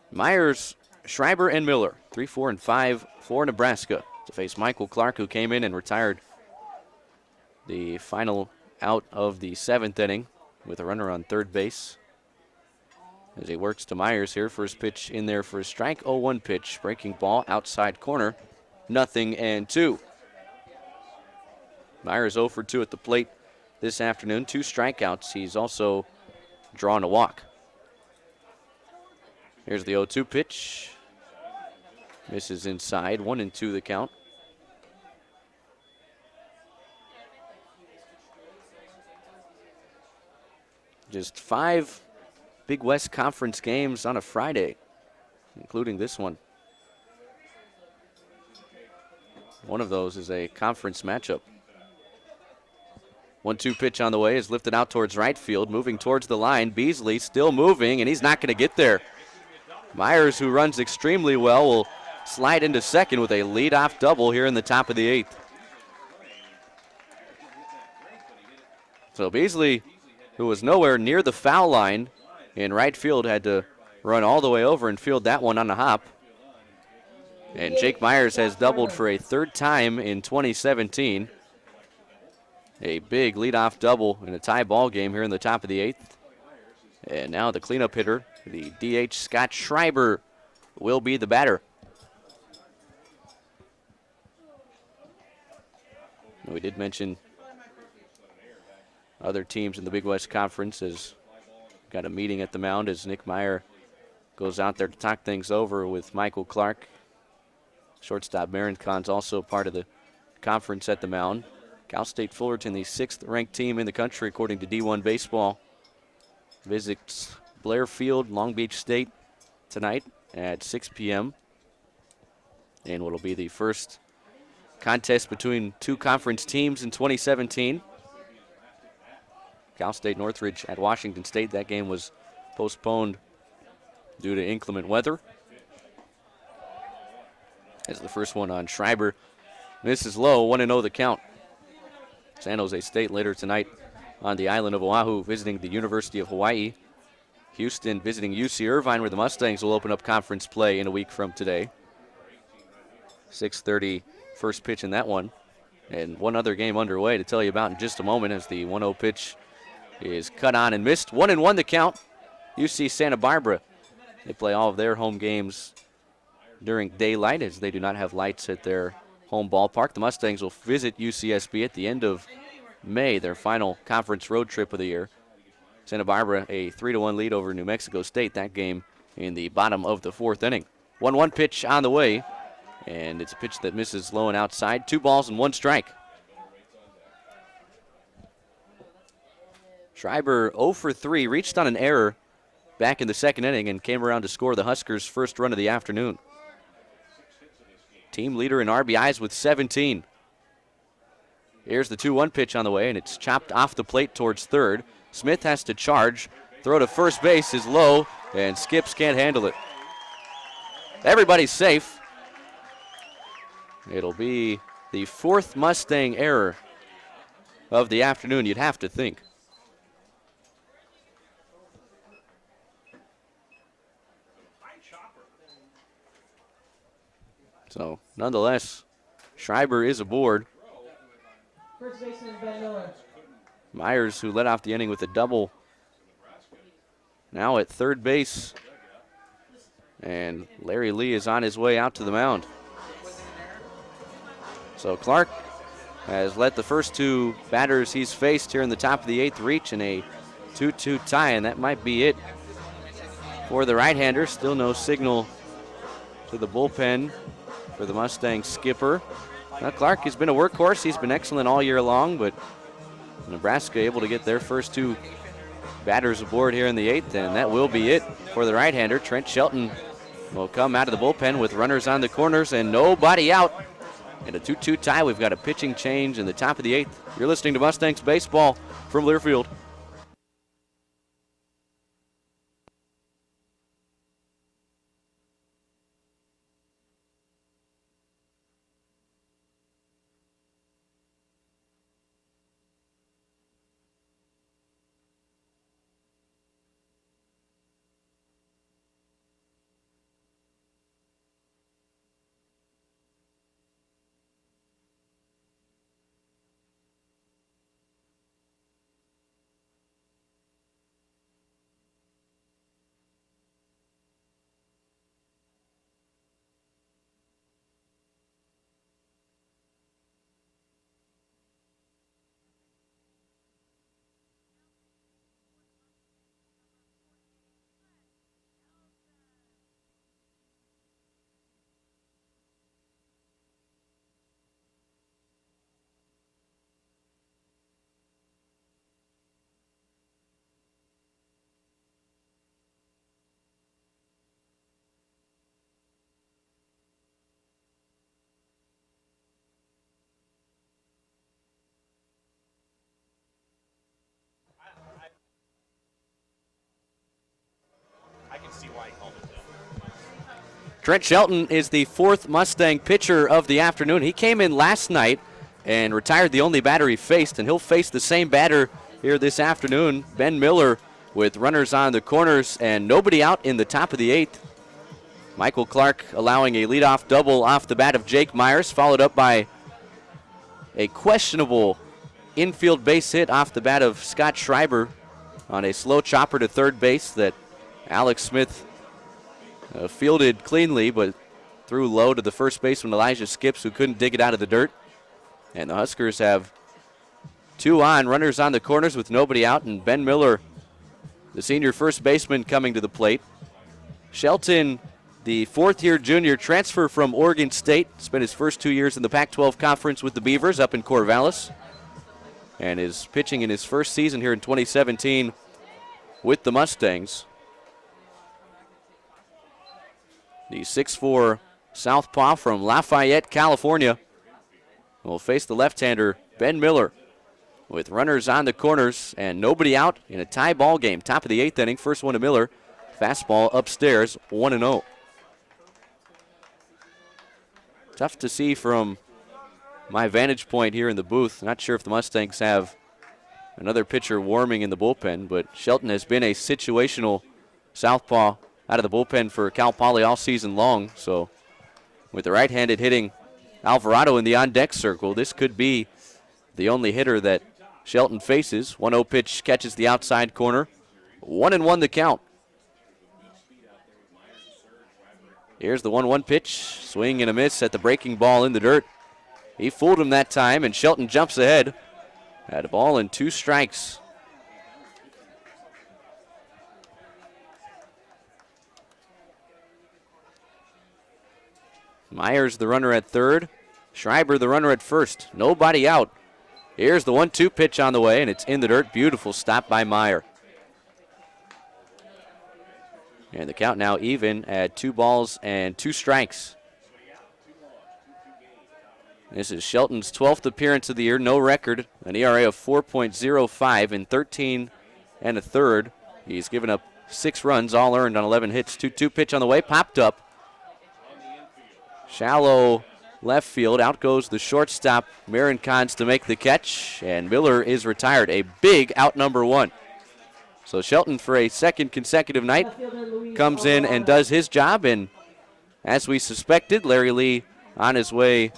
Myers, Schreiber, and Miller, 3, 4, and 5 for Nebraska to face Michael Clark, who came in and retired the final out of the 7th inning with a runner on third base. As he works to Myers here, first pitch in there for a strike, 0-1 pitch, breaking ball outside corner, 0-2. Myers 0 for 2 at the plate this afternoon, 2 strikeouts. He's also drawn a walk. Here's the 0-2 pitch. Misses inside, 1-2 the count. Just 5 Big West Conference games on a Friday, including this one. One of those is a conference matchup. 1-2 pitch on the way is lifted out towards right field, moving towards the line. Beasley still moving, and he's not going to get there. Myers, who runs extremely well, will slide into second with a leadoff double here in the top of the 8th. So Beasley, who was nowhere near the foul line in right field, had to run all the way over and field that one on the hop. And Jake Myers has doubled for a 3rd time in 2017. A big leadoff double in a tie ball game here in the top of the 8th. And now the cleanup hitter, the DH Scott Schreiber, will be the batter. We did mention other teams in the Big West Conference has got a meeting at the mound as Nick Meyer goes out there to talk things over with Michael Clark. Shortstop Marin Khan's also part of the conference at the mound. Cal State Fullerton, the 6th-ranked team in the country according to D1 Baseball, visits Blair Field, Long Beach State tonight at 6 p.m. And what will be the first contest between two conference teams in 2017. Cal State Northridge at Washington State. That game was postponed due to inclement weather. As the first one on Schreiber misses low, 1-0 the count. San Jose State later tonight on the island of Oahu visiting the University of Hawaii. Houston visiting UC Irvine, where the Mustangs will open up conference play in a week from today. 6:30 first pitch in that one. And one other game underway to tell you about in just a moment as the 1-0 pitch is cut on and missed. 1-1 the count. UC Santa Barbara. They play all of their home games during daylight as they do not have lights at their home ballpark. The Mustangs will visit UCSB at the end of May, their final conference road trip of the year. Santa Barbara a 3-1 lead over New Mexico State. That game in the bottom of the fourth inning. 1-1 pitch on the way, and it's a pitch that misses low and outside. 2 balls and 1 strike. Schreiber 0 for 3, reached on an error back in the second inning and came around to score the Huskers' first run of the afternoon. Team leader in RBIs with 17. Here's the 2-1 pitch on the way, and it's chopped off the plate towards third. Smith has to charge. Throw to first base is low, and Skips can't handle it. Everybody's safe. It'll be the 4th Mustang error of the afternoon, you'd have to think. So, nonetheless, Schreiber is aboard. First baseman Ben Miller. Myers, who led off the inning with a double, now at third base. And Larry Lee is on his way out to the mound. So Clark has let the first 2 batters he's faced here in the top of the 8th reach in a 2-2 tie, and that might be it for the right-hander. Still no signal to the bullpen for the Mustang skipper. Now Clark has been a workhorse. He's been excellent all year long, but Nebraska able to get their first 2 batters aboard here in the 8th, and that will be it for the right-hander. Trent Shelton will come out of the bullpen with runners on the corners and nobody out. In a 2-2 tie, we've got a pitching change in the top of the 8th. You're listening to Mustangs Baseball from Learfield. Trent Shelton is the 4th Mustang pitcher of the afternoon. He came in last night and retired the only batter he faced, and he'll face the same batter here this afternoon. Ben Miller with runners on the corners and nobody out in the top of the 8th. Michael Clark allowing a leadoff double off the bat of Jake Myers, followed up by a questionable infield base hit off the bat of Scott Schreiber on a slow chopper to third base that Alex Smith fielded cleanly, but threw low to the first baseman Elijah Skips, who couldn't dig it out of the dirt. And the Huskers have 2 on, runners on the corners with nobody out, and Ben Miller, the senior first baseman, coming to the plate. Shelton, the 4th-year junior, transfer from Oregon State, spent his first 2 years in the Pac-12 Conference with the Beavers up in Corvallis, and is pitching in his first season here in 2017 with the Mustangs. The 6'4" southpaw from Lafayette, California. will face the left-hander, Ben Miller, with runners on the corners and nobody out in a tie ball game. Top of the 8th inning, first one to Miller. Fastball upstairs, 1-0. Tough to see from my vantage point here in the booth. Not sure if the Mustangs have another pitcher warming in the bullpen, but Shelton has been a situational southpaw out of the bullpen for Cal Poly all season long. So with the right-handed hitting Alvarado in the on-deck circle, this could be the only hitter that Shelton faces. 1-0 pitch catches the outside corner. 1-1 the count. Here's the 1-1 pitch. Swing and a miss at the breaking ball in the dirt. He fooled him that time, and Shelton jumps ahead. Had a ball and 2 strikes. Myers the runner at third. Schreiber the runner at first. Nobody out. Here's the 1-2 pitch on the way, and it's in the dirt. Beautiful stop by Meyer. And the count now even at 2 balls and 2 strikes. This is Shelton's 12th appearance of the year. No record. An ERA of 4.05 in 13 1/3. He's given up 6 runs, all earned on 11 hits. 2-2 pitch on the way. Popped up. Shallow left field. Out goes the shortstop, Marin Cons, to make the catch. And Miller is retired. A big out number 1. So Shelton, for a second consecutive night, comes in and does his job. And as we suspected, Larry Lee on his way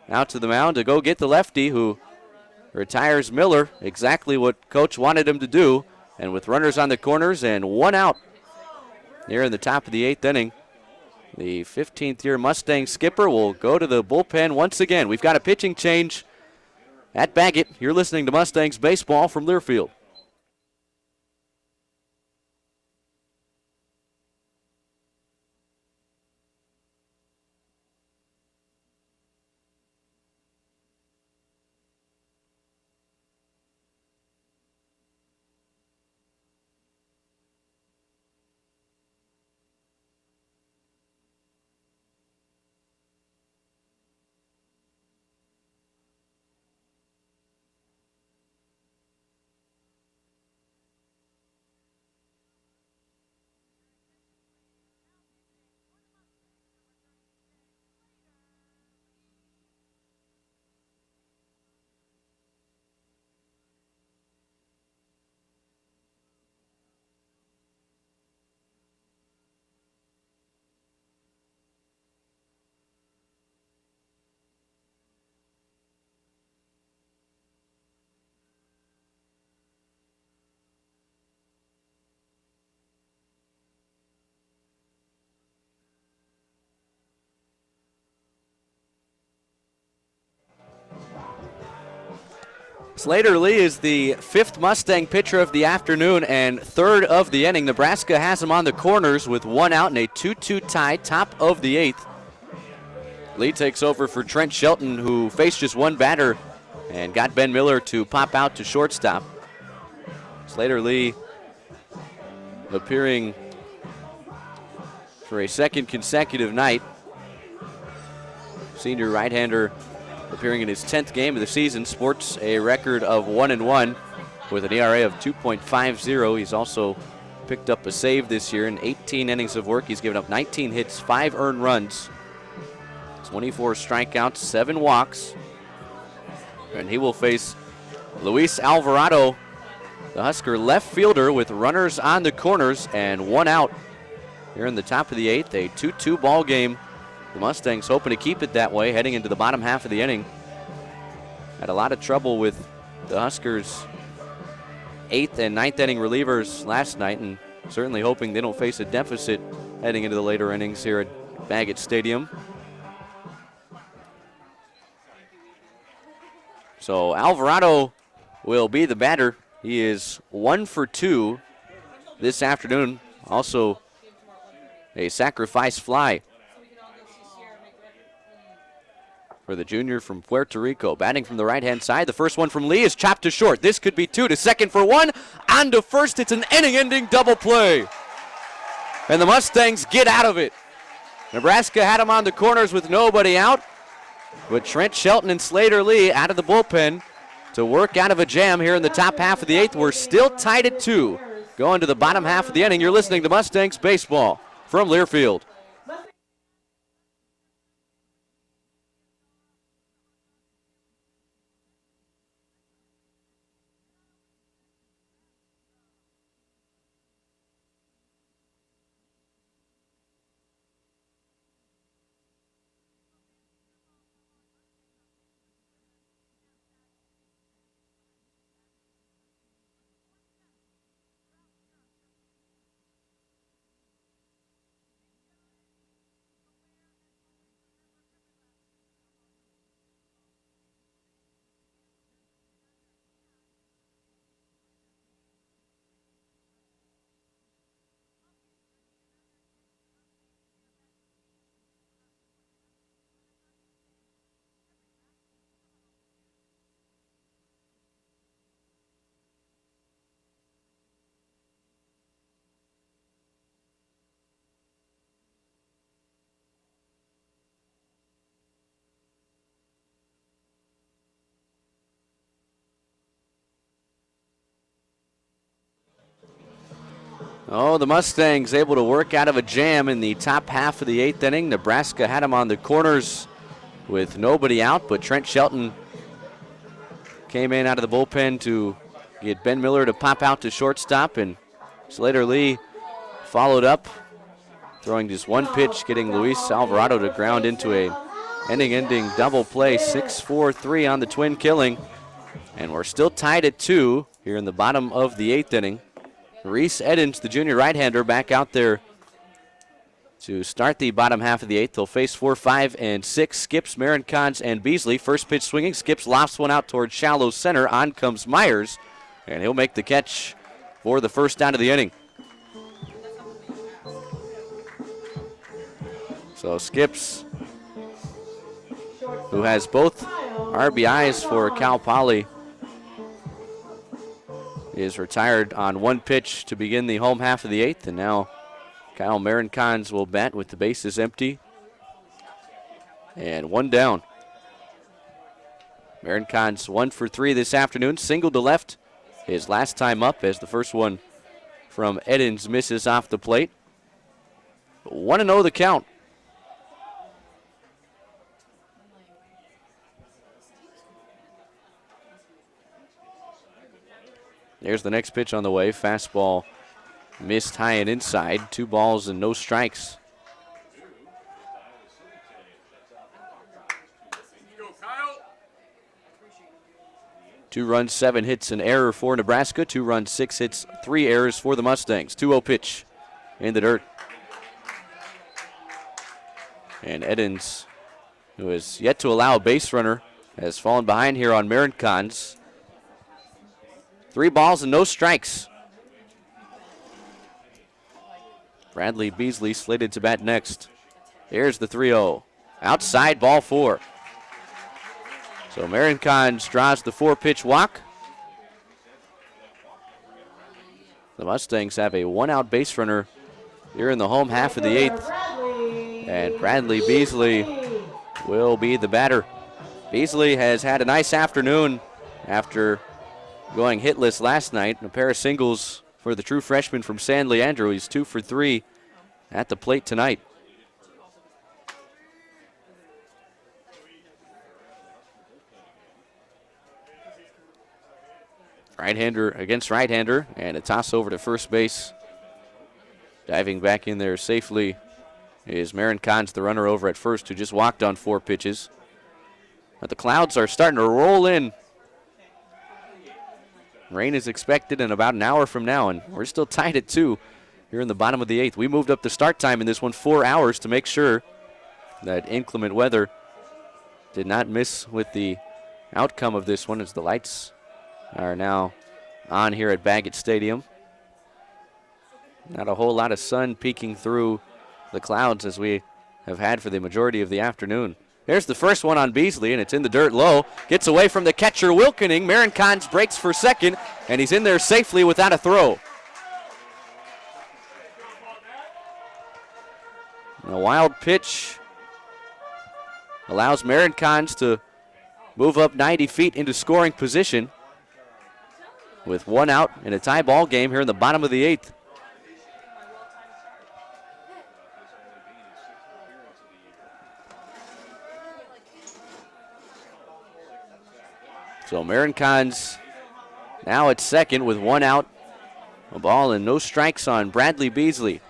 out to the mound to go get the lefty who retires Miller. Exactly what Coach wanted him to do. And with runners on the corners and 1 out here in the top of the 8th inning, the 15th-year Mustang skipper will go to the bullpen once again. We've got a pitching change at Baggett. You're listening to Mustangs baseball from Learfield. Slater Lee is the 5th Mustang pitcher of the afternoon and 3rd of the inning. Nebraska has him on the corners with 1 out and a 2-2 tie, top of the 8th. Lee takes over for Trent Shelton, who faced just 1 batter and got Ben Miller to pop out to shortstop. Slater Lee appearing for a second consecutive night. Senior right-hander appearing in his 10th game of the season, sports a record of 1-1 with an ERA of 2.50. He's also picked up a save this year in 18 innings of work. He's given up 19 hits, 5 earned runs, 24 strikeouts, 7 walks. And he will face Luis Alvarado, the Husker left fielder, with runners on the corners and 1 out here in the top of the 8th. A 2-2 ball game. The Mustangs hoping to keep it that way heading into the bottom half of the inning. Had a lot of trouble with the Huskers' 8th and 9th inning relievers last night, and certainly hoping they don't face a deficit heading into the later innings here at Baggett Stadium. So Alvarado will be the batter. He is 1 for 2 this afternoon. Also a sacrifice fly for the junior from Puerto Rico. Batting from the right-hand side. The first one from Lee is chopped to short. This could be 2 to second for 1. On to first. It's an inning-ending double play. And the Mustangs get out of it. Nebraska had him on the corners with nobody out. But Trent Shelton and Slater Lee out of the bullpen to work out of a jam here in the top half of the 8th. We're still tied at 2. Going to the bottom half of the inning. You're listening to Mustangs Baseball from Learfield. Oh, the Mustangs able to work out of a jam in the top half of the 8th inning. Nebraska had them on the corners with nobody out, but Trent Shelton came in out of the bullpen to get Ben Miller to pop out to shortstop, and Slater Lee followed up, throwing just one pitch, getting Luis Alvarado to ground into a inning-ending double play. 6-4-3 on the twin killing, and we're still tied at 2 here in the bottom of the 8th inning. Reese Edens, the junior right-hander, back out there to start the bottom half of the 8th. They'll face 4, 5, and 6. Skips, Marincons, and Beasley. First pitch swinging. Skips lofts one out towards shallow center. On comes Myers, and he'll make the catch for the first down of the inning. So Skips, who has both RBIs for Cal Poly, is retired on one pitch to begin the home half of the 8th, and now Kyle Marincons will bat with the bases empty and one down. Marincons 1 for 3 this afternoon, single to left his last time up as the first one from Edens misses off the plate. 1-0 the count. There's the next pitch on the way. Fastball missed high and inside. 2 balls and no strikes. Two runs, 7 hits, an error for Nebraska. 2 runs, 6 hits, 3 errors for the Mustangs. 2-0 pitch in the dirt. And Edens, who has yet to allow a base runner, has fallen behind here on Marincons. 3 balls and no strikes. Bradley Beasley slated to bat next. Here's the 3-0. Outside, ball 4. So Marincons draws the 4-pitch walk. The Mustangs have a 1-out base runner here in the home half of the 8th. And Bradley Beasley will be the batter. Beasley has had a nice afternoon after going hitless last night. A pair of singles for the true freshman from San Leandro. He's 2 for 3 at the plate tonight. Right-hander against right-hander, and a toss over to first base. Diving back in there safely is Marincons, the runner over at first, who just walked on 4 pitches. But the clouds are starting to roll in. Rain is expected in about an hour from now, and we're still tied at 2 here in the bottom of the 8th. We moved up the start time in this one 4 hours to make sure that inclement weather did not miss with the outcome of this one, as the lights are now on here at Baggett Stadium. Not a whole lot of sun peeking through the clouds as we have had for the majority of the afternoon. There's the first one on Beasley, and it's in the dirt low. Gets away from the catcher, Wilkening. Marincons breaks for second, and he's in there safely without a throw. A wild pitch allows Marin Cons to move up 90 feet into scoring position with 1 out in a tie ball game here in the bottom of the 8th. So Marin Cons now at second with 1 out. A ball and no strikes on Bradley Beasley,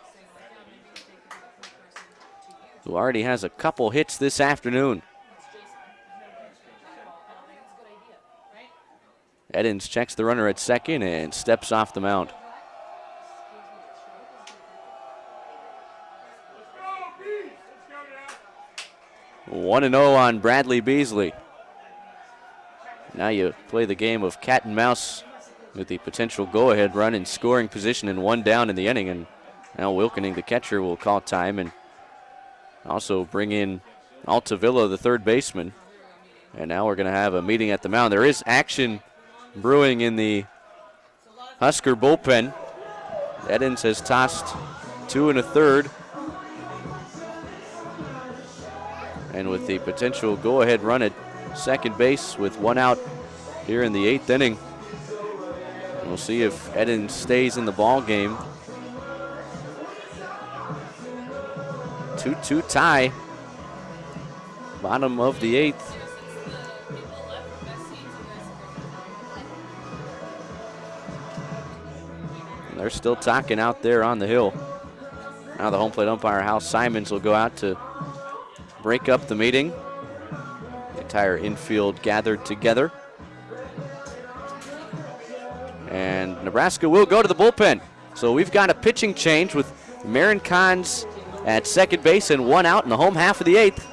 who already has a couple hits this afternoon. Edens checks the runner at second and steps off the mound. One and 0 on Bradley Beasley. Now you play the game of cat and mouse with the potential go-ahead run in scoring position and 1 down in the inning. And now Wilkening, the catcher, will call time and also bring in Altavilla, the third baseman. And now we're going to have a meeting at the mound. There is action brewing in the Husker bullpen. Edens has tossed 2 1/3. And with the potential go-ahead run at second base with 1 out here in the 8th inning. We'll see if Edens stays in the ball game. 2-2 tie. Bottom of the 8th. And they're still talking out there on the hill. Now the home plate umpire, Hal Simons, will go out to break up the meeting. The entire infield gathered together. And Nebraska will go to the bullpen. So we've got a pitching change with Marin Cons at second base and 1 out in the home half of the 8th.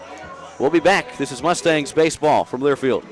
We'll be back. This is Mustangs baseball from Learfield.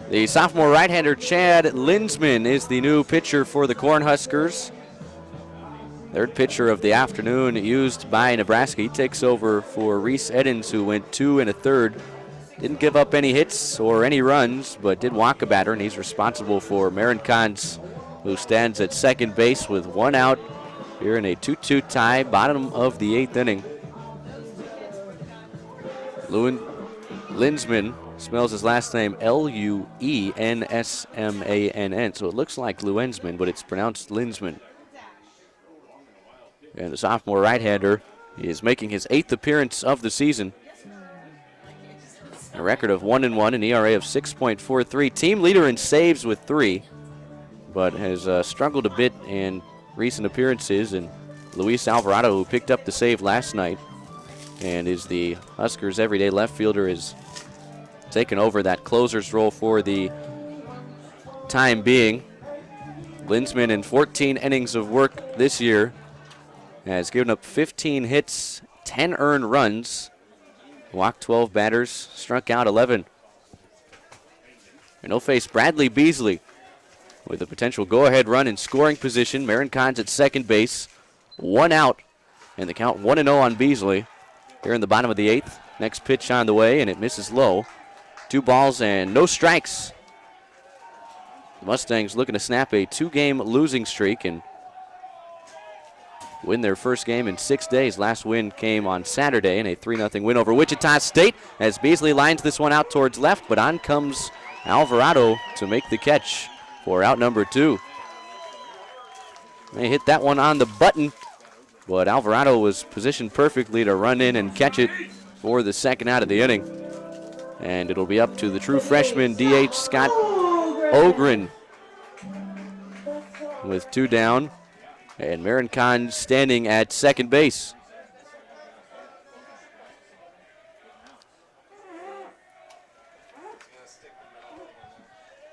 The sophomore right-hander Chad Linsman is the new pitcher for the Cornhuskers. Third pitcher of the afternoon used by Nebraska. He takes over for Reese Edens, who went 2 1/3. Didn't give up any hits or any runs, but did walk a batter, and he's responsible for Marin Cons, who stands at second base with 1 out here in a 2-2 tie, bottom of the 8th inning. Linsman spells his last name Luensmann, so it looks like Luensmann, but it's pronounced Linsman. And the sophomore right-hander is making his 8th appearance of the season. A record of 1-1, an ERA of 6.43. Team leader in saves with 3, but has struggled a bit in recent appearances. And Luis Alvarado, who picked up the save last night and is the Huskers' everyday left fielder, is taken over that closer's role for the time being. Linsman, in 14 innings of work this year, has given up 15 hits, 10 earned runs, walked 12 batters, struck out 11. And he'll face Bradley Beasley with a potential go-ahead run in scoring position. Marin Cons at second base, 1 out, and the count 1-0 on Beasley here in the bottom of the 8th. Next pitch on the way, and it misses low. 2 balls and no strikes. The Mustangs looking to snap a 2-game losing streak and win their first game in 6 days. Last win came on Saturday in a 3-0 win over Wichita State as Beasley lines this one out towards left, but on comes Alvarado to make the catch for out number 2. They hit that one on the button, but Alvarado was positioned perfectly to run in and catch it for the second out of the inning. And it'll be up to the true freshman DH Scott Ogren with 2 down, and Marin Khan standing at second base.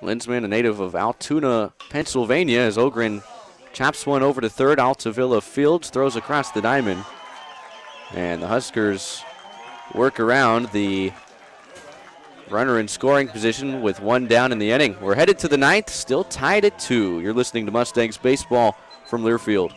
Linsman, a native of Altoona, Pennsylvania, as Ogren chops one over to third. Altavilla Fields throws across the diamond. And the Huskers work around the runner in scoring position with 1 down in the inning. We're headed to the 9th, still tied at 2. You're listening to Mustangs baseball from Learfield.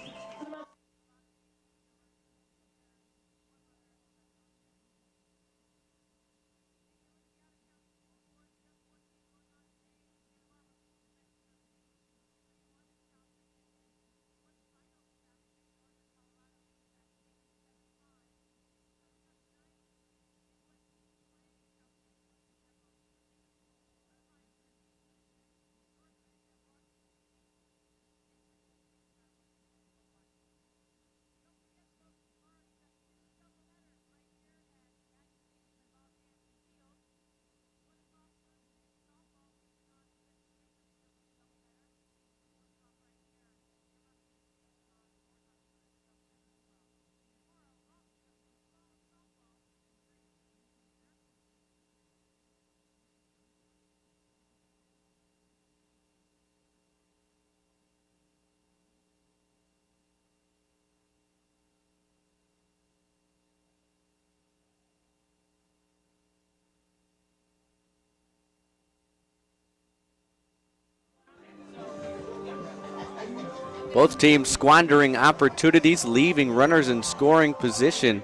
Both teams squandering opportunities, leaving runners in scoring position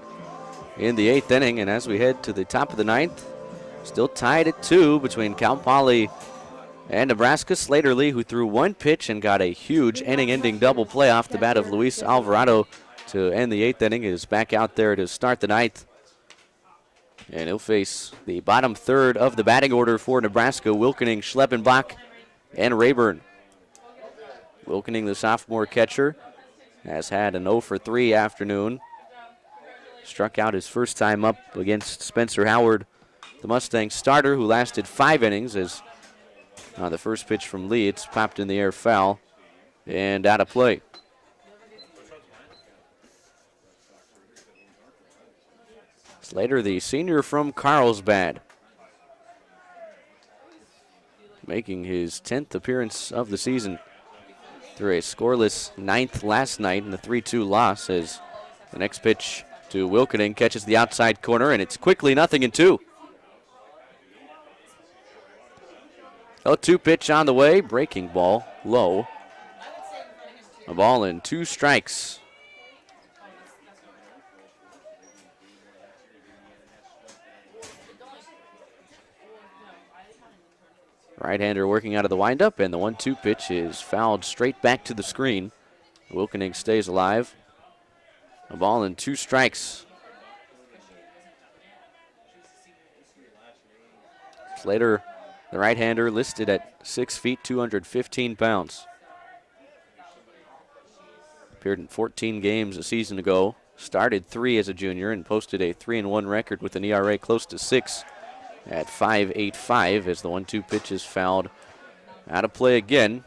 in the 8th inning. And as we head to the top of the 9th, still tied at 2 between Cal Poly and Nebraska. Slater Lee, who threw 1 pitch and got a huge inning-ending double play off the bat of Luis Alvarado to end the 8th inning, is back out there to start the 9th. And he'll face the bottom third of the batting order for Nebraska: Wilkening, Schleppenbach, and Rayburn. Wilkening, the sophomore catcher, has had an 0 for 3 afternoon. Struck out his first time up against Spencer Howard, the Mustang starter, who lasted 5 innings, as on the first pitch from Lee, it's popped in the air foul and out of play. Slater, the senior from Carlsbad, making his 10th appearance of the season. Through a scoreless 9th last night in the 3-2 loss, as the next pitch to Wilkening catches the outside corner, and it's quickly 0-2. 0-2 pitch on the way, breaking ball low. A ball and 2 strikes. Right-hander working out of the windup, and the 1-2 pitch is fouled straight back to the screen. Wilkening stays alive. A ball and 2 strikes. Slater, the right-hander, listed at 6 feet, 215 pounds. Appeared in 14 games a season ago. Started 3 as a junior and posted a 3-1 record with an ERA close to 6. At 5.85 as the 1-2 pitch is fouled out of play again.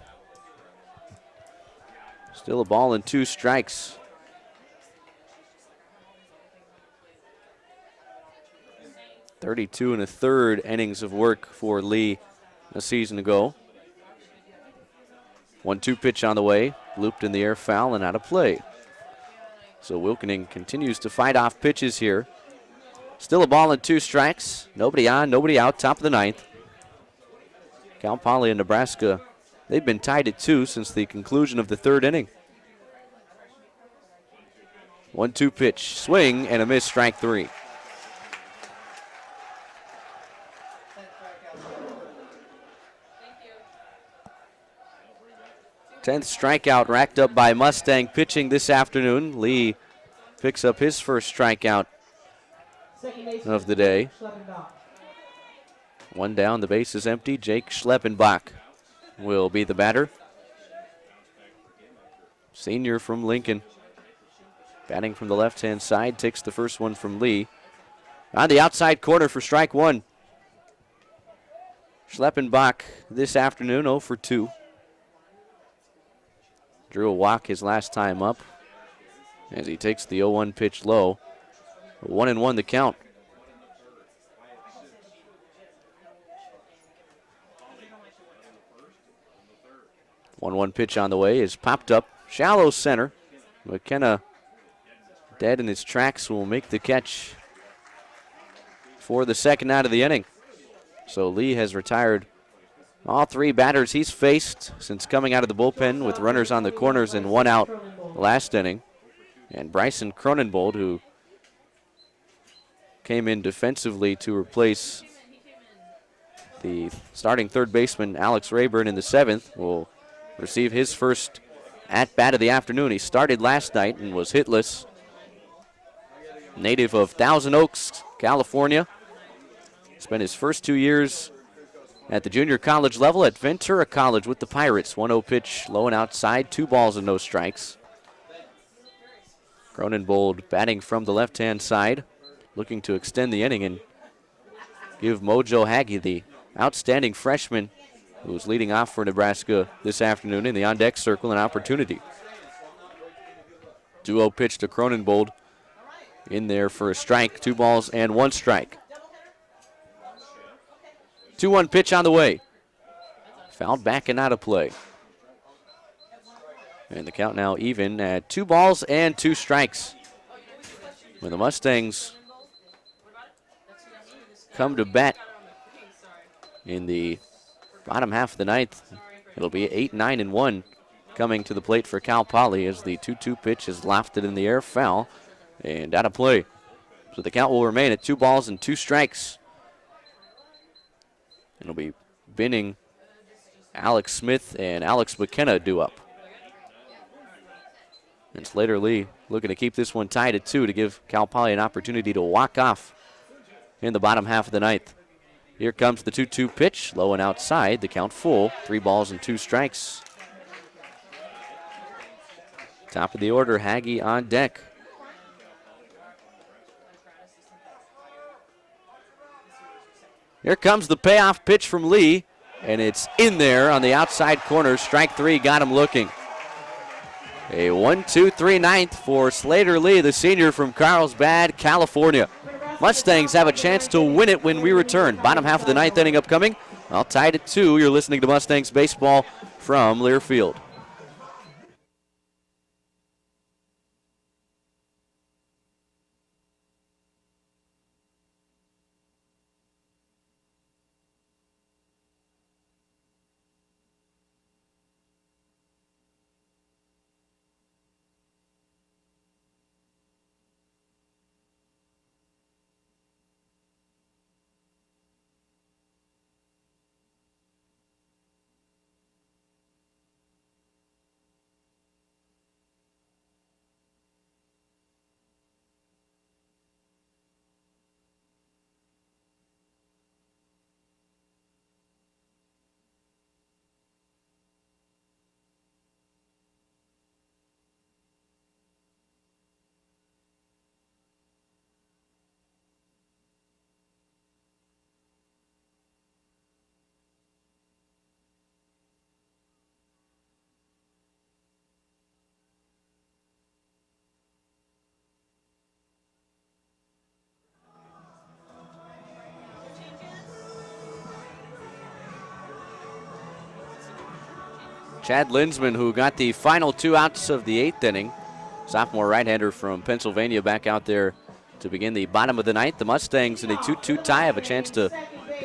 Still a ball and 2 strikes. (32 1/3 innings of work for Lee a season ago. 1-2 pitch on the way, looped in the air, foul and out of play. So Wilkening continues to fight off pitches here. Still a ball and 2 strikes. Nobody on, nobody out, top of the 9th. Cal Poly and Nebraska, they've been tied at 2 since the conclusion of the 3rd inning. 1-2 pitch, swing and a miss, strike 3. Tenth strikeout racked up by Mustang pitching this afternoon. Lee picks up his first strikeout of the day. One down, the base is empty. Jake Schleppenbach will be the batter. Senior from Lincoln. Batting from the left-hand side, takes the first one from Lee. On the outside corner for strike one. Schleppenbach this afternoon 0 for 2. Drew a walk his last time up as he takes the 0-1 pitch low. 1-1 the count. One pitch on the way is popped up shallow center. McKenna dead in his tracks will make the catch for the second out of the inning. So Lee has retired all 3 batters he's faced since coming out of the bullpen with runners on the corners and 1 out last inning. And Bryson Cronenbold, who came in defensively to replace the starting third baseman Alex Rayburn in the 7th, will receive his first at-bat of the afternoon. He started last night and was hitless. Native of Thousand Oaks, California. Spent his first 2 years at the junior college level at Ventura College with the Pirates. 1-0 pitch, low and outside, 2 balls and no strikes. Cronenbold batting from the left-hand side, looking to extend the inning and give Mojo Hagge, the outstanding freshman who's leading off for Nebraska this afternoon in the on-deck circle, an opportunity. 2-0 pitch to Cronenbold in there for a strike, 2 balls and 1 strike. 2-1 pitch on the way. Fouled back and out of play. And the count now even at 2 balls and 2 strikes. When the Mustangs come to bat in the bottom half of the 9th, it'll be 8-9-1 coming to the plate for Cal Poly as the 2-2 pitch is lofted in the air, foul, and out of play. So the count will remain at 2 balls and 2 strikes. It'll be Binning, Alex Smith, and Alex McKenna due up. And Slater Lee looking to keep this one tied at 2 to give Cal Poly an opportunity to walk off in the bottom half of the 9th. Here comes the 2-2 pitch, low and outside, the count full, 3 balls and 2 strikes. Top of the order, Hagge on deck. Here comes the payoff pitch from Lee, and it's in there on the outside corner. Strike 3 got him looking. A 1-2-3 ninth for Slater Lee, the senior from Carlsbad, California. Mustangs have a chance to win it when we return. Bottom half of the 9th inning upcoming. All tied at 2. You're listening to Mustangs baseball from Learfield. Chad Linsman, who got the final 2 outs of the 8th inning. Sophomore right-hander from Pennsylvania back out there to begin the bottom of the 9th. The Mustangs in a 2-2 tie have a chance to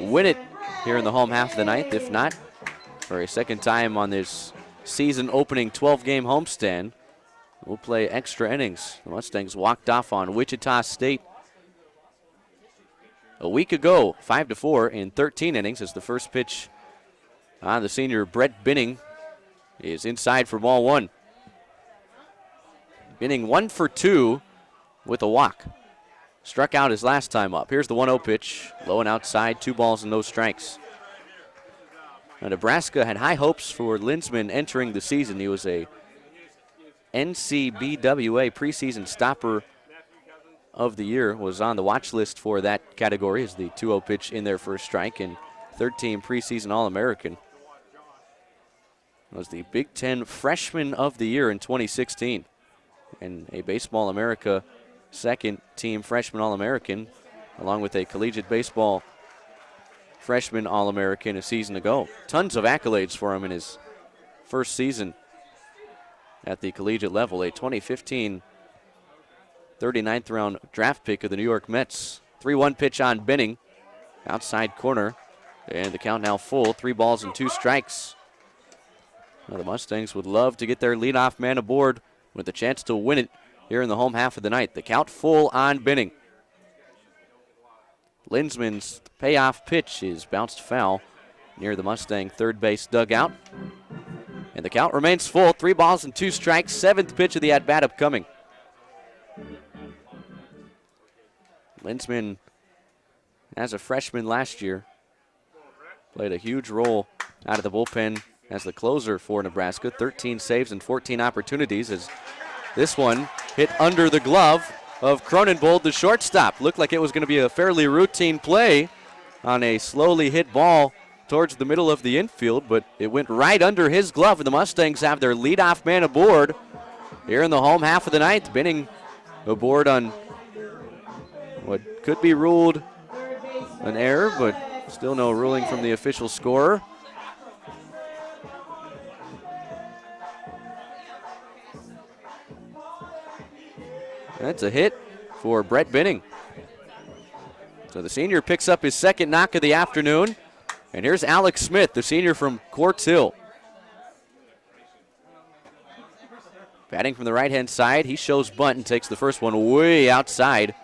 win it here in the home half of the 9th. If not, for a second time on this season opening 12-game homestand, we'll play extra innings. The Mustangs walked off on Wichita State a week ago, 5-4 in 13 innings as the first pitch on the senior Brett Binning is inside for ball 1. Binning 1 for 2 with a walk. struck out his last time up. Here's the 1-0 pitch. Low and outside, 2 balls and no strikes. Now, Nebraska had high hopes for Linsman entering the season. He was a NCBWA preseason stopper of the year, was on the watch list for that category as the 2-0 pitch in their first strike, and third-team preseason All-American. Was the Big Ten Freshman of the Year in 2016, and a Baseball America second-team Freshman All-American, along with a collegiate baseball Freshman All-American a season ago. Tons of accolades for him in his first season at the collegiate level. A 2015 39th round draft pick of the New York Mets. 3-1 pitch on Benning, outside corner, and the count now full. 3 balls and 2 strikes. Now the Mustangs would love to get their leadoff man aboard with a chance to win it here in the home half of the ninth. The count full on Benning. Linsman's payoff pitch is bounced foul near the Mustang third base dugout. And the count remains full. 3 balls and 2 strikes. 7th pitch of the at-bat upcoming. Linsman, as a freshman last year, played a huge role out of the bullpen as the closer for Nebraska. 13 saves and 14 opportunities as this one hit under the glove of Cronenbold, the shortstop. Looked like it was going to be a fairly routine play on a slowly hit ball towards the middle of the infield, but it went right under his glove, and the Mustangs have their leadoff man aboard here in the home half of the ninth. Benning aboard on what could be ruled an error, but still no ruling from the official scorer. That's a hit for Brett Benning. So the senior picks up his second knock of the afternoon. And here's Alex Smith, the senior from Quartz Hill. Batting from the right-hand side, he shows bunt and takes the first one way outside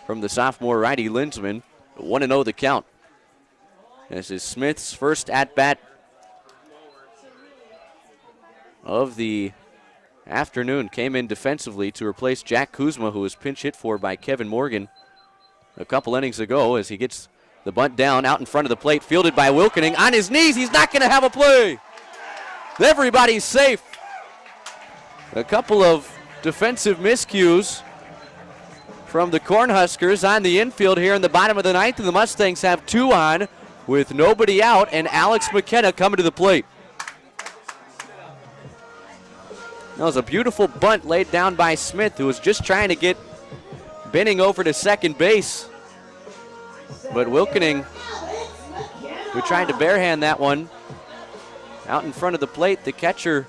from the sophomore righty Linsman. 1-0 the count. This is Smith's first at-bat of the afternoon. Came in defensively to replace Jack Kuzma, who was pinch hit for by Kevin Morgan a couple innings ago, as he gets the bunt down out in front of the plate, fielded by Wilkening. On his knees, he's not going to have a play. Everybody's safe. A couple of defensive miscues from the Cornhuskers on the infield here in the bottom of the ninth, and the Mustangs have 2 on with nobody out, and Alex McKenna coming to the plate. That was a beautiful bunt laid down by Smith, who was just trying to get Benning over to second base. But Wilkening, who tried to barehand that one out in front of the plate, the catcher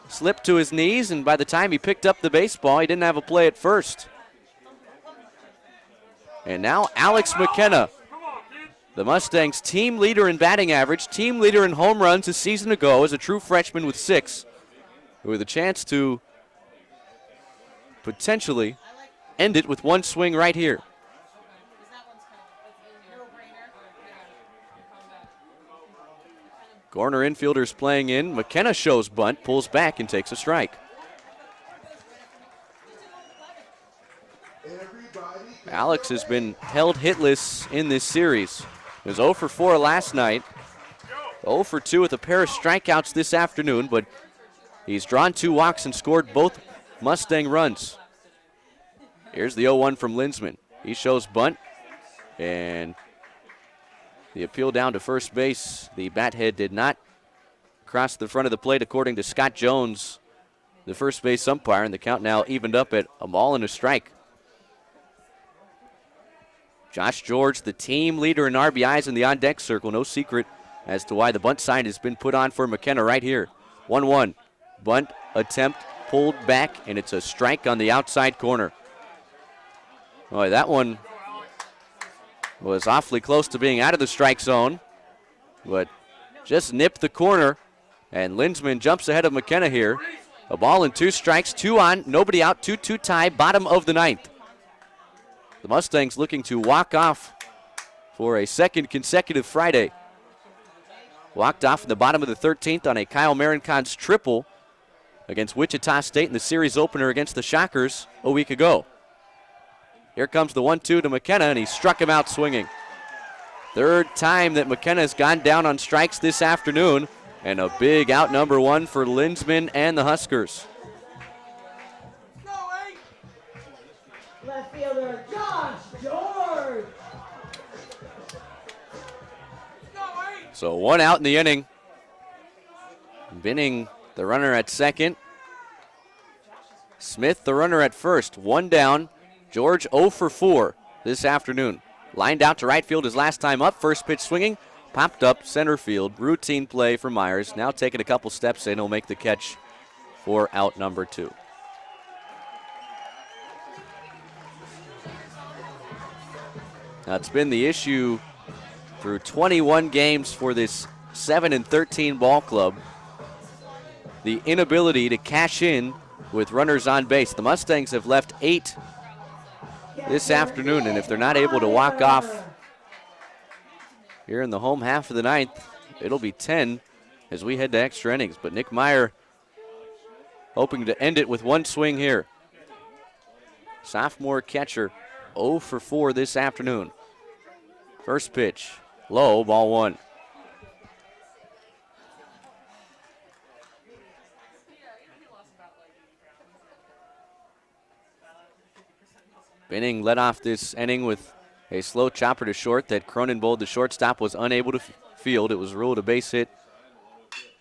slipped to his knees, and by the time he picked up the baseball, he didn't have a play at first. And now Alex McKenna, the Mustangs' team leader in batting average, team leader in home runs a season ago as a true freshman with 6, with a chance to potentially end it with one swing right here. Corner infielders playing in. McKenna shows bunt, pulls back, and takes a strike. Alex has been held hitless in this series. He was 0 for 4 last night, 0 for 2 with a pair of strikeouts this afternoon, but he's drawn 2 walks and scored both Mustang runs. Here's the 0-1 from Linsman. He shows bunt, and the appeal down to first base. The bat head did not cross the front of the plate, according to Scott Jones, the first base umpire, and the count now evened up at a ball and a strike. Josh George, the team leader in RBIs in the on-deck circle. No secret as to why the bunt sign has been put on for McKenna right here. 1-1. Bunt attempt pulled back, and it's a strike on the outside corner. Boy, that one was awfully close to being out of the strike zone, but just nipped the corner, and Linsman jumps ahead of McKenna here. A ball and 2 strikes, 2 on, nobody out, 2-2 tie, bottom of the ninth. The Mustangs looking to walk off for a second consecutive Friday. Walked off in the bottom of the 13th on a Kyle Marincon's triple against Wichita State in the series opener against the Shockers a week ago. Here comes the 1-2 to McKenna, and he struck him out swinging. Third time that McKenna has gone down on strikes this afternoon, and a big out number one for Lindsman and the Huskers. Left fielder Josh George. So one out in the inning. Binning, the runner at second. Smith, the runner at first. One down. George 0 for 4 this afternoon. Lined out to right field his last time up. First pitch swinging. Popped up center field. Routine play for Myers. Now taking a couple steps in. He'll make the catch for out number 2. That's been the issue through 21 games for this 7-13 ball club. The inability to cash in with runners on base. The Mustangs have left 8 this afternoon, and if they're not able to walk off here in the home half of the ninth, it'll be 10 as we head to extra innings. But Nick Meyer hoping to end it with one swing here. Sophomore catcher 0 for 4 this afternoon. First pitch, low, ball 1. Binning led off this inning with a slow chopper to short that Cronenbold, the shortstop, was unable to field. It was ruled a base hit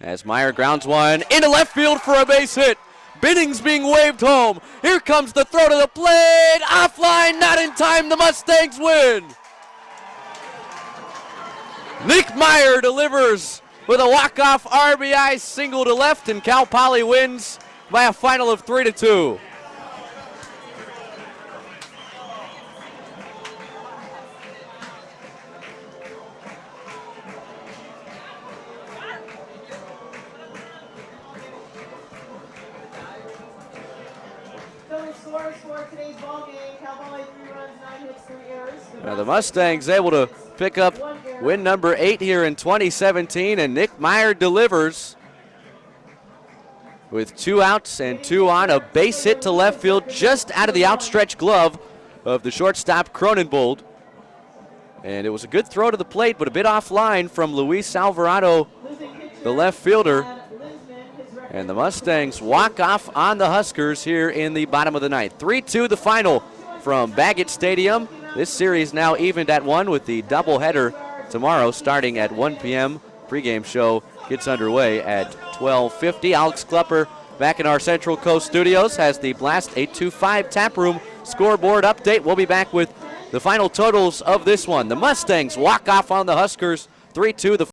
as Meyer grounds one into left field for a base hit. Binning's being waved home. Here comes the throw to the plate. Offline, not in time. The Mustangs win. Nick Meyer delivers with a walk-off RBI single to left, and Cal Poly wins by a final of 3-2. The Mustangs able to pick up win number 8 here in 2017, and Nick Meyer delivers with 2 outs and 2 on, a base hit to left field just out of the outstretched glove of the shortstop Cronenbold. And it was a good throw to the plate, but a bit offline from Luis Alvarado, the left fielder. And the Mustangs walk off on the Huskers here in the bottom of the ninth. 3-2 the final from Baggett Stadium. This series now evened at 1 with the doubleheader tomorrow starting at 1 p.m. Pregame show gets underway at 12:50. Alex Klepper back in our Central Coast studios has the Blast 825 Tap Room scoreboard update. We'll be back with the final totals of this one. The Mustangs walk off on the Huskers 3-2. The